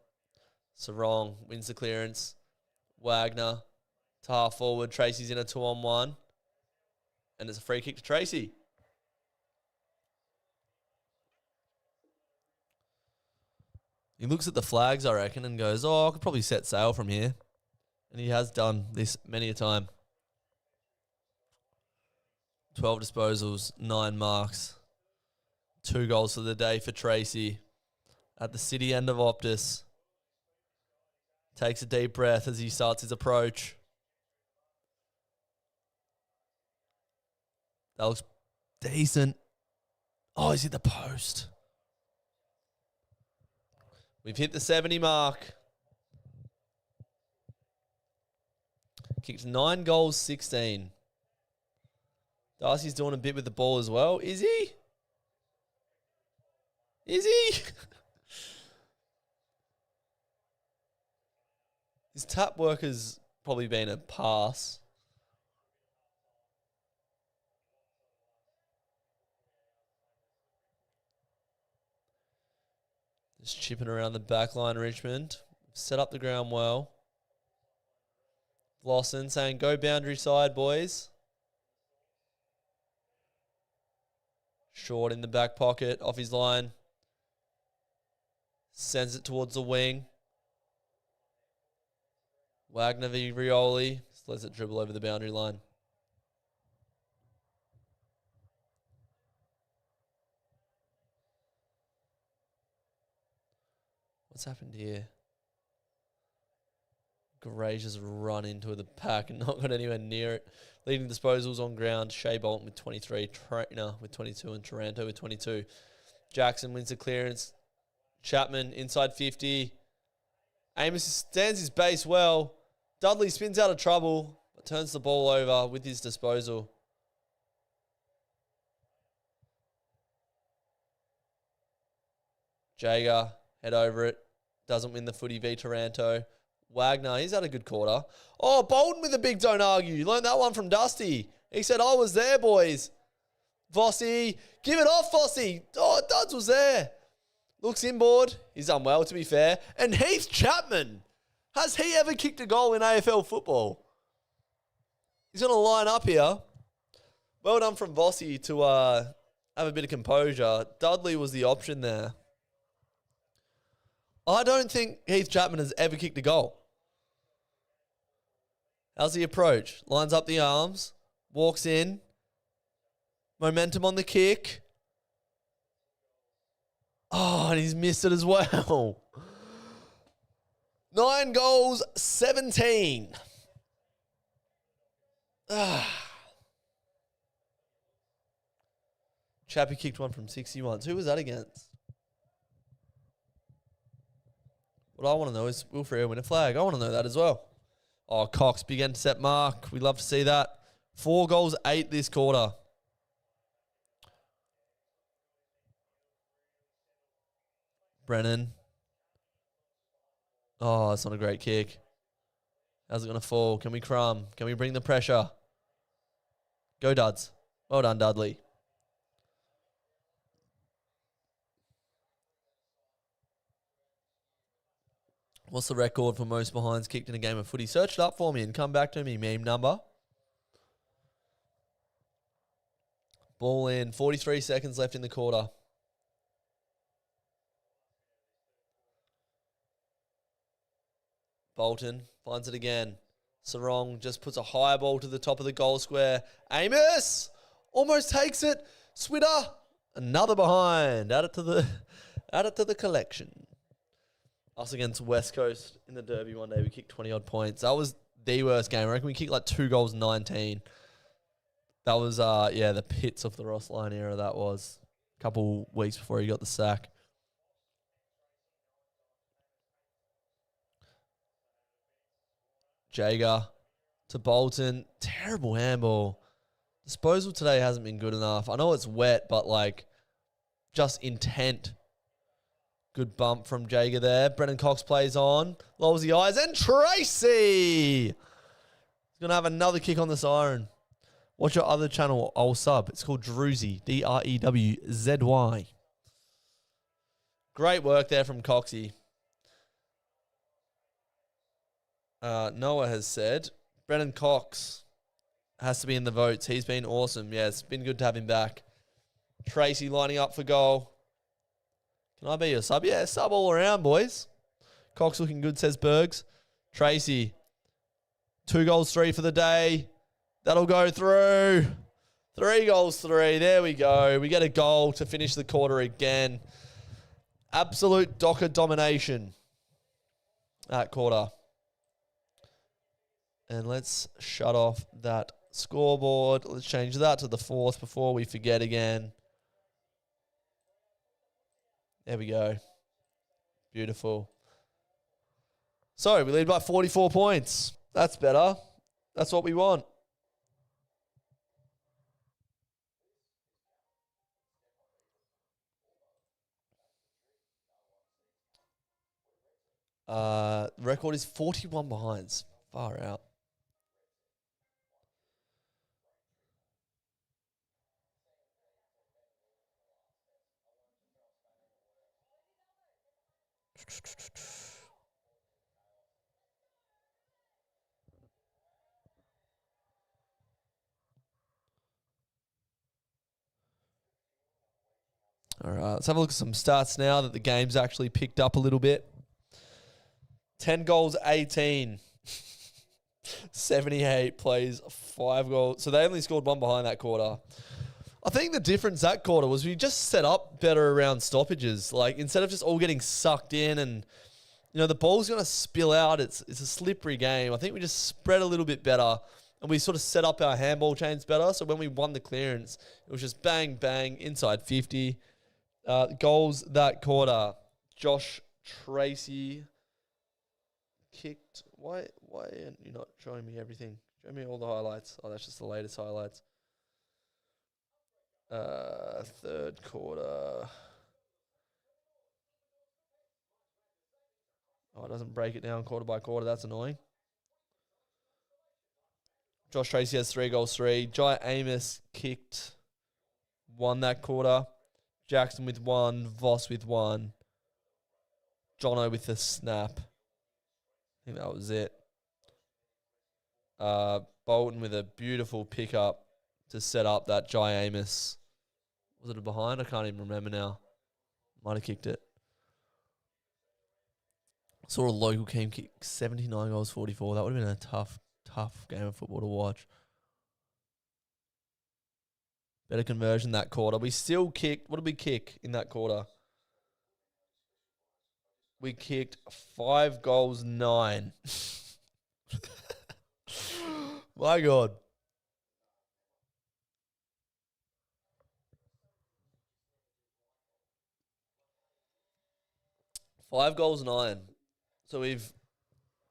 A: Sarong wins the clearance. Wagner, tar forward. Tracy's in a 2-on-1. And it's a free kick to Tracy. He looks at the flags, I reckon, and goes, oh, I could probably set sail from here. And he has done this many a time. 12 disposals, 9 marks. 2 goals for the day for Tracy. At the city end of Optus. Takes a deep breath as he starts his approach. That looks decent. Oh, he's hit the post. We've hit the 70 mark. Kicked 9 goals, 16. Darcy's doing a bit with the ball as well. Is he? Is he? His tap work has probably been a pass. Just chipping around the back line, Richmond. Set up the ground well. Vlossen saying, go boundary side, boys. Short in the back pocket, off his line. Sends it towards the wing. Wagner v. Rioli. Just lets it dribble over the boundary line. What's happened here? Gray just run into the pack and not got anywhere near it. Leading disposals on ground, Shea Bolton with 23, Trainer with 22, and Taranto with 22. Jackson wins the clearance. Chapman inside 50. Amos stands his base well. Dudley spins out of trouble, but turns the ball over with his disposal. Jager, head over it. Doesn't win the footy v Taranto. Wagner, he's had a good quarter. Oh, Bolton with a big don't argue. You learned that one from Dusty. He said, I was there, boys. Vossi, give it off, Vossi. Oh, Duds was there. Looks inboard. He's done well, to be fair. And Heath Chapman. Has he ever kicked a goal in AFL football? He's going to line up here. Well done from Vossi to have a bit of composure. Dudley was the option there. I don't think Heath Chapman has ever kicked a goal. How's the approach? Lines up the arms. Walks in. Momentum on the kick. Oh, and he's missed it as well. 9 goals, 17. Chappie kicked one from 61. Who was that against? What I want to know is, will Freo win a flag? I want to know that as well. Oh, Cox, big intercept mark. We'd love to see that. 4 goals, 8 this quarter. Brennan. Oh, it's not a great kick. How's it going to fall? Can we crumb? Can we bring the pressure? Go, Duds. Well done, Dudley. What's the record for most behinds kicked in a game of footy? Search it up for me and come back to me. Meme number. Ball in. 43 seconds left in the quarter. Bolton finds it again. Sarong just puts a high ball to the top of the goal square. Amos almost takes it. Switter, another behind. Add it to the collection. Us against West Coast in the Derby one day, we kicked 20-odd points. That was the worst game. I reckon we kicked like 2 goals, 19. That was, the pits of the Ross Lyon era, that was. A couple weeks before he got the sack. Jager to Bolton. Terrible handball. Disposal today hasn't been good enough. I know it's wet, but like, just intent. Good bump from Jager there. Brennan Cox plays on. Lowers the eyes. And Tracy! He's going to have another kick on the siren. Watch your other channel. I'll sub. It's called Drewzy. Drewzy. Great work there from Coxie. Noah has said Brennan Cox has to be in the votes. He's been awesome. Yeah, it's been good to have him back. Tracy lining up for goal. Can I be your sub? Yeah, sub all around, boys. Cox looking good, says Bergs. Tracy, 2 goals, 3 for the day. That'll go through. 3 goals, 3. There we go. We get a goal to finish the quarter again. Absolute Docker domination at quarter. And let's shut off that scoreboard. Let's change that to the 4th before we forget again. There we go. Beautiful. So, we lead by 44 points. That's better. That's what we want. Record is 41 behinds. Far out. All right, let's have a look at some stats now that the game's actually picked up a little bit. 10 goals, 18. 78 plays, 5 goals. So they only scored 1 behind that quarter. I think the difference that quarter was we just set up better around stoppages. Like, instead of just all getting sucked in and the ball's going to spill out. It's a slippery game. I think we just spread a little bit better and we sort of set up our handball chains better. So when we won the clearance, it was just bang, bang, inside 50. Goals that quarter. Josh Tracy kicked. Why aren't you not showing me everything? Show me all the highlights. Oh, that's just the latest highlights. Third quarter. Oh, it doesn't break it down quarter by quarter. That's annoying. Josh Tracy has 3 goals, 3. Jai Amos kicked 1 that quarter. Jackson with 1. Voss with 1. Jono with the snap. I think that was it. Bolton with a beautiful pickup to set up that Jai Amos. Was it a behind? I can't even remember now. Might have kicked it. Saw a local team kick 79 goals, 44. That would have been a tough game of football to watch. Better conversion that quarter. We still kicked. What did we kick in that quarter? We kicked 5 goals, 9. My God. Five goals, 9. So we've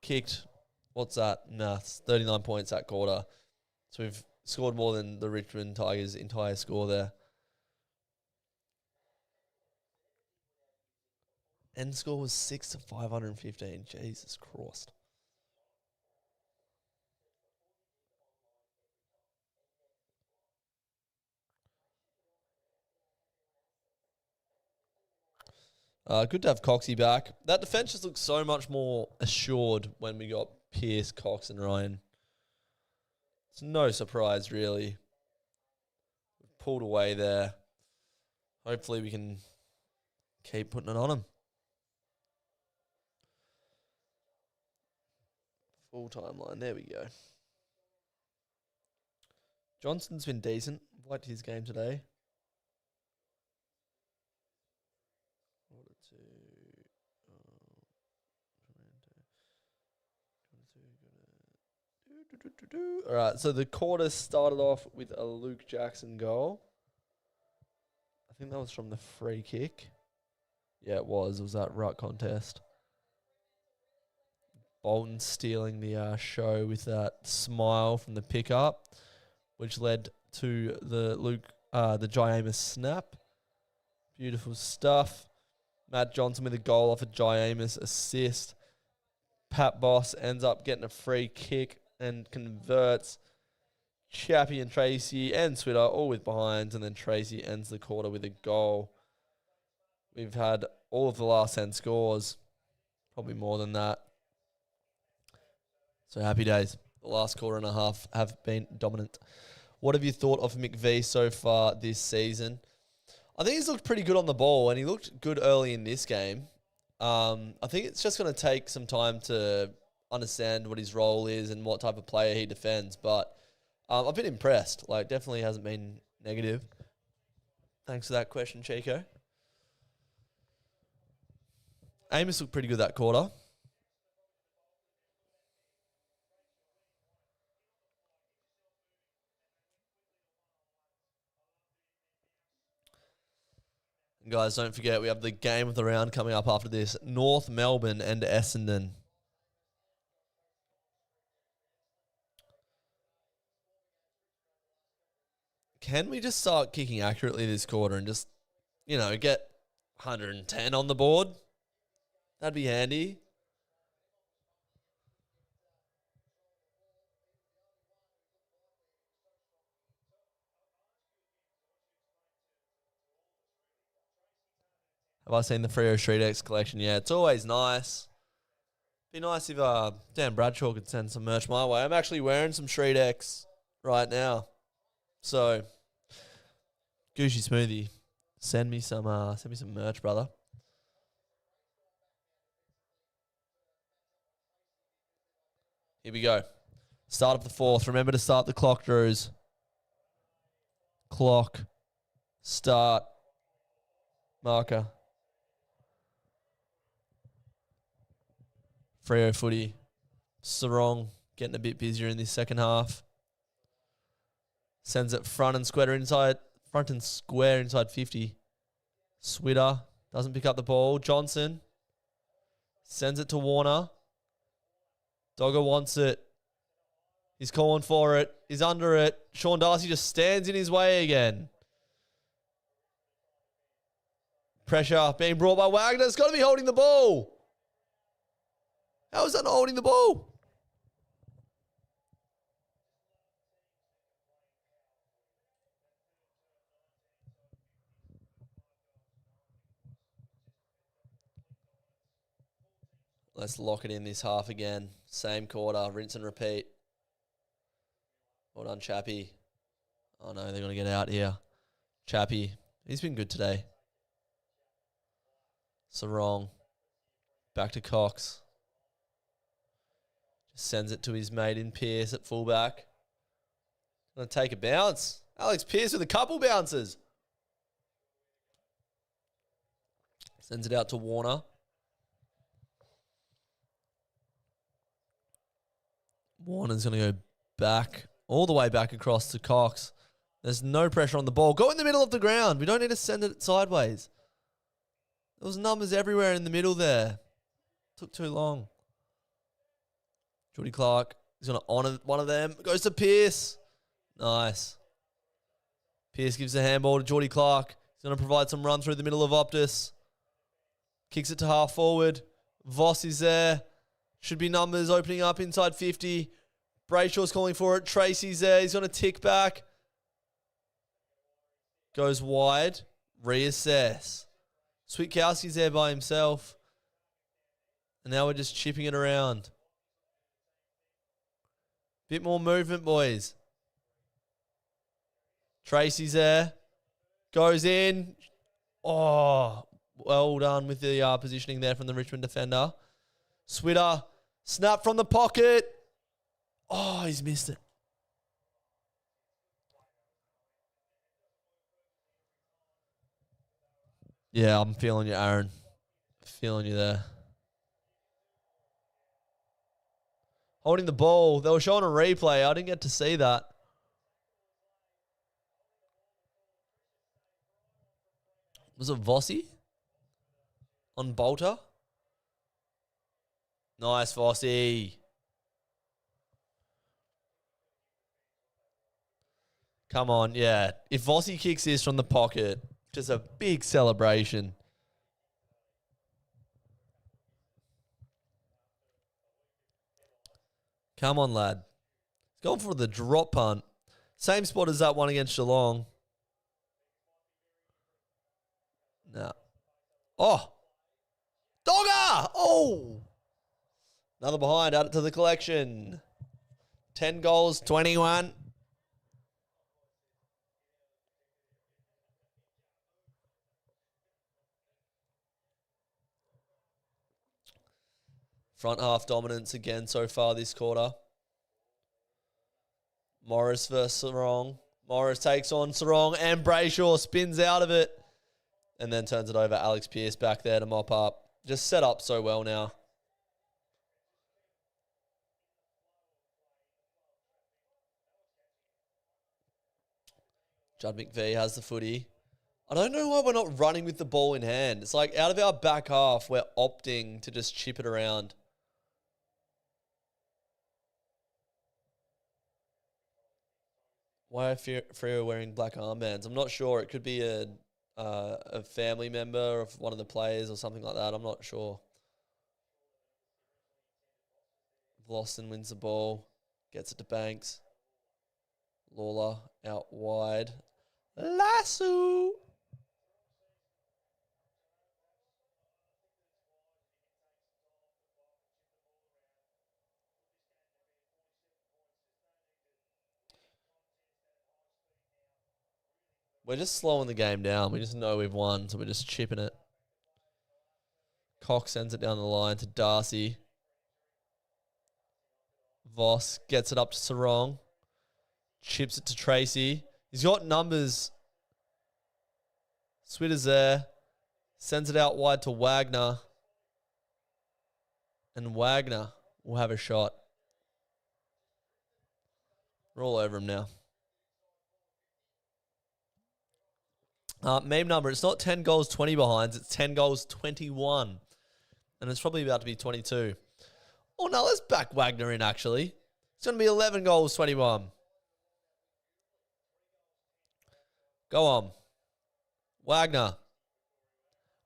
A: kicked, what's that? It's 39 points that quarter. So we've scored more than the Richmond Tigers' entire score there. End score was 6-515. Jesus Christ. Good to have Coxie back. That defence just looks so much more assured when we got Pearce, Cox and Ryan. It's no surprise, really. We've pulled away there. Hopefully we can keep putting it on them. Full timeline. There we go. Johnston's been decent. Liked his game today. All right, so the quarter started off with a Luke Jackson goal. I think that was from the free kick. Yeah, it was. It was that ruck contest. Bolton stealing the show with that smile from the pickup, which led to the Jai Amos snap. Beautiful stuff. Matt Johnson with a goal off a Jai Amos assist. Pat Boss ends up getting a free kick and converts. Chappie and Tracy and Switter all with behinds, and then Tracy ends the quarter with a goal. We've had all of the last 10 scores, probably more than that. So happy days. The last quarter and a half have been dominant. What have you thought of McVie so far this season? I think he's looked pretty good on the ball, and he looked good early in this game. I think it's just going to take some time to understand what his role is and what type of player he defends. But I've been impressed. Like, definitely hasn't been negative. Thanks for that question, Chico. Amos looked pretty good that quarter. And guys, don't forget, we have the game of the round coming up after this. North Melbourne and Essendon. Can we just start kicking accurately this quarter and just, get 110 on the board? That'd be handy. Have I seen the Freo Street X collection? Yeah, it's always nice. Be nice if Dan Bradshaw could send some merch my way. I'm actually wearing some Street X right now. So, Goosey Smoothie, send me some merch, brother. Here we go. Start of the fourth. Remember to start the clock, Drews. Clock. Start. Marker. Freo footy. Sarong getting a bit busier in this second half. Sends it front and square inside 50. Switter doesn't pick up the ball. Johnson sends it to Warner. Dogger wants it. He's calling for it. He's under it. Sean Darcy just stands in his way again. Pressure being brought by Wagner. It's got to be holding the ball. How is that not holding the ball? Let's lock it in this half again. Same quarter. Rinse and repeat. Well done, Chappie. Oh, no, they're going to get out here. Chappie. He's been good today. Sarong. Back to Cox. Just sends it to his mate in Pearce at fullback. Going to take a bounce. Alex Pearce with a couple bounces. Sends it out to Warner. Warner's going to go back, all the way back across to Cox. There's no pressure on the ball. Go in the middle of the ground. We don't need to send it sideways. There was numbers everywhere in the middle there. Took too long. Jordy Clark is going to honour one of them. Goes to Pearce. Nice. Pearce gives the handball to Jordy Clark. He's going to provide some run through the middle of Optus. Kicks it to half forward. Voss is there. Should be numbers opening up inside 50. Brayshaw's calling for it. Tracy's there. He's going to tick back. Goes wide. Reassess. Switkowski's there by himself. And now we're just chipping it around. Bit more movement, boys. Tracy's there. Goes in. Oh, well done with the positioning there from the Richmond defender. Switter. Snap from the pocket. Oh, he's missed it. Yeah, I'm feeling you, Aaron. Feeling you there. Holding the ball. They were showing a replay. I didn't get to see that. Was it Vossi? On Bolter? Nice, Vossi. Come on, yeah. If Vossi kicks this from the pocket, just a big celebration. Come on, lad. He's going for the drop punt. Same spot as that one against Geelong. No. Oh. Dogger! Oh. Another behind. Add it to the collection. 10 goals, 21. Front half dominance again so far this quarter. Morris versus Sarong. Morris takes on Sarong and Brayshaw spins out of it. And then turns it over. Alex Pearce back there to mop up. Just set up so well now. Judd McVee has the footy. I don't know why we're not running with the ball in hand. It's like out of our back half, we're opting to just chip it around. Why are Freo wearing black armbands? I'm not sure. It could be a family member of one of the players or something like that. I'm not sure. Vlosten wins the ball. Gets it to Banks. Lawler out wide. Lasso. We're just slowing the game down. We just know we've won, so we're just chipping it. Cox sends it down the line to Darcy. Voss gets it up to Sarong. Chips it to Tracy. He's got numbers. Switter's there. Sends it out wide to Wagner. And Wagner will have a shot. We're all over him now. Meme number, it's not 10 goals, 20 behinds. It's 10 goals, 21. And it's probably about to be 22. Oh, no, let's back Wagner in, actually. It's going to be 11 goals, 21. Go on. Wagner.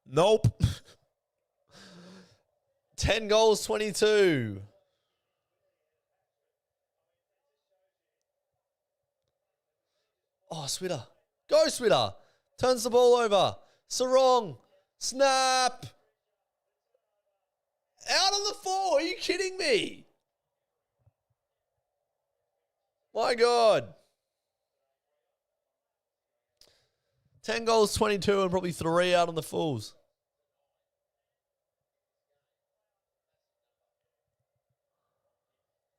A: Nope. 10 goals, 22. Oh, Switter. Go, Switter. Turns the ball over. Sarong. Snap. Out on the floor. Are you kidding me? My God. 10 goals, 22, and probably 3 out on the Fools.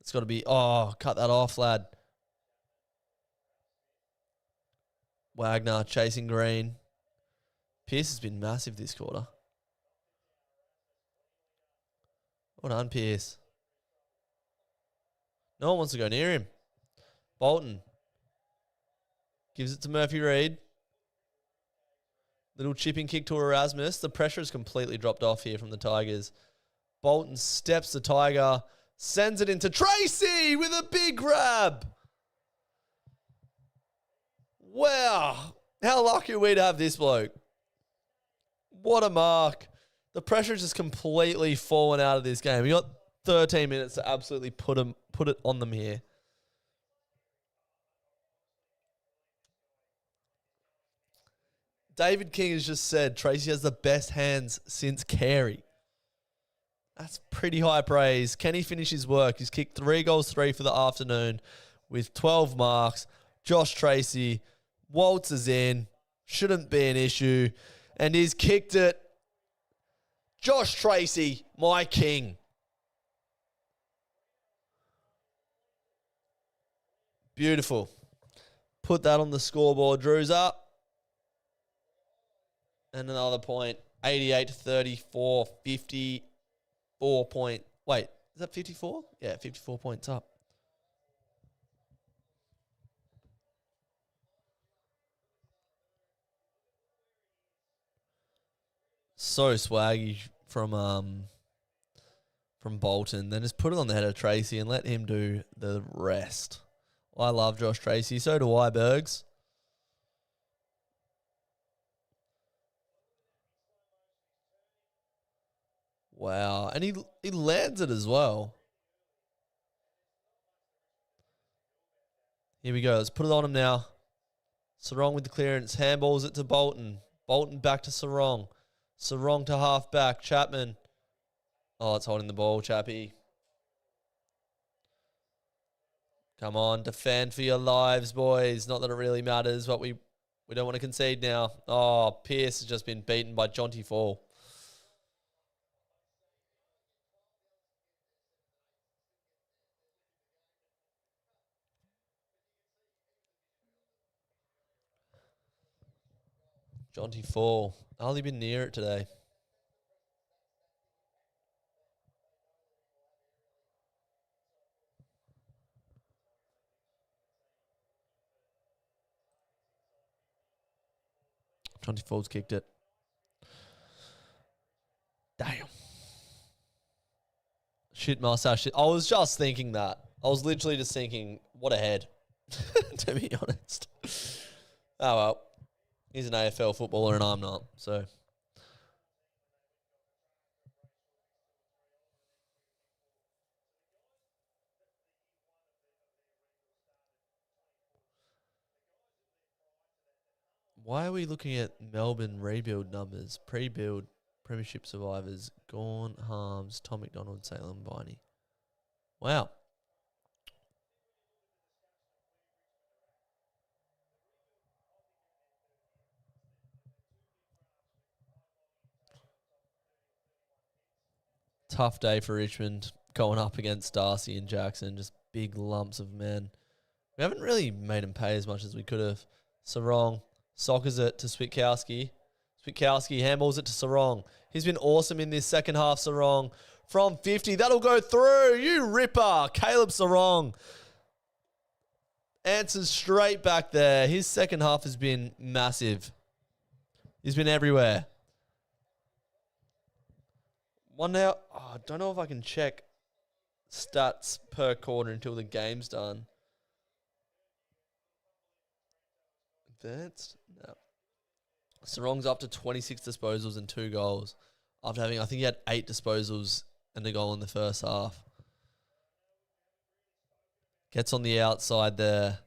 A: It's got to be... Oh, cut that off, lad. Wagner chasing Green. Pearce has been massive this quarter. Well done, Pearce. No one wants to go near him. Bolton. Gives it to Murphy Reid. Little chipping kick to Erasmus. The pressure has completely dropped off here from the Tigers. Bolton steps the Tiger. Sends it into Tracy with a big grab. Wow. How lucky are we to have this bloke? What a mark. The pressure just completely fallen out of this game. We got 13 minutes to absolutely put it on them here. David King has just said Tracy has the best hands since Carey. That's pretty high praise. Can he finish his work? He's kicked 3 goals, 3 for the afternoon with 12 marks. Josh Tracy waltzes in. Shouldn't be an issue. And he's kicked it. Josh Tracy, my king. Beautiful. Put that on the scoreboard, Drewzy. And another point. 88-34, 54 point. Wait, is that 54? Yeah, 54 points up. So swaggy from Bolton. Then just put it on the head of Tracy and let him do the rest. I love Josh Tracy. So do I, Bergs. Wow. And he lands it as well. Here we go. Let's put it on him now. Sarong with the clearance. Handballs it to Bolton. Bolton back to Sarong. Sarong to half back. Chapman. Oh, it's holding the ball, Chappie. Come on, defend for your lives, boys. Not that it really matters, but we don't want to concede now. Oh, Pearce has just been beaten by Jonty Fall. Jonty Fall. I've only been near it today. Jonty Fall's kicked it. Damn. Shit, Marcel. Shit. I was just thinking that. I was literally just thinking, what a head. To be honest. Oh, well. He's an AFL footballer and I'm not. So. Why are we looking at Melbourne rebuild numbers? Pre-build, premiership survivors, Gawn, Harms, Tom McDonald, Salem, Viney. Wow. Tough day for Richmond going up against Darcy and Jackson. Just big lumps of men. We haven't really made them pay as much as we could have. Sarong soccers it to Switkowski. Switkowski handballs it to Sarong. He's been awesome in this second half, Sarong. from 50. That'll go through. You ripper. Caleb Sarong answers straight back there. His second half has been massive. He's been everywhere. One now. Oh, I don't know if I can check stats per quarter until the game's done. Advanced? No. Sarong's up to 26 disposals and 2 goals. After having, I think he had 8 disposals and a goal in the first half. Gets on the outside there.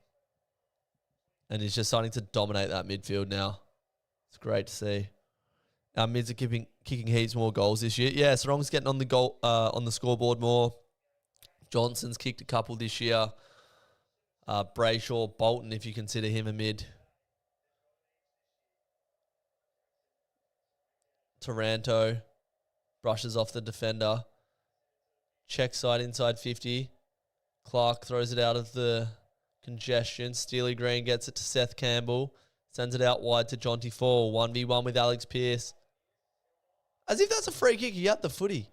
A: And he's just starting to dominate that midfield now. It's great to see. Our mids are kicking heaps more goals this year. Yeah, Sarong's getting on the goal on the scoreboard more. Johnson's kicked a couple this year. Brayshaw, Bolton, if you consider him a mid. Taranto brushes off the defender. Check side inside 50. Clark throws it out of the congestion. Steely Green gets it to Seth Campbell. Sends it out wide to Jonty Fall. 1v1 with Alex Pearce. As if that's a free kick. He had the footy.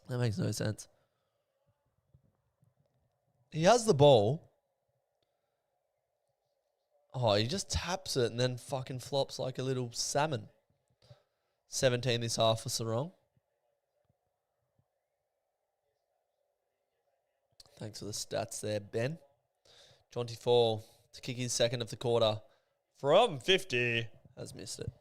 A: That makes no sense. He has the ball. Oh, he just taps it and then fucking flops like a little salmon. 17 this half for Sarong. Thanks for the stats there, Ben. Jonty Fall to kick his second of the quarter from 50. Has missed it.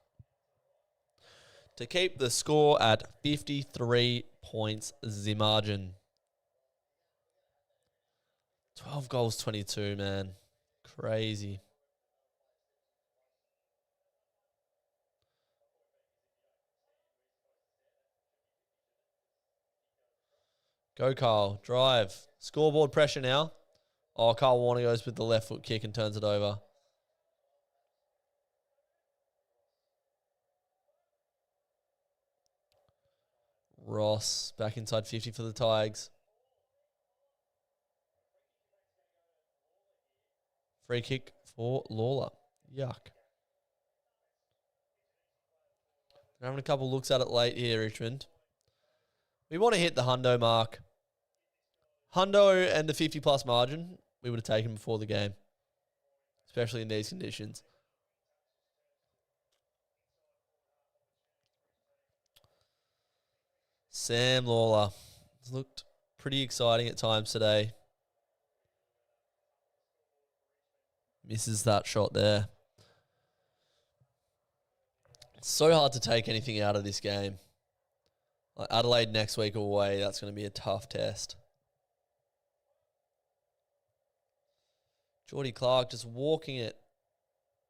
A: To keep the score at 53 points, the margin. 12 goals, 22, man. Crazy. Go, Carl. Drive. Scoreboard pressure now. Oh, Carl Warner goes with the left foot kick and turns it over. Ross back inside 50 for the Tigers. Free kick for Lawler. Yuck. We're having a couple looks at it late here, Richmond. We want to hit the hundo mark. Hundo and the 50-plus margin, we would have taken before the game, especially in these conditions. Sam Lawler. It's looked pretty exciting at times today. Misses that shot there. It's so hard to take anything out of this game. Like Adelaide next week away, that's going to be a tough test. Geordie Clark just walking it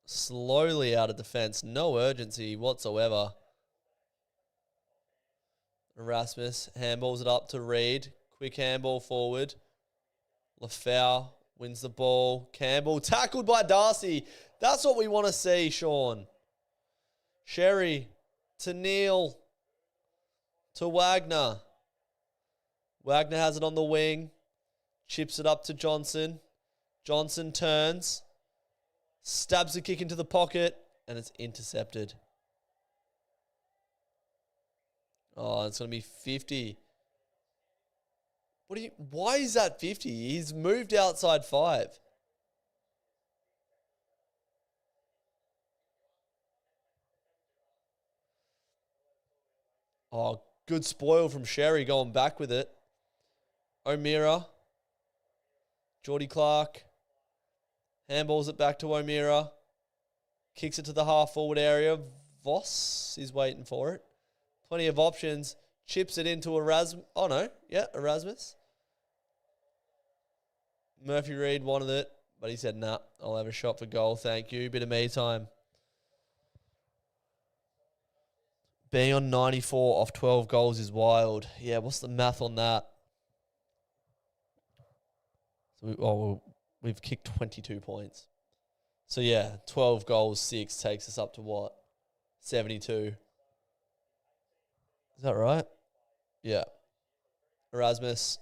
A: slowly out of defence. No urgency whatsoever. Erasmus handballs it up to Reid. Quick handball forward. Lafau wins the ball. Campbell tackled by Darcy. That's what we want to see, Sean. Sherry to Neil to Wagner. Wagner has it on the wing. Chips it up to Johnson. Johnson turns. Stabs the kick into the pocket. And it's intercepted. Oh, it's going to be 50. Why is that 50? He's moved outside 5. Oh, good spoil from Sherry going back with it. O'Meara. Geordie Clark. Handballs it back to O'Meara. Kicks it to the half-forward area. Voss is waiting for it. Plenty of options. Chips it into Erasmus. Oh, no. Yeah, Erasmus. Murphy Reid wanted it, but he said, nah, I'll have a shot for goal. Thank you. Bit of me time. Being on 94 off 12 goals is wild. Yeah, what's the math on that? So we've kicked 22 points. So, yeah, 12 goals, 6 takes us up to what? 72. Is that right? Yeah. Erasmus.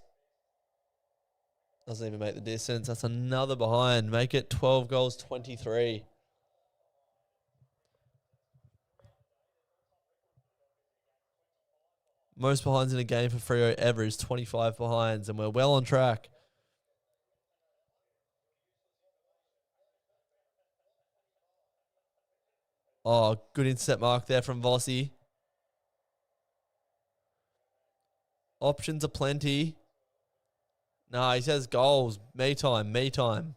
A: Doesn't even make the distance. That's another behind. Make it 12 goals, 23. Most behinds in a game for Freo ever is 25 behinds, and we're well on track. Oh, good intercept mark there from Vossi. Options are plenty. Nah, he says goals. Me time, me time.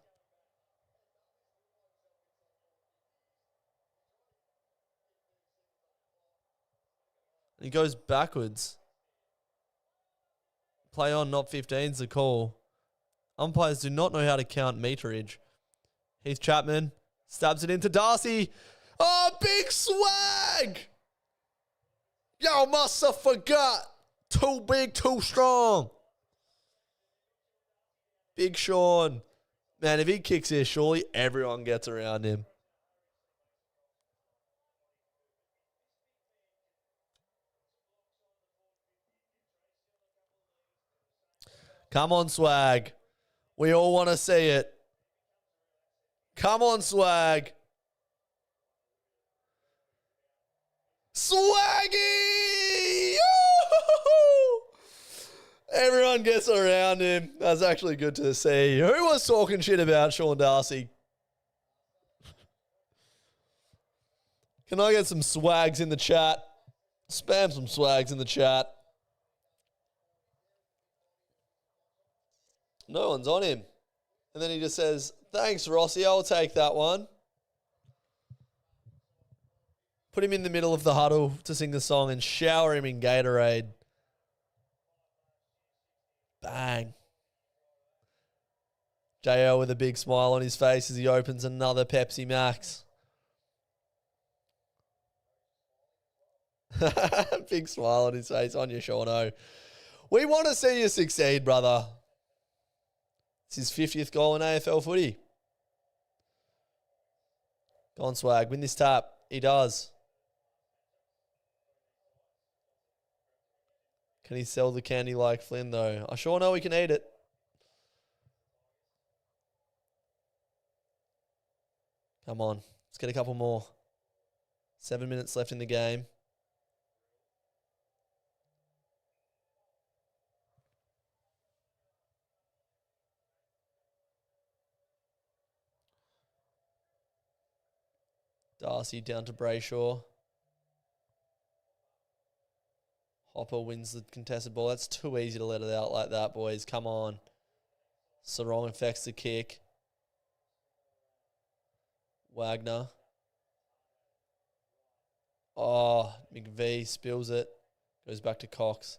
A: He goes backwards. Play on, not 15's the call. Umpires do not know how to count meterage. Heath Chapman stabs it into Darcy. Oh, big swag! Yo, must have forgot. Too big, too strong. Big Sean. Man, if he kicks here, surely everyone gets around him. Come on, swag. We all want to see it. Come on, swag. Swaggy! Yoo-hoo-hoo! Everyone gets around him. That's actually good to see. Who was talking shit about Sean Darcy? Can I get some swags in the chat? Spam some swags in the chat. No one's on him. And then he just says, thanks, Rossi. I'll take that one. Put him in the middle of the huddle to sing the song and shower him in Gatorade. Bang. JL with a big smile on his face as he opens another Pepsi Max. Big smile on his face. On you, Shauno. We want to see you succeed, brother. It's his 50th goal in AFL footy. Go on, swag. Win this tap. He does. Can he sell the candy like Flynn, though? I sure know he can eat it. Come on. Let's get a couple more. 7 minutes left in the game. Darcy down to Brayshaw. Hopper wins the contested ball. That's too easy to let it out like that, boys. Come on. Sarong affects the kick. Wagner. Oh, McVee spills it. Goes back to Cox.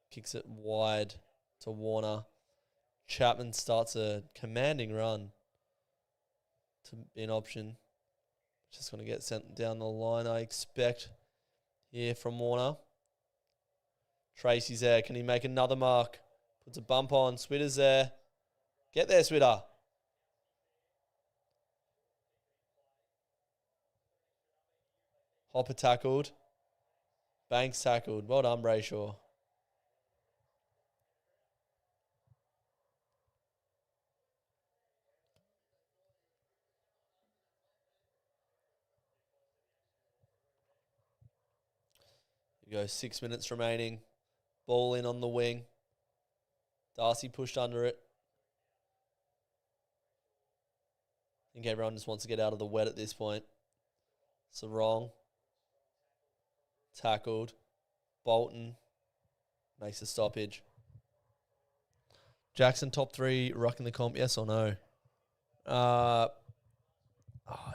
A: Kicks it wide to Warner. Chapman starts a commanding run to be an option. Just going to get sent down the line, I expect, here from Warner. Tracy's there. Can he make another mark? Puts a bump on. Switter's there. Get there, Switter. Hopper tackled. Banks tackled. Well done, Brayshaw. Here we go, 6 minutes remaining. Ball in on the wing. Darcy pushed under it. I think everyone just wants to get out of the wet at this point. Sarong. Tackled. Bolton makes a stoppage. Jackson, top three, rocking the comp, yes or no? I'd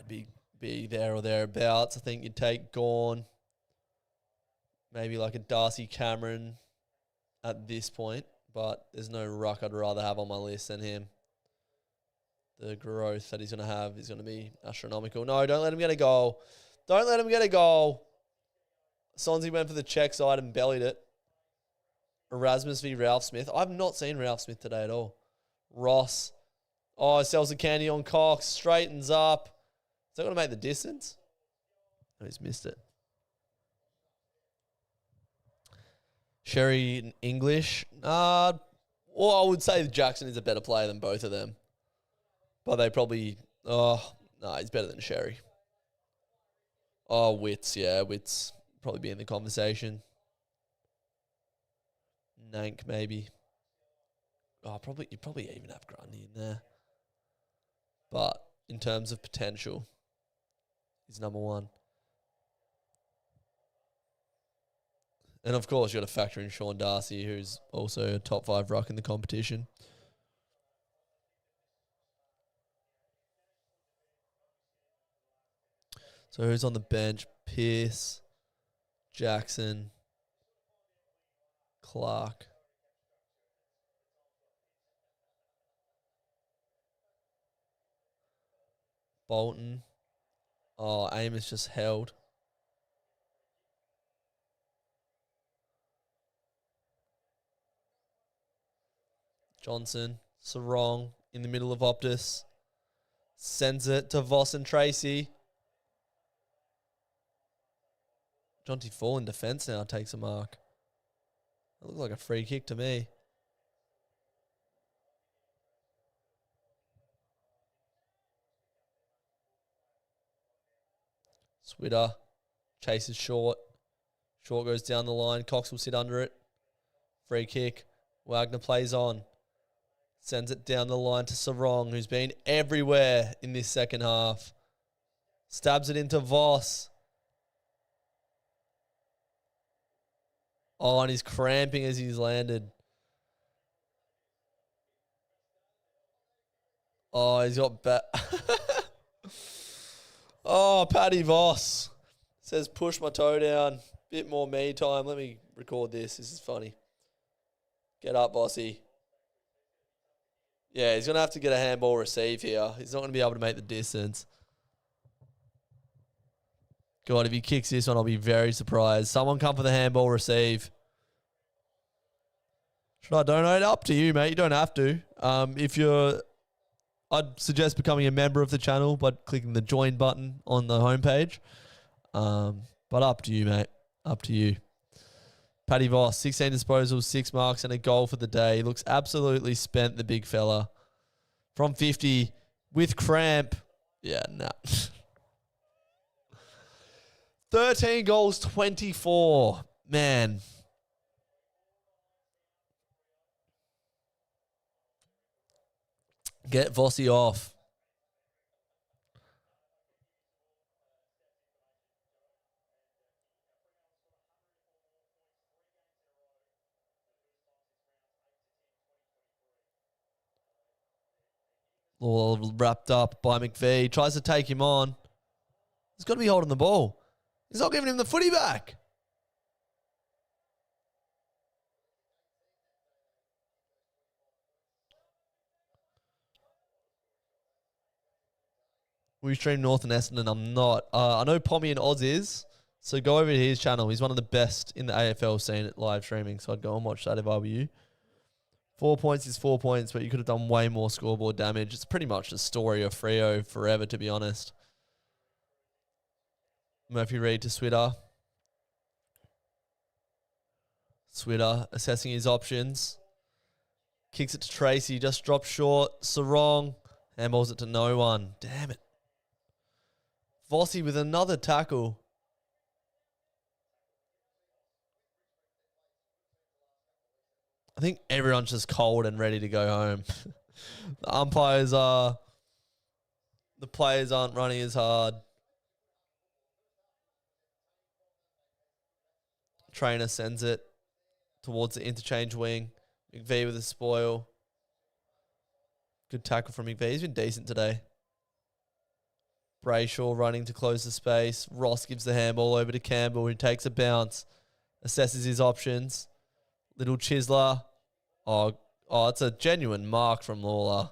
A: be there or thereabouts. I think you'd take Gawn. Maybe like a Darcy Cameron at this point. But there's no ruck I'd rather have on my list than him. The growth that he's going to have is going to be astronomical. No, don't let him get a goal. Don't let him get a goal. Sonzy went for the check side and bellied it. Erasmus v. Ralph Smith. I've not seen Ralph Smith today at all. Ross. Oh, sells the candy on Cox. Straightens up. Is that going to make the distance? No, he's missed it. Sherry English. Or I would say Jackson is a better player than both of them. But they probably... Oh, no, he's better than Sherry. Oh, Witts, yeah. Witts probably be in the conversation. Nank, maybe. Oh, you probably even have Grundy in there. But in terms of potential, he's number one. And of course, you got to factor in Sean Darcy, who's also a top 5 ruck in the competition. So who's on the bench? Pearce, Jackson, Clark. Bolton. Oh, Amos just held. Johnson, Sarong in the middle of Optus. Sends it to Voss and Tracy. Jonty Fall in defence now takes a mark. That looks like a free kick to me. Switter chases short. Short goes down the line. Cox will sit under it. Free kick. Wagner plays on. Sends it down the line to Sarong, who's been everywhere in this second half. Stabs it into Voss. Oh, and he's cramping as he's landed. Oh, he's got Oh, Paddy Voss says, push my toe down. Bit more me time. Let me record this. This is funny. Get up, Bossy. Yeah, he's going to have to get a handball receive here. He's not going to be able to make the distance. God, if he kicks this one, I'll be very surprised. Someone come for the handball receive. Should I donate? Up to you, mate. You don't have to. I'd suggest becoming a member of the channel by clicking the join button on the homepage. But up to you, mate. Up to you. Paddy Voss, 16 disposals, 6 marks, and a goal for the day. He looks absolutely spent, the big fella. From 50 with cramp. Yeah, nah. 13 goals, 24. Man. Get Vossi off. All wrapped up by McVee. Tries to take him on. He's got to be holding the ball. He's not giving him the footy back. We stream North and Essendon. I'm not. I know Pommy and Oz is. So go over to his channel. He's one of the best in the AFL scene at live streaming. So I'd go and watch that if I were you. 4 points is 4 points, but you could have done way more scoreboard damage. It's pretty much the story of Freo forever, to be honest. Murphy Reid to Switter. Switter assessing his options. Kicks it to Tracy. Just drops short. Sarong. Handballs it to no one. Damn it. Vossi with another tackle. I think everyone's just cold and ready to go home. The umpires are... The players aren't running as hard. Trainer sends it towards the interchange wing. McVee with a spoil. Good tackle from McVee. He's been decent today. Brayshaw running to close the space. Ross gives the handball over to Campbell, who takes a bounce. Assesses his options. Little Chisler. Oh, it's a genuine mark from Lawler.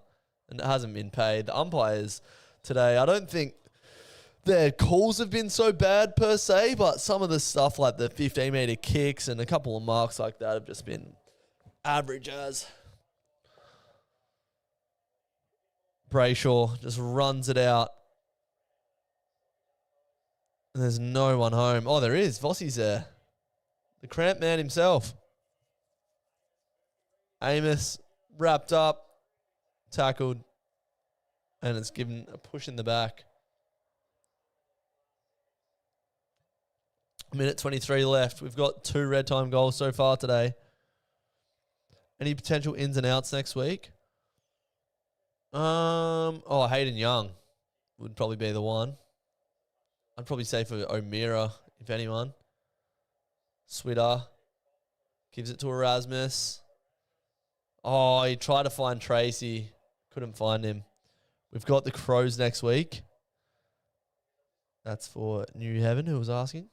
A: And it hasn't been paid. The umpires today, I don't think their calls have been so bad per se, but some of the stuff like the 15-metre kicks and a couple of marks like that have just been average as. Brayshaw just runs it out. And there's no one home. Oh, there is. Vossi's there. The cramp man himself. Amos wrapped up, tackled, and it's given a push in the back. Minute 23 left. We've got 2 red time goals so far today. Any potential ins and outs next week? Hayden Young would probably be the one. I'd probably say for O'Meara, if anyone. Switter gives it to Erasmus. Oh, he tried to find Tracy. Couldn't find him. We've got the Crows next week. That's for New Heaven, who was asking.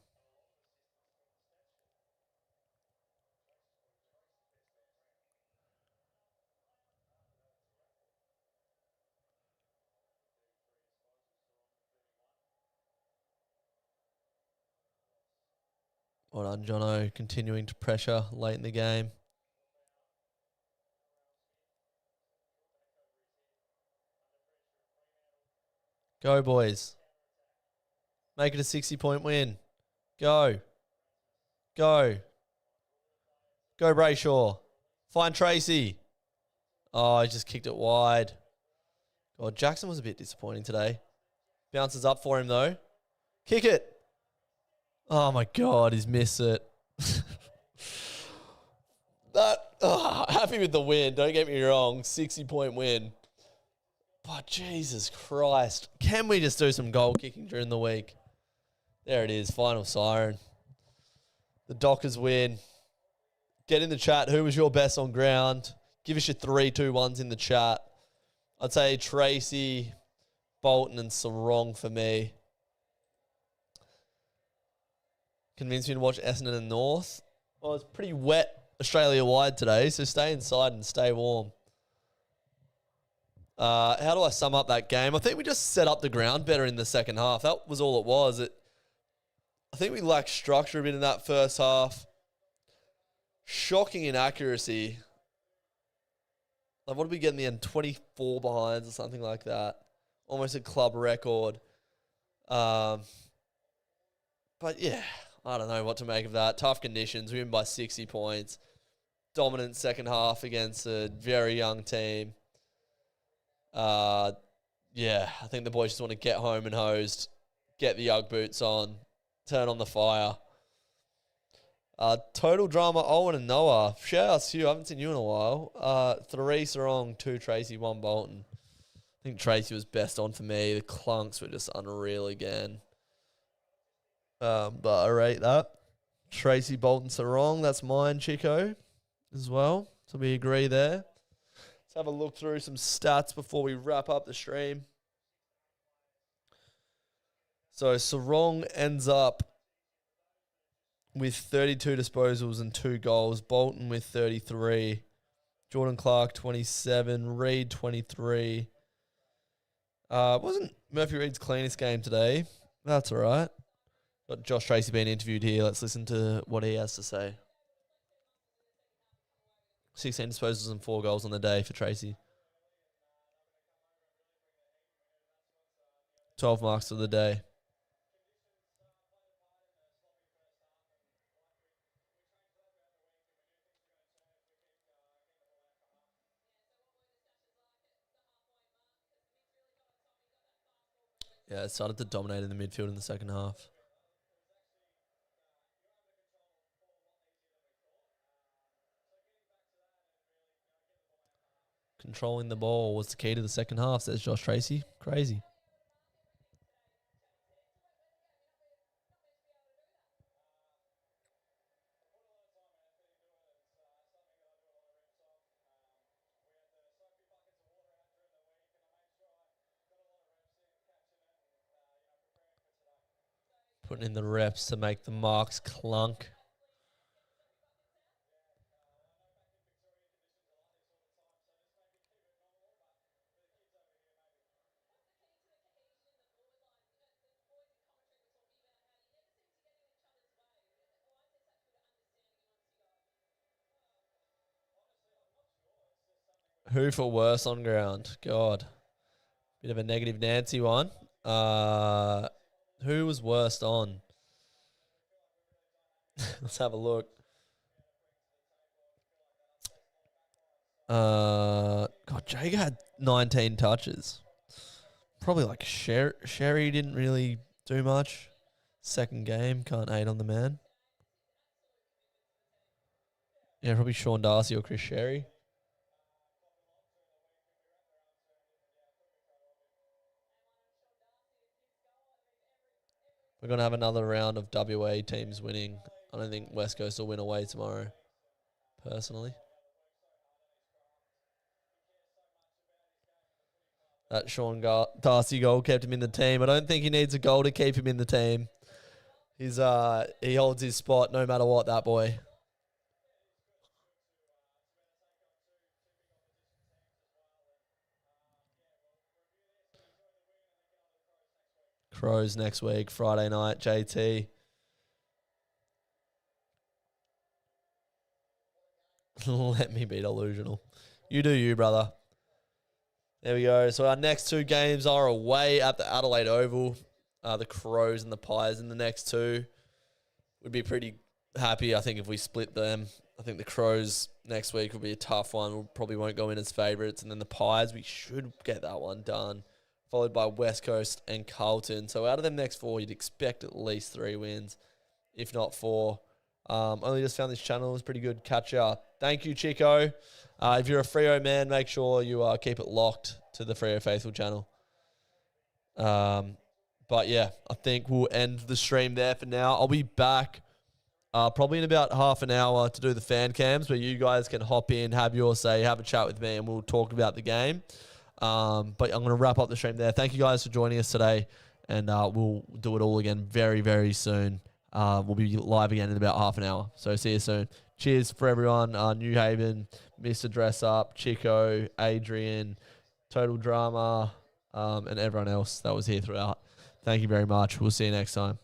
A: Well done, Jono, continuing to pressure late in the game. Go, boys. Make it a 60-point win. Go. Go. Go, Brayshaw. Find Tracy. Oh, he just kicked it wide. God, Jackson was a bit disappointing today. Bounces up for him, though. Kick it. Oh, my God, he's missed it. Happy with the win. Don't get me wrong. 60-point win. But Jesus Christ. Can we just do some goal kicking during the week? There it is. Final siren. The Dockers win. Get in the chat. Who was your best on ground? Give us your 3, 2, 1s in the chat. I'd say Tracy, Bolton, and Sarong for me. Convinced me to watch Essendon and North. Well, it's pretty wet Australia-wide today, so stay inside and stay warm. How do I sum up that game? I think we just set up the ground better in the second half. That was all it was. I think we lacked structure a bit in that first half. Shocking inaccuracy. Like, what did we get in the end? 24 behinds or something like that. Almost a club record. But yeah, I don't know what to make of that. Tough conditions. We win by 60 points. Dominant second half against a very young team. I think the boys just want to get home and hosed, get the Ugg boots on, turn on the fire. Total drama, Owen and Noah. Shout out to you. I haven't seen you in a while. 3 Sarong, 2 Tracy, 1 Bolton. I think Tracy was best on for me. The clunks were just unreal again. But I rate that. Tracy, Bolton, Sarong. That's mine, Chico, as well. So we agree there. Let's have a look through some stats before we wrap up the stream. So Sarong ends up with 32 disposals and 2 goals. Bolton with 33. Jordan Clark, 27. Reed, 23. Wasn't Murphy Reed's cleanest game today. That's all right. Got Josh Tracy being interviewed here. Let's listen to what he has to say. 16 disposals and 4 goals on the day for Tracy. 12 marks of the day. Yeah, it started to dominate in the midfield in the second half. Controlling the ball was the key to the second half, says Josh Tracy. Crazy. Putting in the reps to make the marks clunk. Who for worse on ground? God. Bit of a negative Nancy one. Who was worst on? Let's have a look. God, Jager had 19 touches. Probably like Sherry didn't really do much. Second game, can't hate on the man. Yeah, probably Sean Darcy or Chris Sherry. We're going to have another round of WA teams winning. I don't think West Coast will win away tomorrow, personally. That Sean Darcy goal kept him in the team. I don't think he needs a goal to keep him in the team. He holds his spot no matter what, that boy. Crows next week, Friday night, JT. Let me be delusional. You do you, brother. There we go. So our next two games are away at the Adelaide Oval. The Crows and the Pies in the next two. We'd be pretty happy, I think, if we split them. I think the Crows next week will be a tough one. We probably won't go in as favourites. And then the Pies, we should get that one done. Followed by West Coast and Carlton. So out of them next four, you'd expect at least 3 wins, if not 4. Only just found this channel. It was pretty good. Catch up. Thank you, Chico. If you're a Freo man, make sure you keep it locked to the Freo Faithful channel. But yeah, I think we'll end the stream there for now. I'll be back probably in about half an hour to do the fan cams where you guys can hop in, have your say, have a chat with me, and we'll talk about the game. But I'm going to wrap up the stream there. Thank you guys for joining us today, and we'll do it all again very, very soon. We'll be live again in about half an hour. So see you soon. Cheers for everyone. New Haven, Mr. Dress Up, Chico, Adrian, Total Drama, and everyone else that was here throughout. Thank you very much. We'll see you next time.